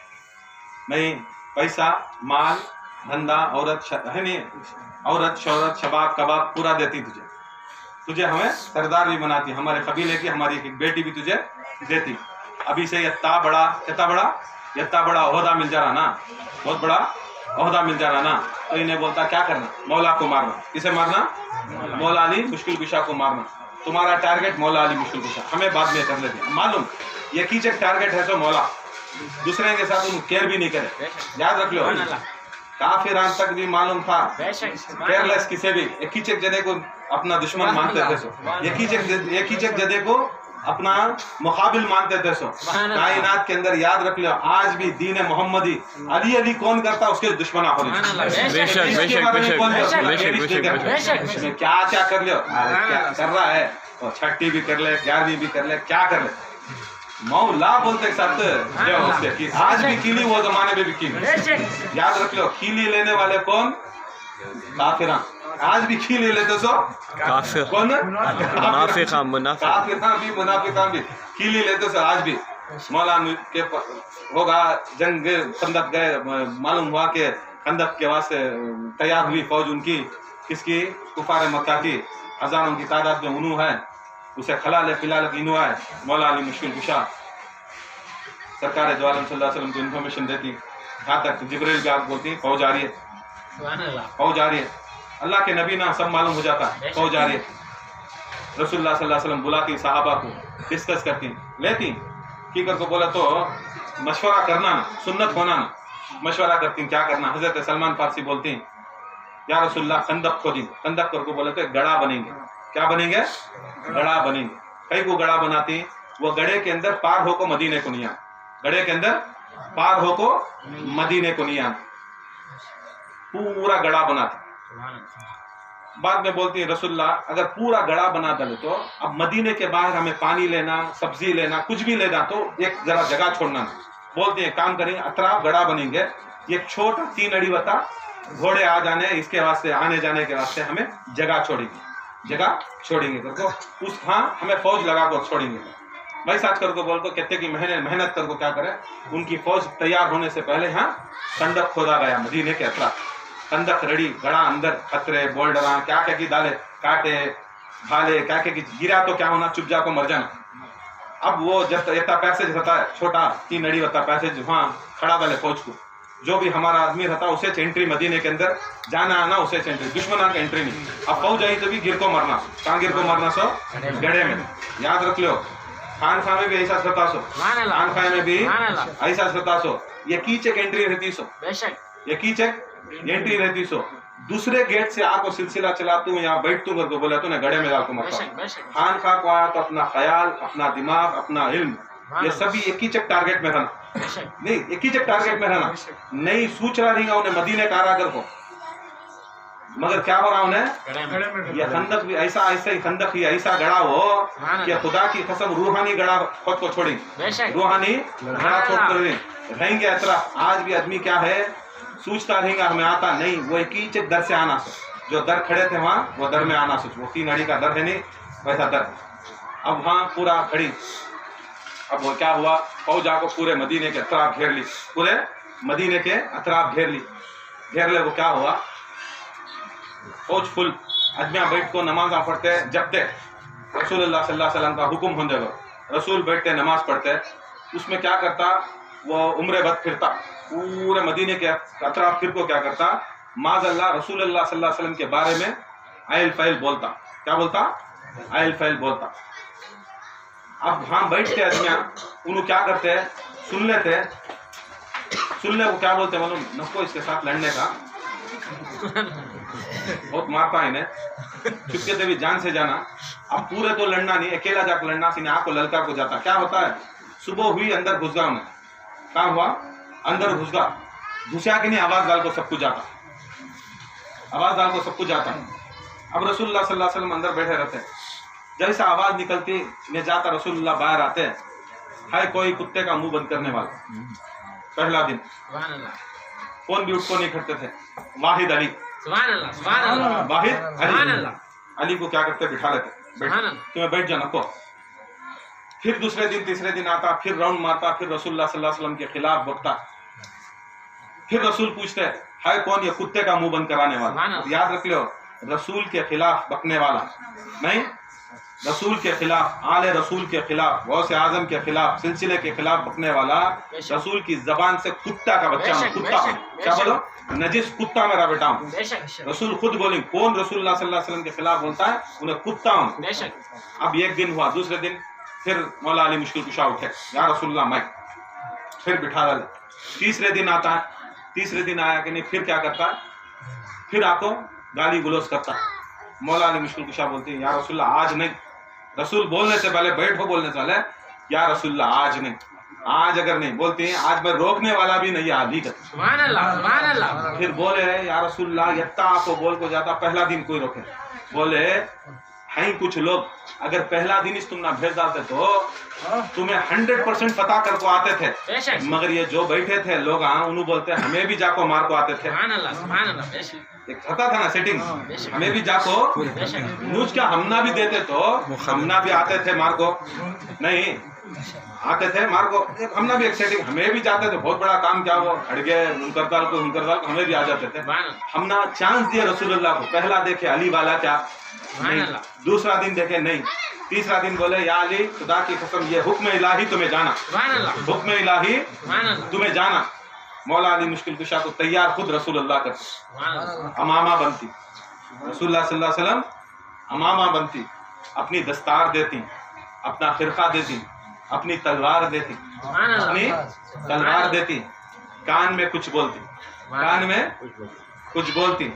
S2: नहीं पैसा माल धंधा औरत है नहीं, औरत शौहरत शबाब कबाब पूरा देती तुझे हमें सरदार भी बनाती, हमारे कबीले की हमारी एक बेटी भी तुझे देती। अभी से इतना बड़ा ओहदा मिल जा रहा ना, बहुत बड़ा ओहदा मिल जा रहा ना, तो इन्हें बोलता क्या करना, मौला को मारना। किसे मारना? मौला अली मुश्किल कुशा को मारना। तुम्हारा टारगेट मौला अली मुश्किल कुशा, हमें बाद में कर लेते मालूम, ये कीचक टारगेट है तो मौला, दूसरे के साथ तुम केयर भी नहीं करे, याद रख लो। काफिरान तक भी मालूम था, केयरलेस किसे भी, एक कीचक जदे को अपना दुश्मन मानते थे सो, ये कीचक जदे को अपना मुकाबिल मानते थे सो। कायनात के अंदर याद रख लो, आज भी दीन मोहम्मदी अली अली कौन करता, उसके दुश्मन आप क्या कर लो, क्या कर रहा है, और छठी भी कर ले, 11वीं भी कर ले, क्या कर ले, मौला बोलते साथ आज भी कीली, वो जमाने में भी कीली। याद रख लो, कीली लेने वाले कौन? काफिरा आज भी खी ले लेते सो
S3: काफिर
S2: कौन
S3: मुनाफिका मुनाफिक
S2: काफिरा भी मुनाफिका भी खी ले लेते सो आज भी मौलाना के होगा जंग खंदक गए मालूम हुआ कि खंदक के वास्ते तैयार हुई फौज उनकी किसकी कुफार मक्का की हजारों की तादाद में उन्हू है उसे खला ले पिला ले इनू है मौला अली मुश्किल कुशा सरकार दो आलम सल्लल्लाहु अलैहि वसल्लम को इन्फॉर्मेशन देती यहाँ तक जिब्रील भी आप बोलती फौज आ रही है फौज आ रही है अल्लाह के नबी ना सब मालूम हो जाता फौज आ रही है रसूलुल्लाह सल्लल्लाहु अलैहि वसल्लम बुलाती सहाबा को डिस्कस करती लेती की कर को बोला तो मशवरा करना ना सुन्नत होना ना मशवरा करती क्या करना हजरत सलमान फारसी बोलती या रसूलुल्लाह खंदक खोदी खंदक कर को बोले तो गड़ा बनेंगे क्या बनेंगे गड़ा बनेंगे कई को गड़ा बनाती वो गड़े के अंदर पार हो को मदीने को नहीं आना गड़े के अंदर पार हो को मदीने को नहीं आना पूरा गड़ा बनाती बाद में बोलती है रसूलुल्लाह अगर पूरा गड़ा बना डाले तो अब मदीने के बाहर हमें पानी लेना सब्जी लेना कुछ भी लेना तो एक जरा जगह छोड़ना बोलते हैं काम करेंगे अतराफ गड़ा बनेंगे एक छोटा 3 अड़ी बता घोड़े आ जाने इसके वास्ते आने जाने के वास्ते हमें जगह छोड़ेंगे तो उस हाँ हमें फौज लगा कर छोड़ेंगे भाई साथ कर को बोल को कहते कि मेहनत कर को क्या करे उनकी फौज तैयार होने से पहले हाँ खंदक खोदा गया मदीने के अतराफ खंदक रड़ी गड़ा अंदर खतरे बोल्डरा क्या क्या की डाले काटे भाले क्या क्या की गिरा तो क्या होना चुप जा को मर जाना अब वो जब इतना पैसेज रहता है छोटा 3 अड़ी होता पैसेज वहाँ खड़ा डाले फौज को जो भी हमारा आदमी रहता उसे एंट्री मदीने के अंदर जाना आना उसे एंट्री दुश्मना का एंट्री नहीं अब फौज आई तो भी गिर को मरना कहाँ गिर को मरना सो गड़े में याद रख लो खान खान में भी ऐसा श्रता सो खान खान में भी ऐसा श्रता सो ये कीचक एंट्री रहती सो ये कीचक एंट्री रहती सो दूसरे गेट से आपको सिलसिला चलातू यहाँ बैठतू करके बोला तो ना गड़े में डाल को मरता खान खा को आया तो अपना ख्याल अपना दिमाग अपना इल्म ये सभी एक ही चक टारगेट में रहना नहीं एक ही चक टारगेट में रहना नहीं सोच रहा रहेगा उन्हें मदीने कारागर को मगर क्या हो रहा उन्हें ये खंदक भी ऐसा ही खंदक ही ऐसा गड़ा हो कि खुदा की कसम रूहानी गड़ा खुद को छोड़ेंगे रूहानी गड़ा छोड़ कर रहेंगे ऐसा आज भी आदमी क्या है सोचता रहेगा हमें आता नहीं वो एक ही चक दर से आना सो जो दर खड़े थे वहाँ वो दर में आना सो वो 3 अड़ी का दर है नहीं वैसा दर अब वहाँ पूरा खड़ी अब वो क्या हुआ फौज आको पूरे मदीने के अतराफ घेर ली पूरे मदीने के अतराफ घेर ले वो क्या हुआ फौज फुल आदमिया बैठ को नमाजा पढ़ते जपते रसूलुल्लाह सल्लल्लाहु अलैहि वसल्लम का हुक्म होने लगा रसूल बैठते नमाज पढ़ते उसमें क्या करता वो उम्र बद फिरता पूरे मदीने के अतराफ फिर को क्या करता माज़अल्लाह रसूलुल्लाह सल्लल्लाहु अलैहि वसल्लम के बारे में आयल फैल बोलता क्या बोलता आयल फैल बोलता अब वहाँ बैठते आदमिया उन्होंने क्या करते हैं सुनने को क्या बोलते हैं मालूम नको इसके साथ लड़ने का बहुत मारता है इन्हें चुपके से भी जान से जाना अब पूरे तो लड़ना नहीं अकेला जाकर लड़ना सीने आपको ललका को जाता क्या होता है सुबह हुई अंदर घुस गया उन्हें क्या हुआ अंदर घुसा कि नहीं आवाज डाल को सब कुछ जाता आवाज डाल को सब कुछ जाता अब रसूलुल्लाह सल्लल्लाहु अलैहि वसल्लम अंदर बैठे रहते जैसा आवाज निकलती ने जाता रसूलुल्लाह बाहर आते है कोई कुत्ते का मुंह बंद करने वाला पहला दिन कौन भी उठ को नहीं खड़ते थे वाहिद अली वाहिद अली को क्या करते बिठा लेते तुम्हें बैठ जाना को फिर दूसरे दिन तीसरे दिन आता फिर राउंड मारता फिर रसूलुल्लाह सल्लल्लाहु अलैहि वसल्लम के खिलाफ बकता फिर रसूल पूछते है कौन ये कुत्ते का मुंह बंद कराने वाला याद रख लो रसूल के खिलाफ बकने वाला नहीं रसूल के खिलाफ आले रसूल के खिलाफ गौसे आजम के खिलाफ सिलसिले के खिलाफ बकने वाला रसूल की जबान से कुत्ता का बच्चा हूँ कुत्ता क्या बोलो नजिस कुत्ता मेरा बेटा हूँ रसूल खुद बोलेंगे कौन रसूलुल्लाह सल्लल्लाहु अलैहि वसल्लम के खिलाफ बोलता है उन्हें कुत्ता हूँ अब एक दिन हुआ दूसरे दिन फिर मौला अली मुश्किल कुशा उठे या रसूलुल्लाह मैं फिर बिठा डाले तीसरे दिन आता है तीसरे दिन आया कि नहीं फिर क्या करता है फिर आपको गाली गुलोस करता मौला अली मुश्किल कुशा बोलते हैं या रसूलुल्लाह आज नहीं रसूल बोलने से पहले बैठो बोलने से पहले या रसूलुल्लाह आज नहीं आज अगर नहीं बोलते हैं आज मैं रोकने वाला भी नहीं आदि का
S5: सुभान अल्लाह फिर
S2: बोले या रसूलुल्लाह यत्ता आपको बोल को जाता पहला दिन कोई रोके बोले कहीं कुछ लोग अगर पहला दिन ही तुम ना भेज डालते तो तुम्हें 100% पता कर को आते थे,
S5: बेशक
S2: मगर ये जो बैठे थे लोग उन्होंने बोलते हमें भी जाको मार को आते थे।
S5: सुभान अल्लाह बेशक
S2: एक होता था ना सेटिंग, हमें भी जाको न्यूज क्या हमना भी देते तो हमना भी आते थे मार को, नहीं आते थे मार को, हमना भी एक सेटिंग हमें भी जाते थे, बहुत बड़ा काम क्या वो अड़गे मुनकरदाल को हमें भी आ जाते थे। हमना चांस दिया रसूलुल्लाह को, पहला देखे अली वाला क्या नहीं, दूसरा दिन देखे नहीं, तीसरा दिन बोले या अली खुदा की कसम ये हुक्म इलाही तुम्हें जाना, हुक्म इलाही तुम्हें जाना। मौला अली मुश्किल कुशा को तैयार खुद रसूलुल्लाह करते, अमामा बनती रसूलुल्लाह सल्लल्लाहु अलैहि वसल्लम, अमामा बनती, अपनी दस्तार देती, अपना खिरखा देती, अपनी तलवार देती, अपनी तलवार देती, कान में कुछ बोलती, कान में कुछ बोलती,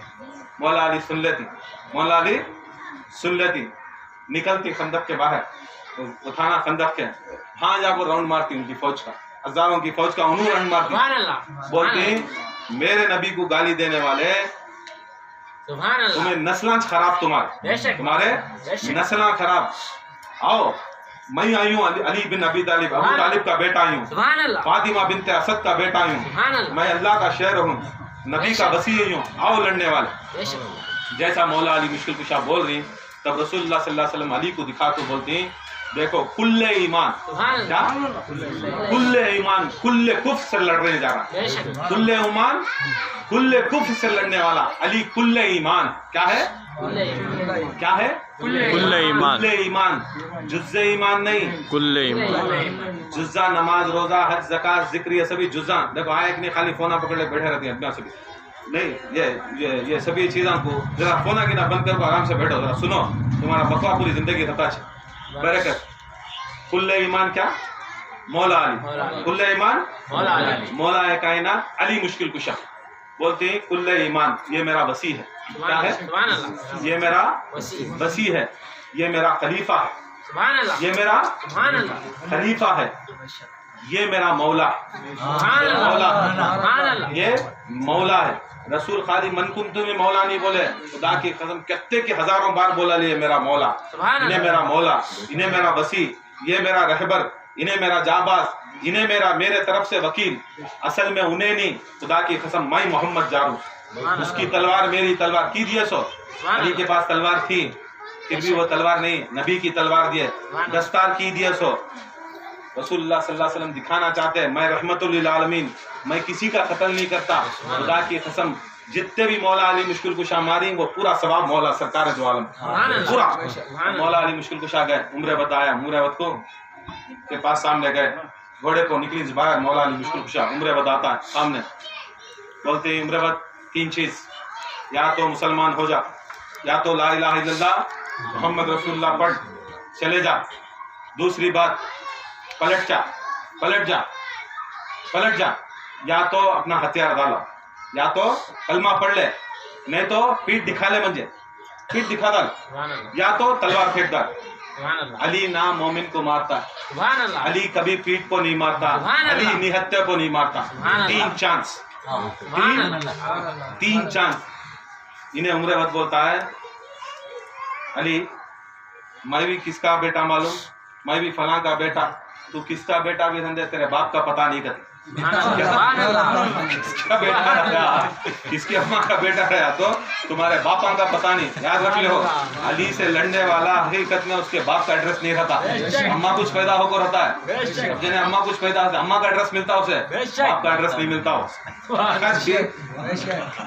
S2: मौला अली सुन लेती, मौला अली सुन लेती, निकलती खंदक के बाहर, उठाना खंदक के, हाँ जाकर राउंड मारती उनकी फौज का, हजारों की फौज का उन्होंने राउंड मारती, बोलती मेरे नबी को गाली देने वाले तुम्हें नस्लां खराब, तुम्हारे नस्लां खराब, आओ मैं आई हूँ अली बिन अबी तालिब, अबू तालिब का बेटा आई हूँ, फातिमा बिनते असद का बेटा आई हूँ, मैं अल्लाह का शेर हूँ, नबी का वसी हूँ, आओ लड़ने वाले। जैसा मौला अली मुश्किल कुशा बोल रही तब रसूलुल्लाह सल्लल्लाहु अलैहि वसल्लम अली को दिखा तो बोलती देखो कुल्ले ईमान, क्या कुल्ले ईमान कुल्ले कुफ्र से लड़ने जा रहा, कुल्ले ईमान कुल्ले कुफ्र से लड़ने वाला अली, कुल्ले ईमान क्या है, क्या है
S3: कुल्ले ईमान,
S2: कुल्ले ईमान, जुज़्ज़े ईमान नहीं,
S3: कुल्ले ईमान,
S2: जुज़्ज़ा नमाज रोजा हज ज़कात जिक्र ये सभी जुज़्ज़ा, देखो आए कि नहीं खाली फोना पकड़े बैठे रहती हैं अपना सभी नहीं, ये सभी चीज़ों को जरा फोना की ना बंद करो, आराम से बैठो, जरा सुनो, तुम्हारा बकवा पूरी जिंदगी रहता है बरकत। कुल्ले ईमान क्या, मौला अली, कुल्ले ईमान मौला है कायनात अली मुश्किल कुशा, बोलते हैं कुल्ले ईमान ये मेरा वसी है, क्या है, ये मेरा वसी है, ये मेरा खलीफा है, ये मेरा खलीफा है, ये मेरा मौला, मौला ये मौला है। रसूल खाली मनकुम तुम्हें मौला नहीं बोले, खुदा की कसम कितने के हजारों बार बोला लिए मेरा मौला, इन्हें मेरा मौला, इन्हें मेरा वसी, ये मेरा रहबर, इन्हें मेरा जाबाज, इन्हें मेरा मेरे तरफ से वकील, असल में उन्हें नहीं, खुदा की कसम मैं मोहम्मद जारू, उसकी तलवार मेरी तलवार की दिए सो, अली के पास तलवार थी फिर भी वो तलवार नहीं, नबी की तलवार दिए, दस्तार की दिए सो, रसूलुल्लाह सल्लल्लाहु अलैहि वसल्लम दिखाना चाहते हैं मैं रहमतुल लिल आलमीन, मैं किसी का कत्ल नहीं करता, खुदा की कसम जितने भी मौला अली मुश्किल कुशा मारी वो पूरा सवाब मौला सरकार दो आलम पूरा। मौला अली मुश्किल कुशा गए, उम्र बताया, उम्र को के पास सामने गए, घोड़े को निकली बाहर, मौला अली मुश्किल कुशा उम्र बताता है सामने, बोलते हैं उम्र तीन चीज, या तो मुसलमान हो जा, या तो ला इलाहा इल्लल्लाह मोहम्मद रसूलुल्लाह पढ़ चले जा, दूसरी बात पलट जा, पलट जा, पलट जा, या तो अपना हथियार डालो, या तो कलमा पढ़ ले, नहीं तो पीठ दिखा ले, मुझे पीठ दिखा डाल, या तो तलवार फेंक डाल। अली ना मोमिन को मारता, अली कभी पीठ को नहीं मारता, अली निहत्ते को नहीं मारता, तीन चांस, तीन चांस। इन्हें उम्र वक्त बोलता है अली मैं भी किसका बेटा मालूम, मैं भी फलां का बेटा, तू किसका बेटा भी धंधे, तेरे बाप का पता नहीं करती, किसका बेटा रहा, किसकी अम्मा का बेटा रहा तो तुम्हारे बापा का पता नहीं, याद रख लो। अली से लड़ने वाला हकीकत में उसके बाप का एड्रेस नहीं रहता, अम्मा कुछ पैदा होकर रहता है, जिन्हें अम्मा कुछ पैदा होता है अम्मा का एड्रेस मिलता है, उसे बाप का एड्रेस नहीं मिलता हो,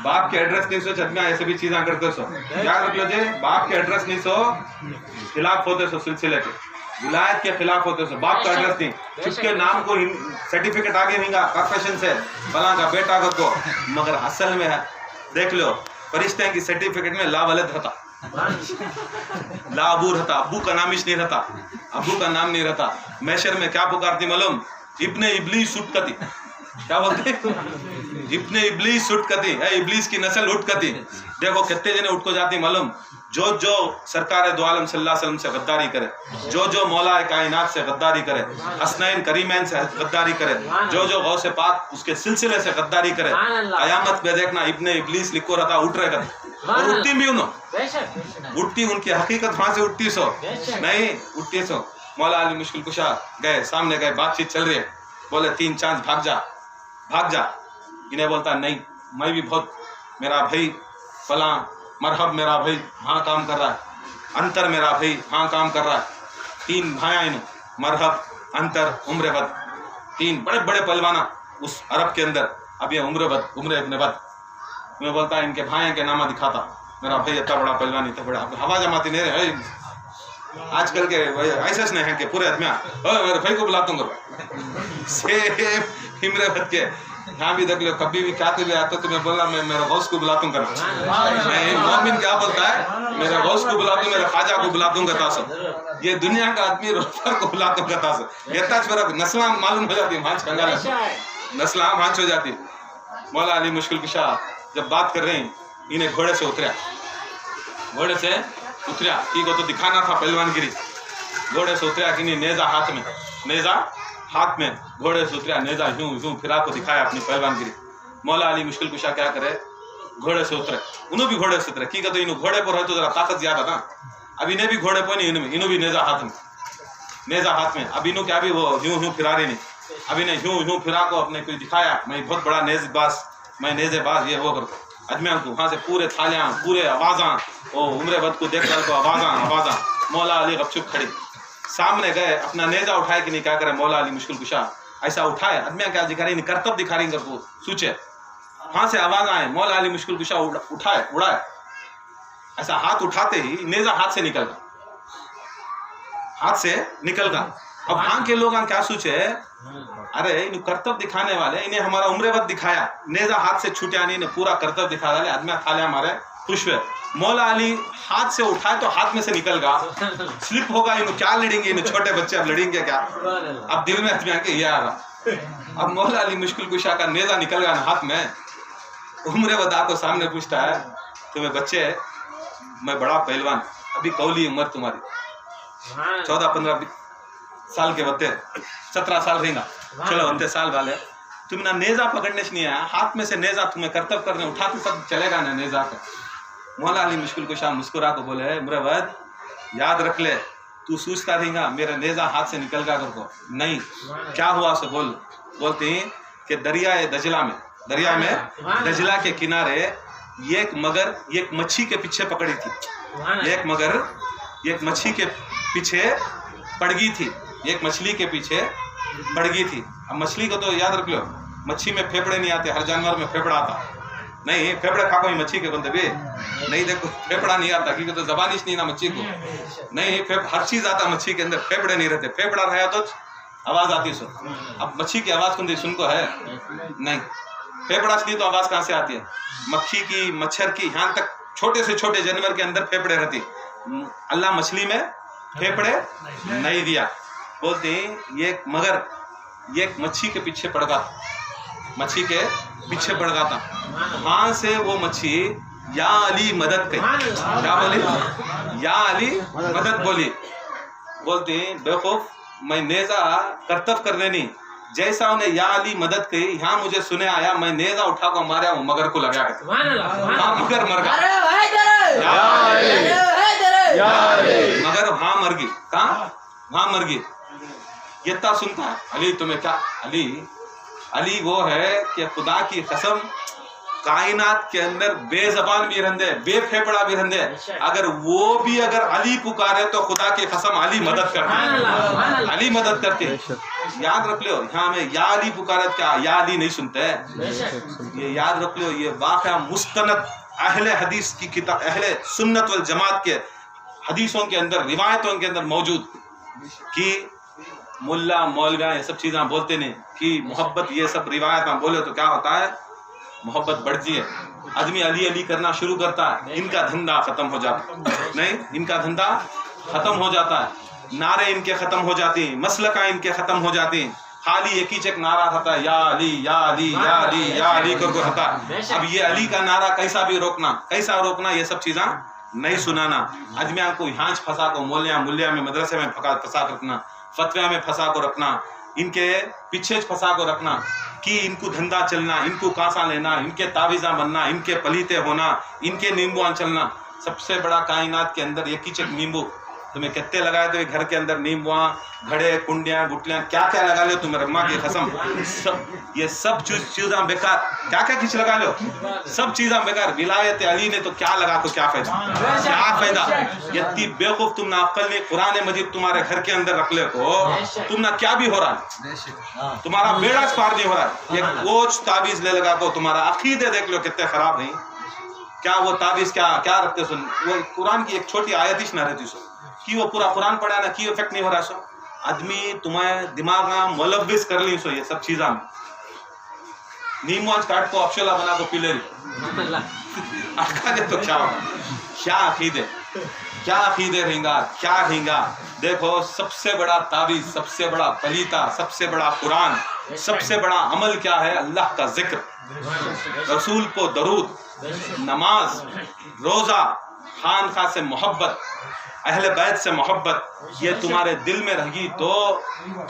S2: बाप के एड्रेस नहीं सो छत में ऐसे भी चीजें करते सो, याद रख लो जी, बाप के एड्रेस नहीं सो खिलाफ होते सो, सिलसिले के विलायत के खिलाफ होते सो, बाप का एड्रेस नहीं, उसके नाम को सर्टिफिकेट आगे नहीं कॉर्पोरेशन से फलां का बेटा को, मगर असल में है देख लो फरिश्ते की सर्टिफिकेट में ला वलद रहता, ला अबू रहता, अबू का नाम नहीं रहता, अबू का नाम नहीं रहता। मैशर में क्या पुकारती मालूम, इब्ने इब्लीस सुटकती, क्या बोलते इब्ने इब्लीस सुटकती है, इब्लीस की नस्ल उठकती। देखो कितने जने उठ को जाती मालूम, जो जो सरकार दो आलम सल्लल्लाहु अलैहि वसल्लम से गद्दारी करे, जो जो मौला कायनात से गद्दारी करे, हसनैन करीमैन से गद्दारी करे, जो जो गौसे पाक उसके सिलसिले से गद्दारी करे, कयामत में देखना इब्ने इब्लीस लिखो रहता उठ रहेगा, और उठती भी उन्हों
S5: बेशक
S2: उठती उनकी हकीकत वहां से उठती सो नहीं उठती सो। मौला अली मुश्किल कुशा गए, सामने गए, बातचीत चल रही है, बोले 3 चांद भाग जा। इन्हें बोलता नहीं, मैं भी बहुत, मेरा भाई फला मरहब, मेरा भाई वहाँ काम कर रहा है, अंतर मेरा भाई वहाँ काम कर रहा है। 3 भाई इन मरहब, अंतर, उम्र-वद, 3 बड़े बड़े पहलवाना उस अरब के अंदर। अब ये उम्र इब्न वद मैं बोलता है इनके भाई के नामा दिखाता, मेरा भाई इतना बड़ा पहलवान, इतना बड़ा हवा जमाती नहीं रहे आजकल के ऐसे नहीं है कि पूरे आदमी मेरे भाई को बुलाता हूँ सेम इम्र वद के यहाँ भी देख लो, कभी भी क्या भी आता तो मैं बोला मैं मेरे गौस को बुलाता हूँ मैं मोमिन क्या बोलता है, मेरे गौस को बुलाता हूँ, मेरे ख्वाजा को बुलाता हूँ कहता सो। ये दुनिया का आदमी रोफर को बुलाता हूँ कहता सो। इतना मेरा नस्ला मालूम हो जाती है, भांच कंगाल नस्ला भांच हो जाती। मौला अली मुश्किल कुशा जब बात कर रहे हैं, इन्हें घोड़े से उतरा ठीक हो तो दिखाना था पहलवानगिरी। घोड़े से उतरा कि नहीं, नेजा हाथ में घोड़े से उतरा, नेजा यूं फिरा को दिखाया अपनी पहलवानगिरी। मौला अली मुश्किल कुशा क्या करे, घोड़े से उतरे, उन्हों भी घोड़े से उतरे की कहते इन्हों घोड़े पर है तो जरा ताकत ज्यादा था। अब इन्हें भी घोड़े पर नहीं, इन्हों भी नेजा हाथ में। अब इन्हों क्या भी वो यूं फिरा रही नहीं, अब इन्हें यूं फिरा को अपने कोई दिखाया, मैं बहुत बड़ा नेजेबाज ये वो करता अजमेर को। वहाँ से पूरे थालियाँ, पूरे आवाज़ा, वो उम्र वद को देख कर को आवाज़ा। मौला अली गपचुप खड़ी, सामने गए, अपना नेजा उठाए कि नहीं, क्या करे मौला अली मुश्किल कुशा ऐसा उठाए, आदमियाँ क्या दिखा रही, करतब दिखा रही को सूचे। वहाँ से आवाज़ आए, मौला अली मुश्किल कुशा उड़ाए, ऐसा हाथ उठाते ही नेजा हाथ से निकल गया। अब वहाँ के लोग क्या सोचे, अरे इन करतब दिखाने वाले, इन्हें हमारा उम्र वक्त दिखाया, नेजा हाथ से छूटा नहीं, पूरा करतब दिखा डाले, आदमी थाले हमारे खुश हुए। मौला अली हाथ से उठाए तो हाथ में से निकल गया, स्लिप होगा, इन्हें क्या लड़ेंगे, इन्हें छोटे बच्चे अब लड़ेंगे क्या। अब दिल में आदमी आके ये आ रहा, अब मौला अली मुश्किल कुशा का नेजा निकल गया हाथ में। उम्र वदा को सामने पूछता है, तुम्हें बच्चे, मैं बड़ा पहलवान, अभी कौली उम्र तुम्हारी 14-15 साल के बच्चे, 17 साल रहेगा, चलो 29 साल वाले, तुम ना नेजा पकड़ने से नहीं आया, हाथ में से नेजा तुम्हें करतब करने उठा तो सब चलेगा ना नेजा का। मौला अली मुश्किल कुशा मुस्कुरा को बोले, मुरवद याद रख ले, तू सोचता रहेगा मेरा नेजा हाथ से निकल गया को, नहीं क्या हुआ सो बोलते हैं कि दरिया में दजला के किनारे एक मगर एक मच्छी के पीछे पकड़ी थी, एक मगर एक मच्छी के पीछे पड़ गई थी, एक मछली के पीछे पड़ गई थी। अब मछली को तो याद रख लो, मच्छी में फेफड़े नहीं आते, हर जानवर में फेफड़ा आता नहीं, फेफड़े खाको ही मच्छी के बंदे भी नहीं, देखो फेफड़ा नहीं आता क्योंकि तो जबानिश नहीं ना मच्छी को, नहीं हर चीज आता मच्छी के अंदर, फेफड़े नहीं रहते, फेफड़ा रहा तो आवाज आती सो। अब मच्छी की आवाज सुन को है नहीं, फेफड़ा नहीं तो आवाज कहाँ से आती है, मक्खी की, मच्छर की, यहाँ तक छोटे से छोटे जानवर के अंदर फेफड़े रहती, अल्लाह मछली में फेफड़े नहीं दिया। बोलते हैं ये मगर ये मच्छी के पीछे पड़ गया था, वहां से वो मच्छी या अली मदद कही, क्या बोली, या अली मदद बोली। बोलते हैं बेवकूफ, मैं नेजा करतब करने नहीं, जैसा उन्हें या अली मदद कही, यहाँ मुझे सुने आया, मैं नेजा उठा को मारा, वो मगर को लगा, मगर मर गया, मगर वहां मर गई, कहाँ वहां मर गई। ये सुनता है अली, तुम्हें क्या अली वो है कि खुदा की कसम, कायनात के अंदर बेजबान भी रहंदे, बेफेफड़ा भी रहंदे, अगर वो भी अगर अली पुकारे तो खुदा की कसम अली मदद करते, अली मदद करते। याद रख लो, यहाँ में या अली पुकारे क्या या अली नहीं सुनते, ये याद रख लो, ये वाक़या मुस्तनद अहले हदीस की किताब, अहले सुन्नत वल जमात के हदीसों के अंदर, रिवायतों के अंदर मौजूद कि मुल्ला मौलविया ये सब चीज़ें बोलते नहीं कि मोहब्बत, ये सब रिवायत बोले तो क्या होता है, मोहब्बत बढ़ती है, आदमी अली अली करना शुरू करता है, इनका धंधा खत्म हो जाता नहीं, इनका धंधा खत्म हो जाता है, नारे इनके खत्म हो जाती हैं, मसलका इनके खत्म हो जाती हैं, खाली एक ही चेक नारा था, या अली या अली या अली या अली को होता। अब ये अली का नारा कैसा भी रोकना, कैसा रोकना, ये सब चीज़ें नहीं सुनाना, आदमियों को यहाँ फंसा को मुल्या में मदरसे में फंसा को रखना, फतवा में फंसा को रखना, इनके पीछे फंसा को रखना, कि इनको धंधा चलना, इनको कांसा लेना, इनके तावीज़ा बनना, इनके पलीते होना, इनके नींबुआ चलना। सबसे बड़ा कायनात के अंदर एक ही चक नींबू तुम्हें कितने लगाए तो घर के अंदर नींबुआ, घड़े, कुंडियाँ, गुटलियाँ, क्या क्या लगा लो तुम्हें रम्मा की कसम, सब ये सब चीज़ें बेकार, क्या क्या कुछ लगा लो, सब चीज़ें बेकार। विलायत अली ने तो क्या लगा को क्या फायदा, क्या फायदा। इतनी बेवकूफ तुम ना अक्ल नहीं, कुरान मजीद तुम्हारे घर के अंदर रख ले को तुम ना क्या भी हो रहा है, तुम्हारा बेड़ा पार नहीं हो रहा है। एक कोच ताबीज ले लगा को तुम्हारा अकीदे देख लो कितने खराब नहीं। क्या वो ताबीज क्या क्या रखते सुन, वो कुरान की एक छोटी आयत ही ना रहती सो कि वो पूरा कुरान पढ़ा ना कि इफेक्ट नहीं हो रहा सो। आदमी तुम्हें दिमाग में मुलव्विस कर ली सो ये सब चीज़ा में। नींबू आज काट को अफशला बना को पी ले अटका दे तो क्या होगा, क्या अकीदे, क्या अकीदे रहेगा, क्या रहेगा। देखो सबसे बड़ा ताबीज, सबसे बड़ा पलीता, सबसे बड़ा कुरान, सबसे बड़ा अमल क्या है, अल्लाह का जिक्र, रसूल को दरूद, नमाज, रोजा, खानखा से मोहब्बत, अहले बैत से मोहब्बत। ये तुम्हारे दिल में रहेगी तो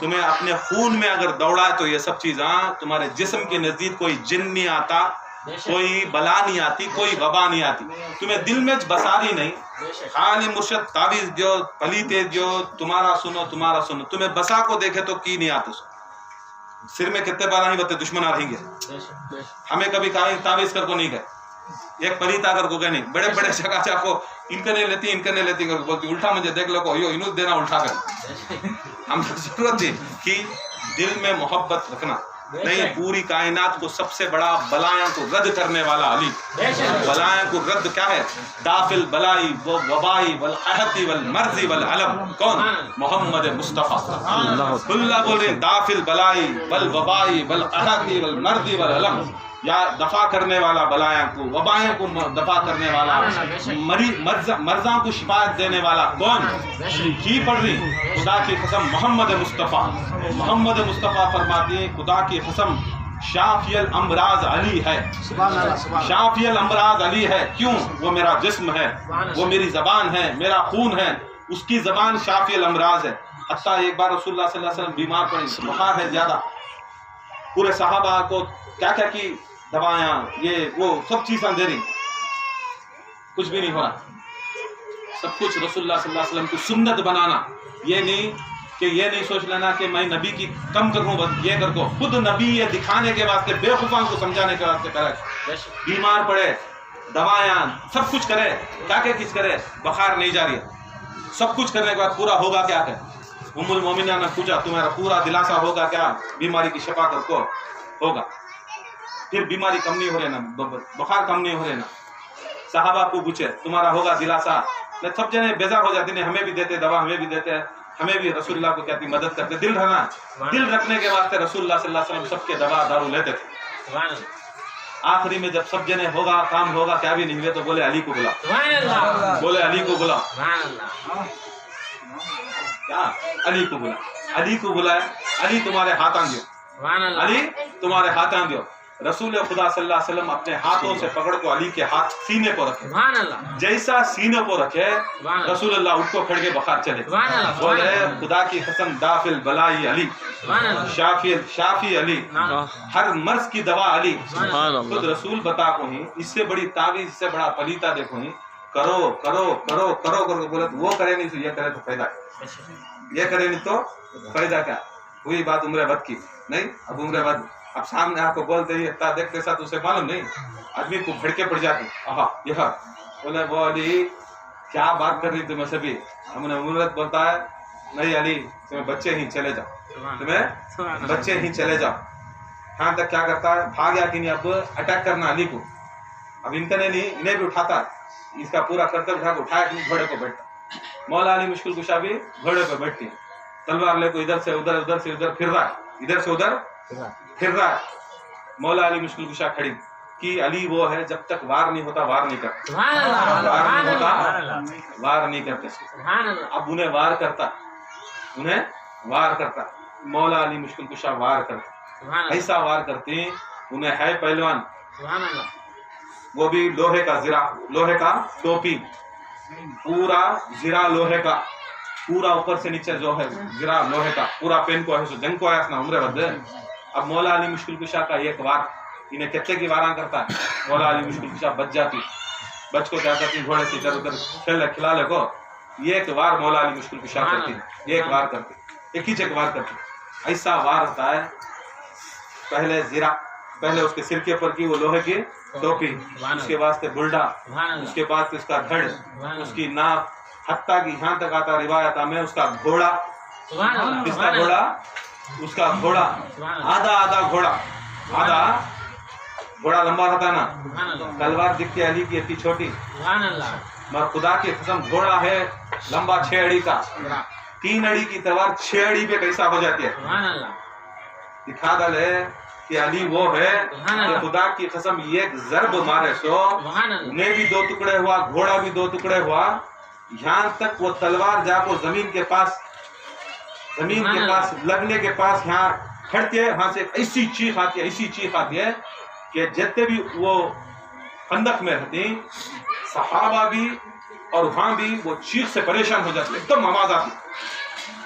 S2: तुम्हें अपने खून में अगर दौड़ा है तो ये सब चीज़ें तुम्हारे जिस्म के नज़दीक कोई जिन नहीं आता, कोई बला नहीं आती, कोई वबा नहीं आती, तुम्हें दिल में बसारी नहीं। खाली मुर्शद ताबीज जो पलीते जो तुम्हारा सुनो तुम्हारा सुनो, तुम्हें बसा को देखे तो की नहीं आते। सिर में कितने बार नहीं बते दुश्मन आ रहेंगे। हमें कभी कहा ताबीज कर को नहीं गए, एक पलीता कर को गए नहीं, बड़े बड़े चकाचा को इनके नहीं लेती कर बोलती, उल्टा मुझे देख लो को यो इन्हों देना उल्टा कर। हम जरूरत थी कि दिल में मोहब्बत रखना। नहीं, पूरी कायनात को सबसे बड़ा बलाया को रद्द करने वाला अली। बलाया को रद्द क्या है, दाफिल बलाई वो वबाई वल कहती वल मर्जी वल अलम, कौन, मोहम्मद मुस्तफ़ा। अल्लाह बोल रहे दाफिल बलाई वल वबाई वल कहती वल मर्जी वल अलम, या दफा करने वाला बलाया को, वबाएं को दफा करने वाला, मर्जा को शिफायत देने वाला कौन, की पढ़ रही खुदा की कसम मोहम्मद मुस्तफ़ा। मोहम्मद मुस्तफ़ा फरमाती है खुदा की कसम शाफियल अमराज अली है, शाफियल अमराज अली है। क्यों, वो मेरा जिस्म है, वो मेरी जबान है, मेरा खून है, उसकी जबान शाफियल अमराज है। हत्ता एक बार रसूलुल्लाह सल्लल्लाहु अलैहि वसल्लम बीमार पड़े, बुखार है ज्यादा, पूरे सहाबा को क्या क्या की दवायां ये वो सब चीज़ें दे रही, कुछ भी नहीं हो रहा। सब कुछ रसूलुल्लाह सल्लल्लाहु अलैहि वसल्लम की सुन्नत बनाना, ये नहीं कि ये नहीं सोच लेना कि मैं नबी की कम करूँ बस ये कर को, खुद नबी ये दिखाने के वास्ते, बेवकूफ़ां को समझाने के वास्ते करे, बीमार पड़े, दवायां सब कुछ करे, क्या क्या किस करे, बुखार नहीं जा रही है, सब कुछ करने के बाद पूरा होगा क्या है। उम्मुल मोमिना ने पूछा तुम्हारा पूरा दिलासा होगा क्या, बीमारी की शफा कर को होगा, फिर बीमारी कम नहीं हो रही ना, बुखार कम नहीं हो रहे ना। साहबा को पूछे तुम्हारा होगा दिलासा, मैं सब जने बेजार हो जाते, हमें भी देते दवा, हमें भी देते, हमें भी रसूलुल्लाह को कहती मदद करते। दिल रहना, दिल रखने के वास्ते रसूलुल्लाह सल्लल्लाहु अलैहि वसल्लम सबके दवा दारू लेते थे। आखिरी में जब सब जने होगा काम होगा क्या भी नहीं हुए तो बोले अली को बुला, बोले अली को बुला, क्या अली को बुला, अली को बुलाया, अली तुम्हारे हाथ आंगे, अली तुम्हारे हाथ आंगे। रसूल खुदा सल्लल्लाहु अलैहि वसल्लम अपने हाथों से पकड़ को अली के हाथ सीने को रखे, जैसा सीने को रखे रसूलुल्लाह उनको खड़ के बुखार चले। बोले खुदा की कसम दाफिल बलाई अली, शाफी अली, हर मर्ज की दवा अली। खुद रसूल बता को ही इससे बड़ी तावीज, इससे बड़ा पलीता देखो ही, करो करो करो करो करो, बोले वो करे नहीं तो ये करे तो फायदा, ये करे नहीं तो फायदा क्या। हुई बात उम्र बद की नहीं, अब उम्र बद, अब सामने आपको बोलते ही इतना देखते साथ उसे मालूम नहीं, आदमी को भड़के पड़ जाती। यह बोले वो अली क्या बात कर रही तुम्हें सभी, हमने उम्र बोलता है नहीं अली तुम्हें बच्चे ही चले जाओ, तुम्हें बच्चे ही चले जाओ। हाँ तक क्या करता है, भाग गया कि नहीं, अब अटैक करना अली को, अब इनका नहीं इन्हें भी उठाता, इसका पूरा करतब उठा के उठाया कि घोड़े को बैठता। मौला अली मुश्किल कुशा भी घोड़े पर बैठती है, तलवार लेको इधर से उधर, उधर से उधर फिर रहा है, इधर से उधर फिर रहा है। मौला अली मुश्किल कुशा खड़ी कि अली वो है जब तक वार नहीं होता वार नहीं करते, वार नहीं होता वार नहीं करते। अब उन्हें वार करता, उन्हें वार करता, मौला अली मुश्किल कुशा वार करता, ऐसा वार करते उन्हें है पहलवान, वो भी लोहे का जिरा, लोहे का टोपी, पूरा जिरा लोहे का, पूरा ऊपर से नीचे जो है जिरा लोहे का पूरा पेन को है, जंग को आया ना उम्र बद अब मौला अली मुश्किल कुशा का एक वार इन्हें कितने की वारा करता है, मौला अली मुश्किल कुशा बच जाती, बच को क्या करती, घोड़े से इधर उधर खिला ले को, एक वार मौला अली मुश्किल कुशा करती, एक वार करती, एक ही एक वार करती। ऐसा वार होता है, पहले जीरा, पहले उसके सिर के ऊपर की वो लोहे की टोपी, उसके बाद से बुल्डा, उसके बाद से उसका धड़, उसकी नाक, हत्ता की यहाँ तक आता रिवायत में उसका घोड़ा, किसका घोड़ा, उसका घोड़ा, आधा घोड़ा, आधा घोड़ा लंबा रहता ना, तलवार दिखती अली की इतनी छोटी, मगर खुदा की कसम घोड़ा है लंबा 6 अड़ी का, 3 अड़ी की तलवार 6 अड़ी पे कैसा हो जाती है। दिखा डाले कि अली वो है कि खुदा की कसम एक जरब मारे सो उन्हें भी 2 टुकड़े हुआ, घोड़ा भी 2 टुकड़े हुआ, यहाँ तक वो तलवार जाको जमीन के पास लगने के पास यहाँ खड़ते है, वहां से ऐसी चीख आती है कि जितने भी वो खंदक में रहती सहाबा भी और वहां भी वो चीख से परेशान हो जाते, एकदम आवाज आती,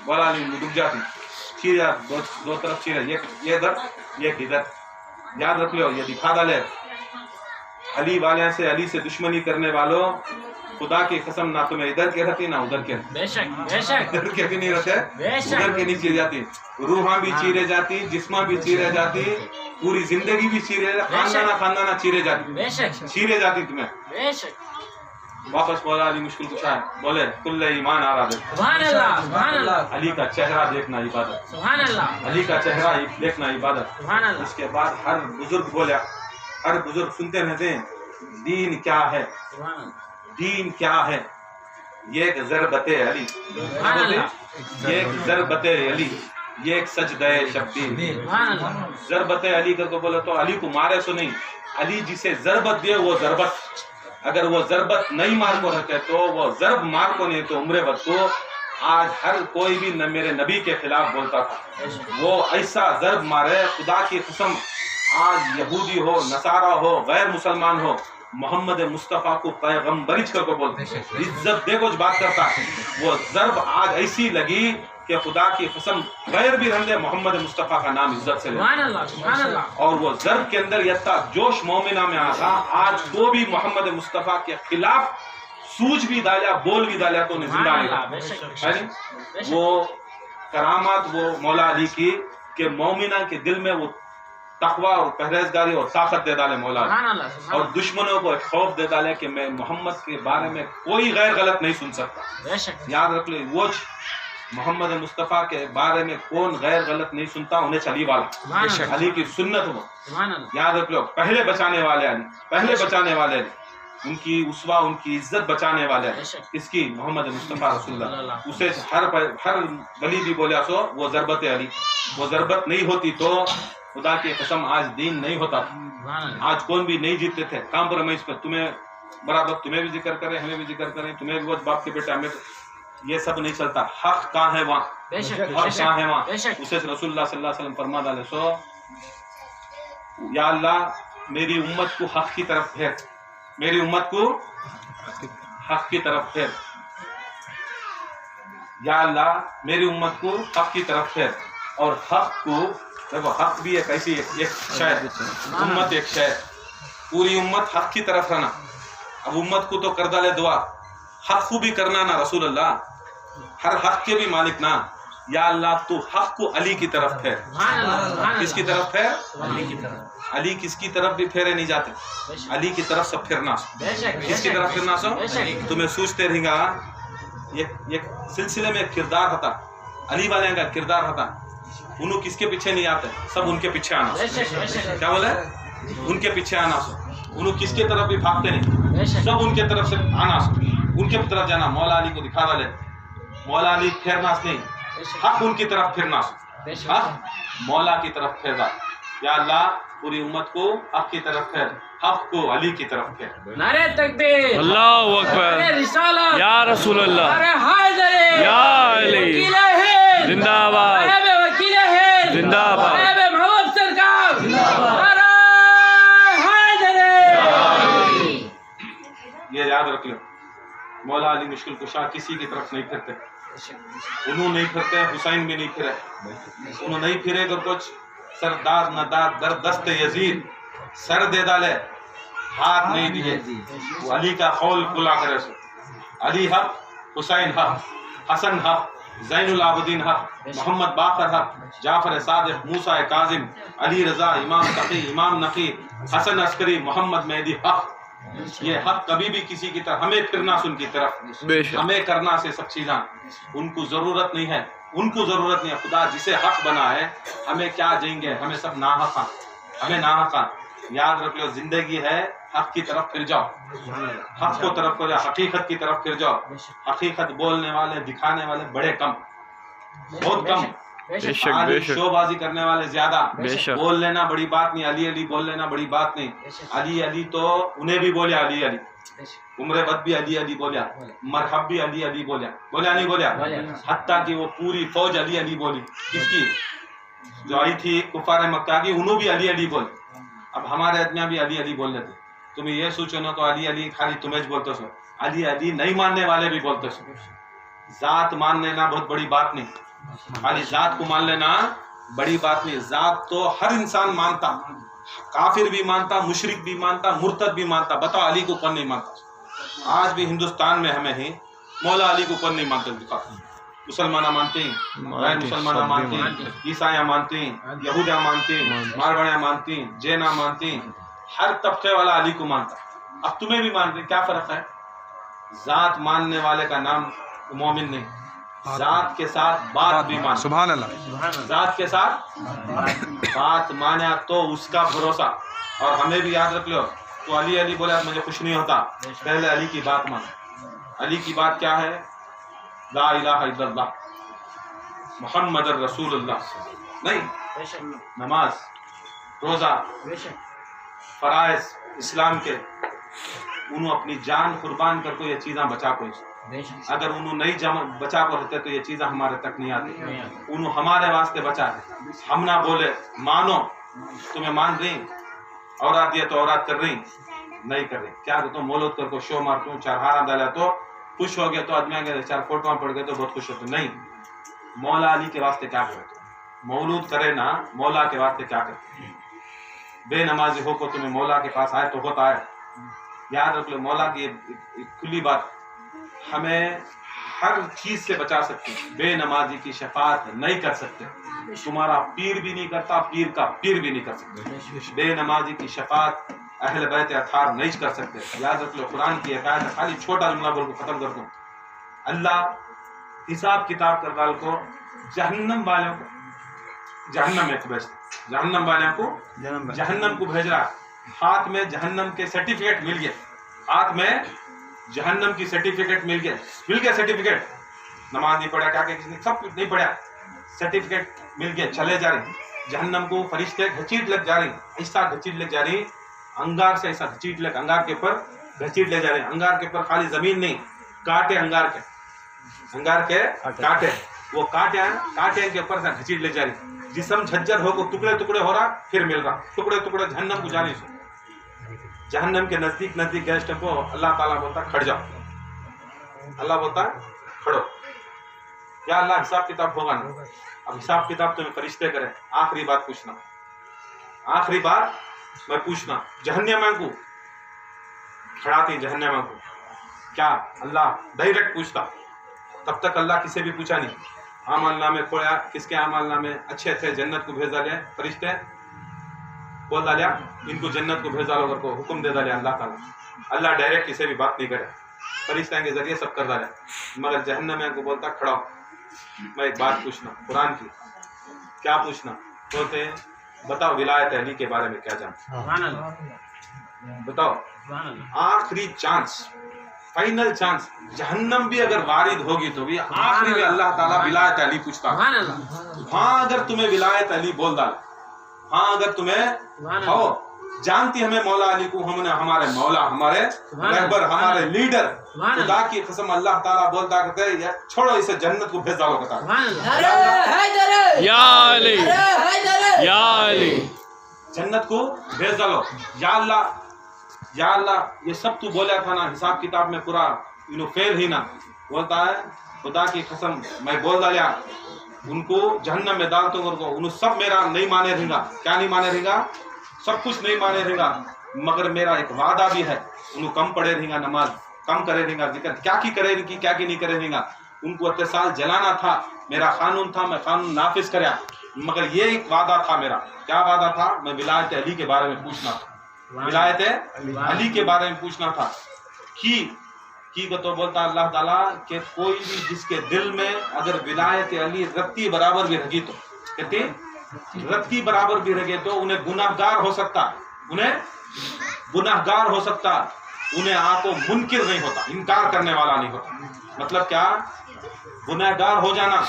S2: वाला नहीं डूब जाती, चीरे दो तरफ चीरे, ये इधर एक इधर। याद रख लो, ये दिखा डाले अली वाले से, अली से दुश्मनी करने वालों, खुदा की कसम ना तुम्हें इधर के रहती ना उधर के,
S5: बेशक
S2: इधर के भी नहीं रहते, उधर के नहीं चीरे जाती, रूहां भी चीरे जाती, जिस्मां भी चीरे जाती, पूरी जिंदगी भी चीरे, खानदाना चीरे जाती तुम्हें। वापस मौला अली मुश्किल कुशा बोले कुल्ले ईमान आ रहा दे, अली का चेहरा देखना इबादत, अली का चेहरा देखना इबादत। उसके बाद हर बुजुर्ग बोला, हर बुजुर्ग सुनते रहते हैं दीन क्या है, दीन क्या है, ये एक ज़रबते अली, ये एक ज़रबते अली, ये एक सजदे शब्दीन। ज़रबते अली करके बोले तो अली को मारे सो नहीं, अली जिसे ज़रबत दे वो ज़रबत, अगर वो ज़रबत नहीं मार को रहते तो वो ज़रब मार को नहीं तो उम्र वक्त को आज हर कोई भी न मेरे नबी के खिलाफ बोलता था, वो ऐसा ज़रब मारे खुदा की कसम, आज यहूदी हो, नसारा हो, गैर मुसलमान हो, मोहम्मद मुस्तफ़ा को पैगम्बरिज करके बोलते, इज्जत दे कुछ बात करता है, वो ज़रब आज ऐसी लगी कि खुदा की कसम गैर भी रहने मोहम्मद मुस्तफ़ा का नाम इज्जत से ले, और वो ज़रब के अंदर यत्ता जोश मोमिना में आता, आज तो भी मोहम्मद मुस्तफ़ा के खिलाफ सूझ भी डाला, बोल भी डाला तो नहीं जिंदा नहीं। वो करामात वो मौला अली की कि मोमिना के दिल में वो तकवा और परहेजगारी और ताकत दे डाले मौला, और दुश्मनों को एक खौफ दे डाले कि मैं मोहम्मद के बारे में कोई गैर गलत नहीं सुन सकता। याद रख लो, वो मोहम्मद मुस्तफ़ा के बारे में कौन गैर गलत नहीं सुनता, उन्हें अली वाला, अली की सुन्नत वो, याद रख लो, पहले बचाने वाले अली, पहले बचाने वाले अली, उनकी उसवा, उनकी इज्जत बचाने वाले इसकी मोहम्मद मुस्तफ़ा रसूलुल्लाह, उसे हर वली भी बोला सो वो ज़रबत अली, वो ज़रबत नहीं होती तो खुदा की कसम आज दीन नहीं होता, आज कौन भी नहीं जीतते थे। कॉम्प्रोमाइज पर तुम्हें बराबर, तुम्हें भी जिक्र करें, हमें भी जिक्र करें, तुम्हें भी वो बाप के बेटा, हमें ये सब नहीं चलता। हक कहाँ है वहाँ, हक कहाँ है वहाँ, उसे रसूलुल्लाह सल्लल्लाहु अलैहि वसल्लम फरमा डाले सो, या अल्लाह मेरी उम्मत को हक की तरफ फेर, मेरी उम्मत को हक की तरफ फेर, या अल्लाह मेरी उम्मत को हक की तरफ फेर। और हक को देखो, हक भी एक ऐसी एक शय, उम्मत एक शय, पूरी उम्मत हक की तरफ रहना। अब उम्मत को तो कर डाले दुआ, हक को भी करना ना रसूल अल्लाह, हर हक के भी मालिक ना, या अल्लाह तू हक को अली की तरफ फेर। किसकी तरफ फेर? अली की तरफ। अली किसकी तरफ भी फेरे नहीं जाते, अली की तरफ सब फिरना। किसकी तरफ फिरना सो? तुम्हें सोचते रहेगा, ये सिलसिले में किरदार होता, अली वाले का किरदार होता, उन्होंने किसके पीछे नहीं आते, सब उनके पीछे आना। क्या बोले? उनके पीछे आना सो, उन्होंने किसके तरफ भी भागते नहीं, सब उनके तरफ से आना सो, उनके तरफ जाना। मौला अली को दिखा डाले, मौला अली फेरना नहीं, हक उनकी तरफ फिरना, हक मौला की तरफ फेरना। या अल्लाह पूरी उम्मत को हक की तरफ फेर, हक को अली की तरफ फेर।
S5: नारे तकबीर,
S6: अल्लाहु अकबर,
S5: नारे रिसालत,
S6: या रसूल अल्लाह,
S5: नारे हैदरी,
S6: या अली,
S5: वकील हिंद
S6: जिंदाबाद,
S5: वकील हिंद
S6: जिंदाबाद,
S5: महबूब सरकार, नारे हैदरी।
S2: ये याद रख लो, मौला अली मुश्किल कुशा किसी की तरफ नहीं फिरते, उन्होंने नहीं फिरते, हुसैन भी नहीं फिरे, उन्होंने नहीं फिरे। अगर कुछ सरदार नदार दर दस्त यजीद सर दे डाले हाथ नहीं दिए वो अली का कौल खुला करे सो अली हक हुसैन हक हसन हक ज़ैनुल आबिदीन हक मोहम्मद बाकर हक जाफर सादिक मूसा काजिम अली रजा इमाम तकी इमाम नकी हसन अस्करी मोहम्मद मेहदी हक ये हक कभी भी किसी की तरफ हमें फिरना सुन की तरफ
S6: बेशक।
S2: हमें करना से सब चीज़ें उनको ज़रूरत नहीं है उनको ज़रूरत नहीं है खुदा जिसे हक बना है हमें क्या देंगे हमें सब नाहक़ा हमें नाहक़ा याद रख लो जिंदगी है हक की तरफ फिर जाओ हक को तरफ फिर जाओ हकीकत की तरफ फिर जाओ हकीकत बोलने वाले दिखाने वाले बड़े कम बहुत कम
S6: बेशक
S2: आज
S6: बेशक
S2: शोबाजी करने वाले ज्यादा
S6: बेशक।
S2: बोल लेना बड़ी बात नहीं अली अली बोल लेना बड़ी बात नहीं अली अली तो उन्हें भी बोले अली अली उम्र बद भी अली अली बोलिया मरहब भी अली अली बोलिया बोलिया नहीं बोलिया हत्ता कि वो पूरी फौज अली अली बोली किसकी जो आई थी कुफार मक्का की उन्होंने भी अली अली बोले अब हमारे आदमियां भी अली अली बोल लेते तुम ये सोचो ना तो अली अली खाली तुम्हें बोलते सो अली अली नहीं मानने वाले भी बोलते सो जात मान लेना बहुत बड़ी बात नहीं खाली जात को मान लेना बड़ी बात नहीं जात तो हर इंसान मानता काफिर भी मानता मुशरिक भी मानता मुर्तद भी मानता बताओ अली को कौन नहीं मानता आज भी हिंदुस्तान में हमें ही मौला अली को कौन नहीं मानते दिखा मुसलमान मानते हैं गैर मुसलमान मानते हैं ईसाइयाँ मानते हैं यहूदिया मानते हैं मारवाड़ियाँ मानती हैं जैना मानती हैं हर तबके वाला अली को मानता अब तुम्हें भी मानते क्या फर्क है जात मानने वाले का नाम मोमिन नहीं जात के साथ बात भी मान
S3: सुभान अल्लाह
S2: जात के साथ बात माना तो उसका भरोसा और हमें भी याद रख लो तो अली अली बोला मुझे कुछ नहीं होता पहले अली की बात मान अली की बात क्या है ला इलाहा इल्लल्लाह मुहम्मद रसूलुल्लाह नहीं नमाज रोजा फराइज इस्लाम के उन्होंने अपनी जान कुर्बान करके ये चीज़ें बचा को अगर उन्होंने नहीं बचा को रहते तो ये चीज़ें हमारे तक नहीं आती उन्होंने हमारे वास्ते बचा है हम ना बोले मानो तुम्हें मान रही औरात दिया तो औरात कर रही नहीं कर रही क्या तो मौलूद कर को शो मारतू चार हारा डाला तो खुश हो गया तो आदमी गए चार फोटो पड़ गए तो बहुत खुश होते नहीं मौला अली के वास्ते क्या करे मौलूद करे ना मौला के वास्ते क्या करे बेनमाजी हो को तुम्हें मौला के पास आए तो होता है याद रख लो मौला की खुली बात हमें हर चीज से बचा सकती बेनमाजी की शफाअत नहीं कर सकते तुम्हारा पीर भी नहीं करता पीर का पीर भी नहीं कर सकते बेनमाजी की शफाअत अहल बैत अथार नहीं कर सकते याद रख लो कुरान की हकायत खाली छोटा जुमला बोल को खत्म कर दूं अल्लाह हिसाब किताब कर डाल को जहन्नम वालों को जहन्नम में भेज जहन्नम वालों को जहन्नम को भेज रहा हाथ में जहन्नम के सर्टिफिकेट मिल गए हाथ में जहन्नम की सर्टिफिकेट मिल गया सर्टिफिकेट नमाज नहीं पढ़ा क्या किसी ने सब कुछ नहीं पढ़ा सर्टिफिकेट मिल गया चले जा रही जहन्नम को फरिश्ते घसीट लग जा रही ऐसा घसीट लग जा रही अंगार से ऐसा घसीट लग अंगार के ऊपर घसीट ले जा रही अंगार के ऊपर खाली जमीन नहीं कांटे अंगार के कांटे वो कांटे के ऊपर से घसीट ले जा रही जिस्म झज्जर हो को टुकड़े टुकड़े हो रहा फिर मिल रहा टुकड़े टुकड़े जहन्नम को जाने से जहन्नम के नजदीक गैस टेम्पो अल्लाह ताला बोलता खड़ जाओ अल्लाह बोलता खड़ो क्या अल्लाह हिसाब किताब होगा ना अब हिसाब किताब तुम्हें फरिश्ते करें आखिरी बात पूछना आखिरी बात मैं पूछना जहन्नम को खड़ाती जहन्नम को क्या अल्लाह डायरेक्ट पूछता तब तक अल्लाह किसे भी पूछा नहीं आमाल नामे खोया किसके आमाल नामे अच्छे थे जन्नत को भेज डाले फरिश्ते बोल डालिया इनको जन्नत को भेज डालो को हुक्म दे डाले अल्लाह ताला अल्लाह डायरेक्ट किसी भी बात नहीं करे फरिश्ते के जरिए सब कर डाले मगर जहन्नम को बोलता खड़ा मैं एक बात पूछना कुरान की क्या पूछना बोलते बताओ विलायत अली के बारे में क्या जानते बताओ आखिरी चांस फाइनल चांस जहन्नम भी अगर वारिद होगी तो भी आखिरी में अल्लाह ताला विलायत अली पूछता हाँ अगर तुम्हें विलायत अली बोल डाला हाँ अगर तुम्हें हो जानती हमें मौला अली को हमने हमारे मौला हमारे रहबर हमारे लीडर खुदा की कसम अल्लाह ताला बोलता कहते हैं छोड़ो इसे जन्नत को भेज डालो
S6: या अली या अली
S2: जन्नत को भेज डालो या अल्लाह ये सब तू बोला था ना हिसाब किताब में पूरा फेल ही ना बोलता है खुदा की कसम मैं बोल डालिया ان کو जहन्नम में डाल दूंगा, उन सब मेरा नहीं माने रहेगा। क्या नहीं माने रहेगा? सब कुछ नहीं माने रहेगा, मगर मेरा एक वादा भी है, उन्हें कम पढ़े रहेगा, नमाज कम करे रहेगा, जिक्र क्या की करे रहेगी, क्या की नहीं करे रहेगा। उनको अत्ते साल जलाना था, मेरा कानून था, मैं कानून नाफिज कराया, मगर ये एक वादा था मेरा। क्या वादा था? मैं विलायत अली के बारे में पूछना था, विलायत अली के बारे में पूछना था की को तो बोलता अल्लाह ताला कि कोई भी जिसके दिल में अगर विलायत अली रत्ती बराबर भी रही तो, कहते रत्ती बराबर भी रहे तो उन्हें गुनाहगार हो सकता, उन्हें गुनाहगार हो सकता, उन्हें आंखों मुनकिर नहीं होता, इनकार करने वाला नहीं होता। मतलब क्या? गुनहगार हो जाना,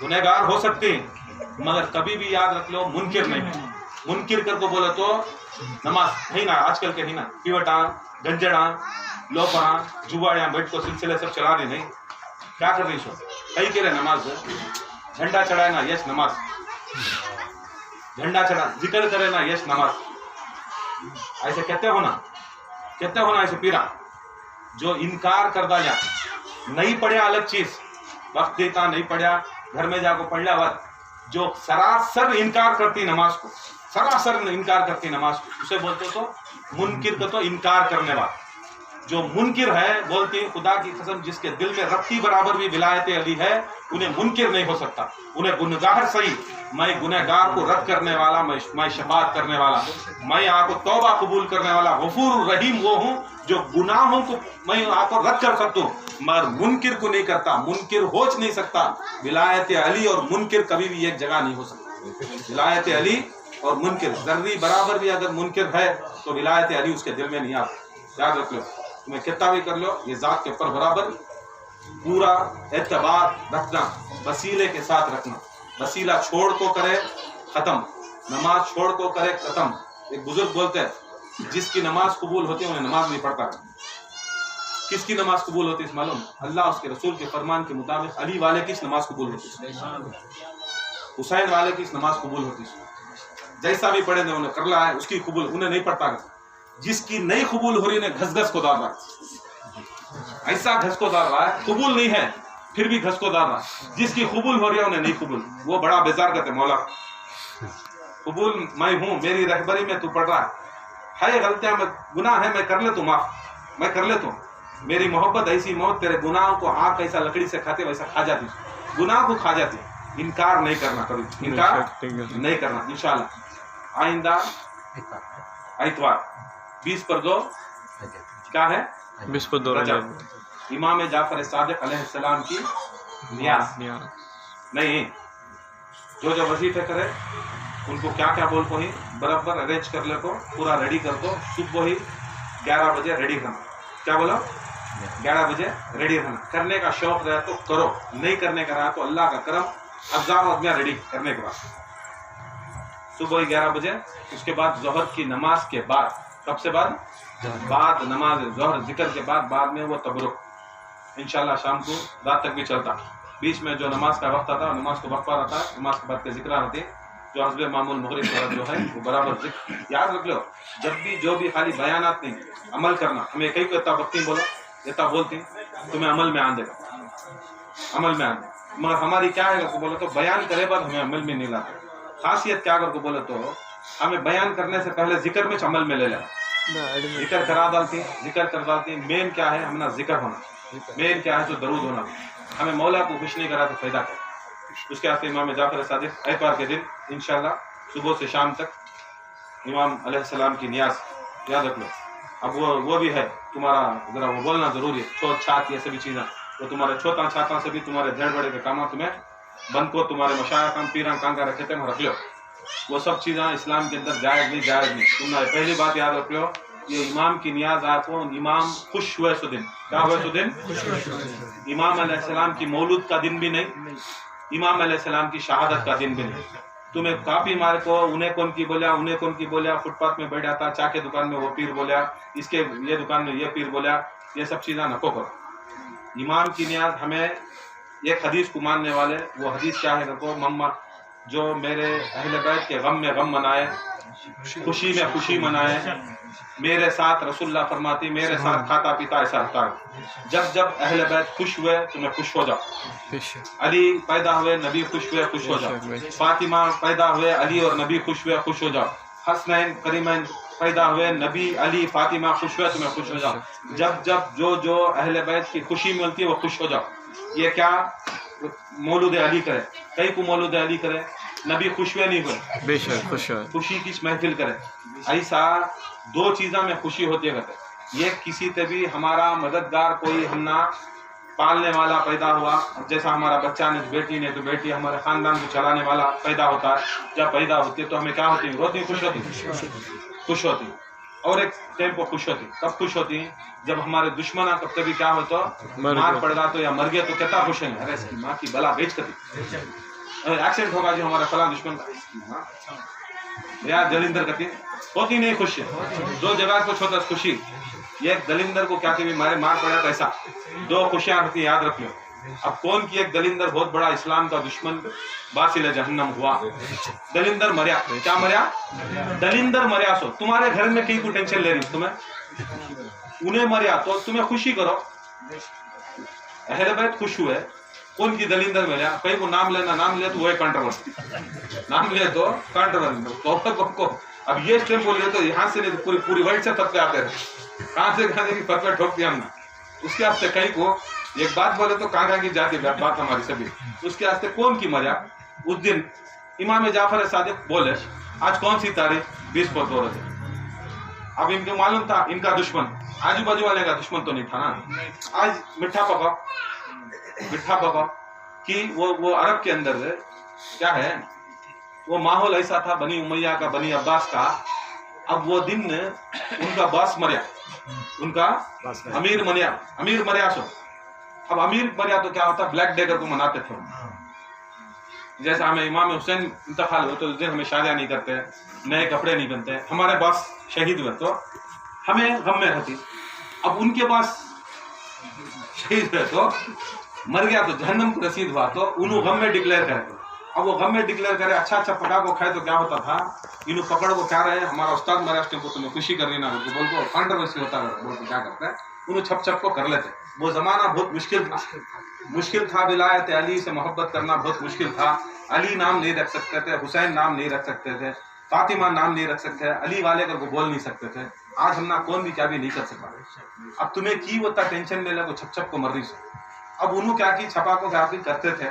S2: गुनहगार हो सकते हैं, मगर कभी भी याद रख लो मुनकिर नहीं है। मुनकिर कर को बोले तो नमाज नहीं ना, आजकल के नहीं ना, पिवटा गंजड़ा लोपरा जुआड़िया बैठ को सिलसिले सब चला रही, नहीं क्या कर रही सो कहीं के रहे नमाज, झंडा चढ़ाए ना यश नमाज, झंडा चढ़ा जिक्र करे ना यश नमाज, ऐसे कहते हो ना ऐसे पीरा जो इनकार कर दा जा नहीं पढ़िया अलग चीज, वक्त देता नहीं पढ़िया, घर में जाको पढ़ लिया बात, जो सरासर इनकार करती नमाज को, सरासर इनकार करती नमाज को, उसे बोलते तो मुनकिर को तो इनकार करने वाला। जो मुनकिर है बोलती खुदा की कसम जिसके दिल में रत्ती बराबर भी विलायत अली है, उन्हें मुनकिर नहीं हो सकता, उन्हें गुनहगार सही, मैं गुनहगार को रद्द करने वाला, मैं शफाअत करने वाला, मैं आपको तौबा कबूल करने वाला गफूर रहीम वो हूँ जो गुनाहों को मैं आपको रद्द कर सकता हूँ, मगर मुनकिर को नहीं करता, मुनकिर हो नहीं सकता। विलायत अली और मुनकिर कभी भी एक जगह नहीं हो सकता। विलायत अली और मुनकिर जर्री बराबर भी अगर मुनकिर है तो विलायत अली उसके दिल में नहीं आता। याद रख लो, तुम्हें कितना भी कर लो, ये जात के ऊपर बराबर पूरा एतबार रखना, वसीले के साथ रखना, वसीला छोड़ को करे खत्म, नमाज छोड़ को करे खत्म। एक बुजुर्ग बोलते हैं जिसकी नमाज कबूल होती है उन्हें नमाज नहीं पढ़ता। किसकी नमाज कबूल होती है मालूम? अल्लाह उसके रसूल के फरमान के मुताबिक अली वाले की नमाज कबूल होती है, हुसैन वाले की नमाज कबूल होती है, जैसा भी पढ़े ने उन्हें कर रहा है उसकी कबूल, उन्हें नहीं पढ़ता। जिसकी नहीं कबूल हो रही उन्हें घस घस को डाल रहा है, ऐसा घस को डाल रहा है, कबूल नहीं है फिर भी घस को डाल रहा है। जिसकी कबूल हो रही है उन्हें नहीं कबूल, वो बड़ा बेजार करते मौला कबूल मैं हूँ, मेरी रहबरी में तू पढ़ रहा है गलतियां, मैं गुनाह है मैं कर ले तो माफ, मैं कर ले तो, मेरी मोहब्बत ऐसी मौत तेरे गुनाहों को आग कैसा लकड़ी से खाते वैसा खा जाती, गुनाह को खा जाती। इनकार नहीं करना, कभी इनकार नहीं करना। इंशाल्लाह आइंदा इतवार 20 पर 2 क्या है
S6: 20 पर 2
S2: इमाम जाफर सादिक अलैहिस्सलाम की नियाज नहीं, जो वजीफे करे उनको क्या क्या बोल को ही बराबर अरेंज कर ले को, पूरा रेडी कर दो, सुबह ही 11 बजे रेडी करना। क्या बोलो? 11 बजे रेडी रहना। करने का शौक रहे तो करो, नहीं करने का रहा तो अल्लाह का करम, अज़ान आदमियाँ रेडी करने के बाद सुबह 11 बजे, उसके बाद जोहर की नमाज के बाद, कब से बाद नमाज जोहर जिक्र के बाद में वो तबरुक इंशाल्लाह शाम को रात तक भी चलता। बीच में जो नमाज का वक्त आता है नमाज को वक्फा रहता है, नमाज के बाद के जिक्र रहते हैं, जो हस्बे मामूल मगरिब जो है वो बराबर जिक्र। याद रख लो, जब भी जो भी खाली बयानात नहीं, अमल करना। हमें कई को इतना वक्ती बोलो, इतना बोलती तुम्हें अमल में आन देगा, अमल में आन, मगर हमारी क्या है को बोलो तो बयान करे बाद हमें अमल में नहीं लाते। खासियत क्या को बोले तो हमें बयान करने से पहले जिक्र में अमल में ले लेना, जिक्र करा डालती, जिक्र कर डालती। मेन क्या है हमारा जिक्र होना, मेन क्या है तो दरूद होना। हमें मौला को खुश नहीं करा तो फायदा कर। उसके आगे इमाम जाफर सादिक एतवार के दिन इंशाल्लाह सुबह से शाम तक इमाम अलैहिस्सलाम की नियाज, याद रख लो। अब वो भी है तुम्हारा, जरा वो बोलना जरूरी है, छोट छात ये सभी चीज़ें, वो तुम्हारे छोटा छाता से भी तुम्हारे धेड़ बड़े के काम तुम्हें बंद को, तुम्हारे मशाया काम पीरा कांगा रखे थे रख लो। वो सब चीज़ें इस्लाम के अंदर जायज़ नहीं, जायज़ नहीं। तुमने पहली बात याद रख लो, ये इमाम की नियाज आपको, इमाम खुश हुए सो दिन, क्या हुए सो दिन? इमाम अलैहिस्सलाम की मौलूद का दिन भी नहीं, इमाम अलैहिस्सलाम की शहादत का दिन भी नहीं। तुम्हें कापी मार को उन्हें कौन की बोलिया, उन्हें कौन की बोलिया, फुटपाथ में बैठ जाता, चाय के दुकान में वो पीर बोलिया, इसके ये दुकान में ये पीर बोलिया, ये सब चीज़ें नको करो। इमाम की नियाज हमें एक हदीस को मानने वाले, वो हदीस क्या है नको, मम्मा जो मेरे अहले बैत के गम में गम मनाए, खुशी में खुशी मनाए, میرے ساتھ رسول اللہ فرماتی میرے ساتھ کھاتا پیتا ایسا رہتا ہے. جب جب اہل بیت خوش ہوئے تو میں خوش ہو جاؤں. علی پیدا ہوئے نبی خوش ہوئے خوش ہو جاؤ. فاطمہ پیدا ہوئے علی اور نبی خوش ہوئے خوش ہو جاؤ. حسنین کریمین پیدا ہوئے نبی علی فاطمہ خوش ہوئے تو میں خوش ہو جاؤں. جب جب جو اہل بیت کی خوشی ملتی ہے وہ خوش ہو جاؤ. یہ کیا مولود علی کرے, کئی کو مولود علی کرے, نبی خوش ہوئے نہیں ہوئے,
S6: بے شک خوش ہے.
S2: خوشی کی محفل کرے. ایسا دو چیزاں میں خوشی ہوتی ہے کرتے. یہ کسی تے بھی ہمارا مددگار کوئی ہم نہ پالنے والا پیدا ہوا, جیسا ہمارا بچہ نے بیٹی نے تو بیٹی ہمارے خاندان کو چلانے والا پیدا ہوتا ہے. جب پیدا ہوتی ہے تو ہمیں کیا ہوتی ہے, روتی خوش ہوتی خوش ہوتی. اور ایک ٹیمپو خوش ہوتی. کب خوش ہوتی جب ہمارے دشمن کب کبھی کیا ہوتا مار پڑ گا تو یا مر گیا تو کہتا خوش ہیں, ارے اس کی ماں کی بلا بیچ کرتی, ایکسیڈنٹ ہوگا جو ہمارا فلاں دشمن کا یا دلندر کرتی ہوتی نہیں خوش ہے. دو جگہ کچھ ہوتا ہے خوشی. یہ دلندر کو کیا کہ مارے مار پڑا ایسا دو خوشیاں ہوتی یاد رکھ لو. اب کون کی ایک دلندر بہت بڑا اسلام کا دشمن باسل جہنم ہوا. دلندر مریا, کیا مریا, دلندر مریا. سو تمہارے گھر میں کئی کو ٹینشن لے رہی تمہیں, انہیں مریا تو تمہیں خوشی کرو. اہل بیت خوش ہوئے, کون کی دلندر مریا, کئی کو نام لینا, نام لے تو وہ کنٹروورسی, نام لے تو کنٹروورسی. اب یہ اسٹیپ بول رہے تو یہاں سے نہیں تو پوری ورلڈ سے فتوے آتے رہے, کہاں سے کی فتوے ٹھوک دیا ہم نے. اس کے واسطے کئی کو ایک بات بولے تو کہاں کی جاتی بات ہماری سبھی. اس کے واسطے کون کی مریا, اس دن امام جعفر صادق بولے آج کون سی تاریخ 20 پر 2 رجب. اب ان کو معلوم تھا ان کا دشمن آجو باجو والے کا دشمن تو نہیں تھا نا. آج مٹھا پکاؤ کہ وہ عرب کے اندر کیا ہے وہ ماحول ایسا تھا بنی امیہ کا, بنی عباس کا. اب وہ دن ان کا باس مریا, ان کا امیر مریا. سو اب امیر مریا تو کیا ہوتا, بلیک ڈے کو مناتے تھے. جیسا ہمیں امام حسین انتقال ہوئے تو اس دن ہمیں شادیاں نہیں کرتے, نئے کپڑے نہیں پہنتے. ہمارے باس شہید ہوئے تو ہمیں غم میں رہتی. اب ان کے پاس شہید ہوئے تو مر گیا تو جہنم کو رسید ہوا تو انہوں غم میں ڈکلیئر کرے. اب وہ غم میں ڈکلیئر کرے اچھا پکا کو کھائے تو کیا ہوتا تھا, انہوں پکڑ کو کیا رہے ہمارا استاد مرا اس کو تمہیں خوشی کرنی نہ بول کو کنٹروورسی ہوتا ہے بول کو کیا کرتا ہے انہوں چھپ کو کر لیتے. وہ زمانہ بہت مشکل تھا. ولایت علی سے محبت کرنا بہت مشکل تھا. علی نام نہیں رکھ سکتے تھے, حسین نام نہیں رکھ سکتے تھے, فاطمہ نام نہیں رکھ سکتے, علی والے کو بول نہیں سکتے تھے. آج ہم نہ کون بھی کیا بھی نہیں کر سکتا. اب تمہیں کی ہوتا ٹینشن لے لے کو چھپ کو مر رہی سے. اب انہوں کیا کی چھپا کو کیا کرتے تھے,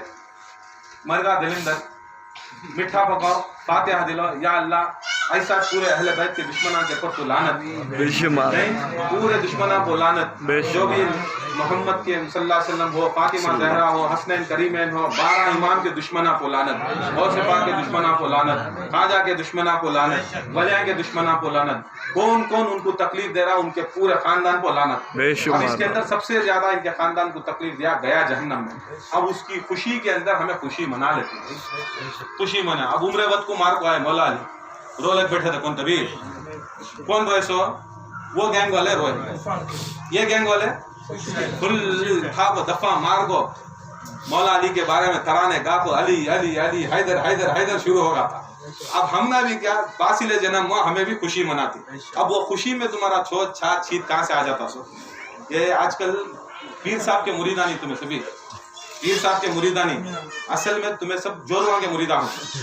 S2: مرگا دلندر میٹھا پکاؤ فاتحہ دلو یا اللہ ایسا پورے اہل بیت کے دشمنوں کے اوپر تو لعنت, پورے دشمنوں کو لعنت. جو بھی محمد کے صلی اللہ علیہ وسلم ہو, فاطمہ زہرا ہو, حسنین کریمین ہو, 12 امام کے دشمنوں کو لعنت, غوث پاک کے دشمنوں کو لعنت, خواجہ کے دشمنوں کو لعنت, ولیاں کے دشمنوں کو لعنت. کون ان کو تکلیف دے رہا, ان کے پورے خاندان کو لعنت. اب اس کے اندر سب سے زیادہ ان کے خاندان کو تکلیف دیا گیا جہنم میں. اب اس کی خوشی کے اندر ہمیں خوشی منا لیتے ہیں, خوشی منا. اب عمر وقت کو مار کو آئے مولا علی رو لگ بیٹھے تھے, کون تبھی کون روئے سو وہ گینگ والے روئے, یہ گینگ والے فل تھا وہ دفعہ مار کو مولا علی کے بارے میں ترانے گا کو علی علی علی حیدر حیدر حیدر شروع ہو گیا تھا. اب ہم نے بھی کیا باسل جنم ہوا, ہمیں بھی خوشی مناتی. اب وہ خوشی میں تمہارا چھوت چھات چھیت کہاں سے آ جاتا. سو یہ آج کل پیر صاحب کے مریدانی, تمہیں سبھی پیر صاحب کے مریدانی اصل میں تمہیں سب جورواں کے مریداں ہوتے,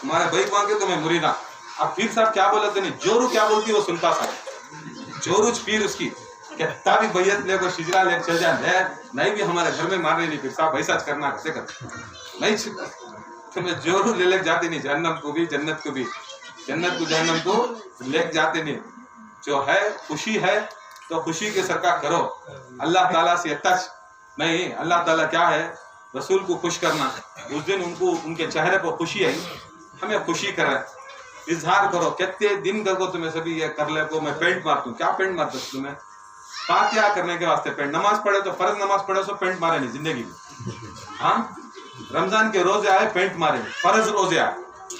S2: تمہارے بھائی کون کے تمہیں مریداں. اب پیر صاحب کیا بولتے نہیں, جورو کیا بولتی وہ سنتا تھا. جوروج پیر اس کی کہتا بھی بیعت لے کو شجرا لے چل جائے, نہیں بھی ہمارے گھر میں مارنے نہیں پیر صاحب ایسا کرنا کیسے کرتے نہیں, تمہیں جورو لے جاتے نہیں, جہنم کو بھی جنت کو بھی, جنت کو جہنم کو لے جاتے نہیں. جو ہے خوشی ہے تو خوشی کے سرکار کرو. اللہ تعالیٰ سے ٹچ نہیں, اللہ تعالیٰ کیا ہے رسول کو خوش کرنا. اس دن ان کو ان کے چہرے پر خوشی آئی, ہمیں خوشی کرے, اظہار کرو. کتنے دن کر کو تمہیں سبھی یہ کر لے کو میں پینٹ مارتا ہوں, کیا پینٹ مارتا ہوں تمہیں فاتحہ کرنے کے واسطے پینٹ. نماز پڑھے تو فرض نماز پڑھے تو پینٹ مارے نہیں زندگی میں. ہاں رمضان کے روزے آئے پینٹ مارے, فرض روزے آئے,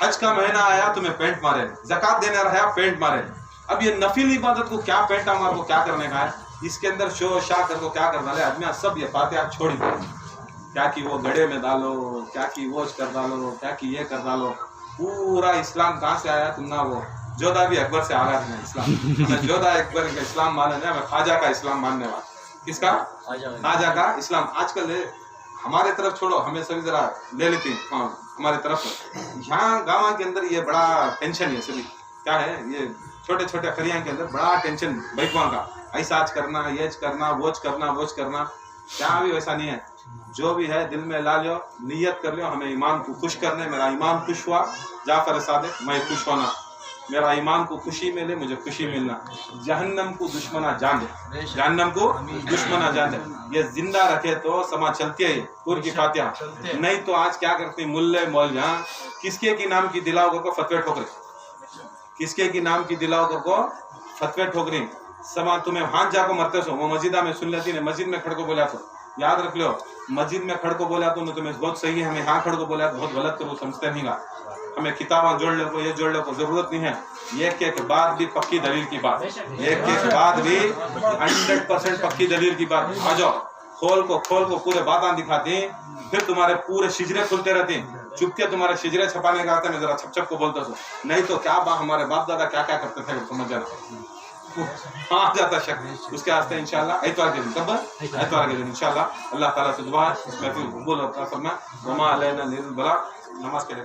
S2: حج کا مہینہ آیا تمہیں پینٹ مارے, زکات دینے رہا پینٹ مارے. اب یہ نفل عبادت کو کیا پینٹا مار کو کیا کرنے کا ہے, اس کے اندر شو شاہ کر کو کیا کرنا ہے. آدمی سب یہ فاتحہ چھوڑی دو, کیا کہ وہ گڑھے میں ڈالو, کیا کہ وہ کر ڈالو, کیا کہ یہ کر ڈالو. پورا اسلام کہاں سے آیا تم نہ وہ जोधा भी अकबर से आगा है इस्लाम। हमें जोधा अकबर का इस्लाम मानने नहीं, हमें ख्वाजा का इस्लाम मानने वाला। किसका? ख्वाजा का इस्लाम। आजकल हमारे तरफ छोड़ो, हमें सभी जरा ले लेती हैं हमारे तरफ। यहाँ गाँव के अंदर ये बड़ा टेंशन है सभी, क्या है ये छोटे छोटे खरिया के अंदर बड़ा टेंशन बैकुआ का, ऐसा आज करना, ये करना, वोच करना, वोच करना। क्या भी वैसा नहीं है, जो भी है दिल में ला लो, नियत कर लो, हमें ईमान को खुश करने। मेरा ईमान खुश हुआ, जाफर सादिक, मैं खुश होना। मेरा ईमान को खुशी मिले, मुझे खुशी मिलना। जहन्नम को दुश्मना जान दे, जहन्नम को दुश्मना जान दे। ये जिंदा रखे तो समा चलती है पूरी की फातिहा। नहीं तो आज क्या करते हैं मुल्ले मौलवी, किसके की नाम की दिलाओ को फतवे ठोकरे, किसके की नाम की दिलाओ को फतवे ठोकरी। समा तुम्हें हाथ जाको मरते सो, वो मस्जिदा में सुन लेती ने, मस्जिद में खड़ को बोला तो याद रख लो, मस्जिद में खड़ को बोला तो तुम्हें बहुत सही है, हमें यहाँ खड़ को बोला तो बहुत गलत करो, समझते नहीं गा। हमें किताबा जोड़ ले को, ये जोड़ ले को जरूरत नहीं है। एक एक बात भी पक्की दलील की बात, एक एक बात भी 100% पक्की दलील की बात। आ जाओ, खोल को पूरे बातें दिखाती, फिर तुम्हारे पूरे शिजरे खुलते रहते। चुपके तुम्हारे शिजरे छपाने का आता है, मैं जरा छप को बोलता हूँ। नहीं तो क्या हमारे बाप दादा क्या क्या करते थे समझ जाना, आ जाता शक। उसके वास्ते इंशाल्लाह इतवार के दिन, कब? इतवार के दिन इंशाल्लाह अल्लाह ताला से दुआ है इस महफिल को कबूल और फरमा। वमा अलैना इल्लल बलाग। नमाज के लिए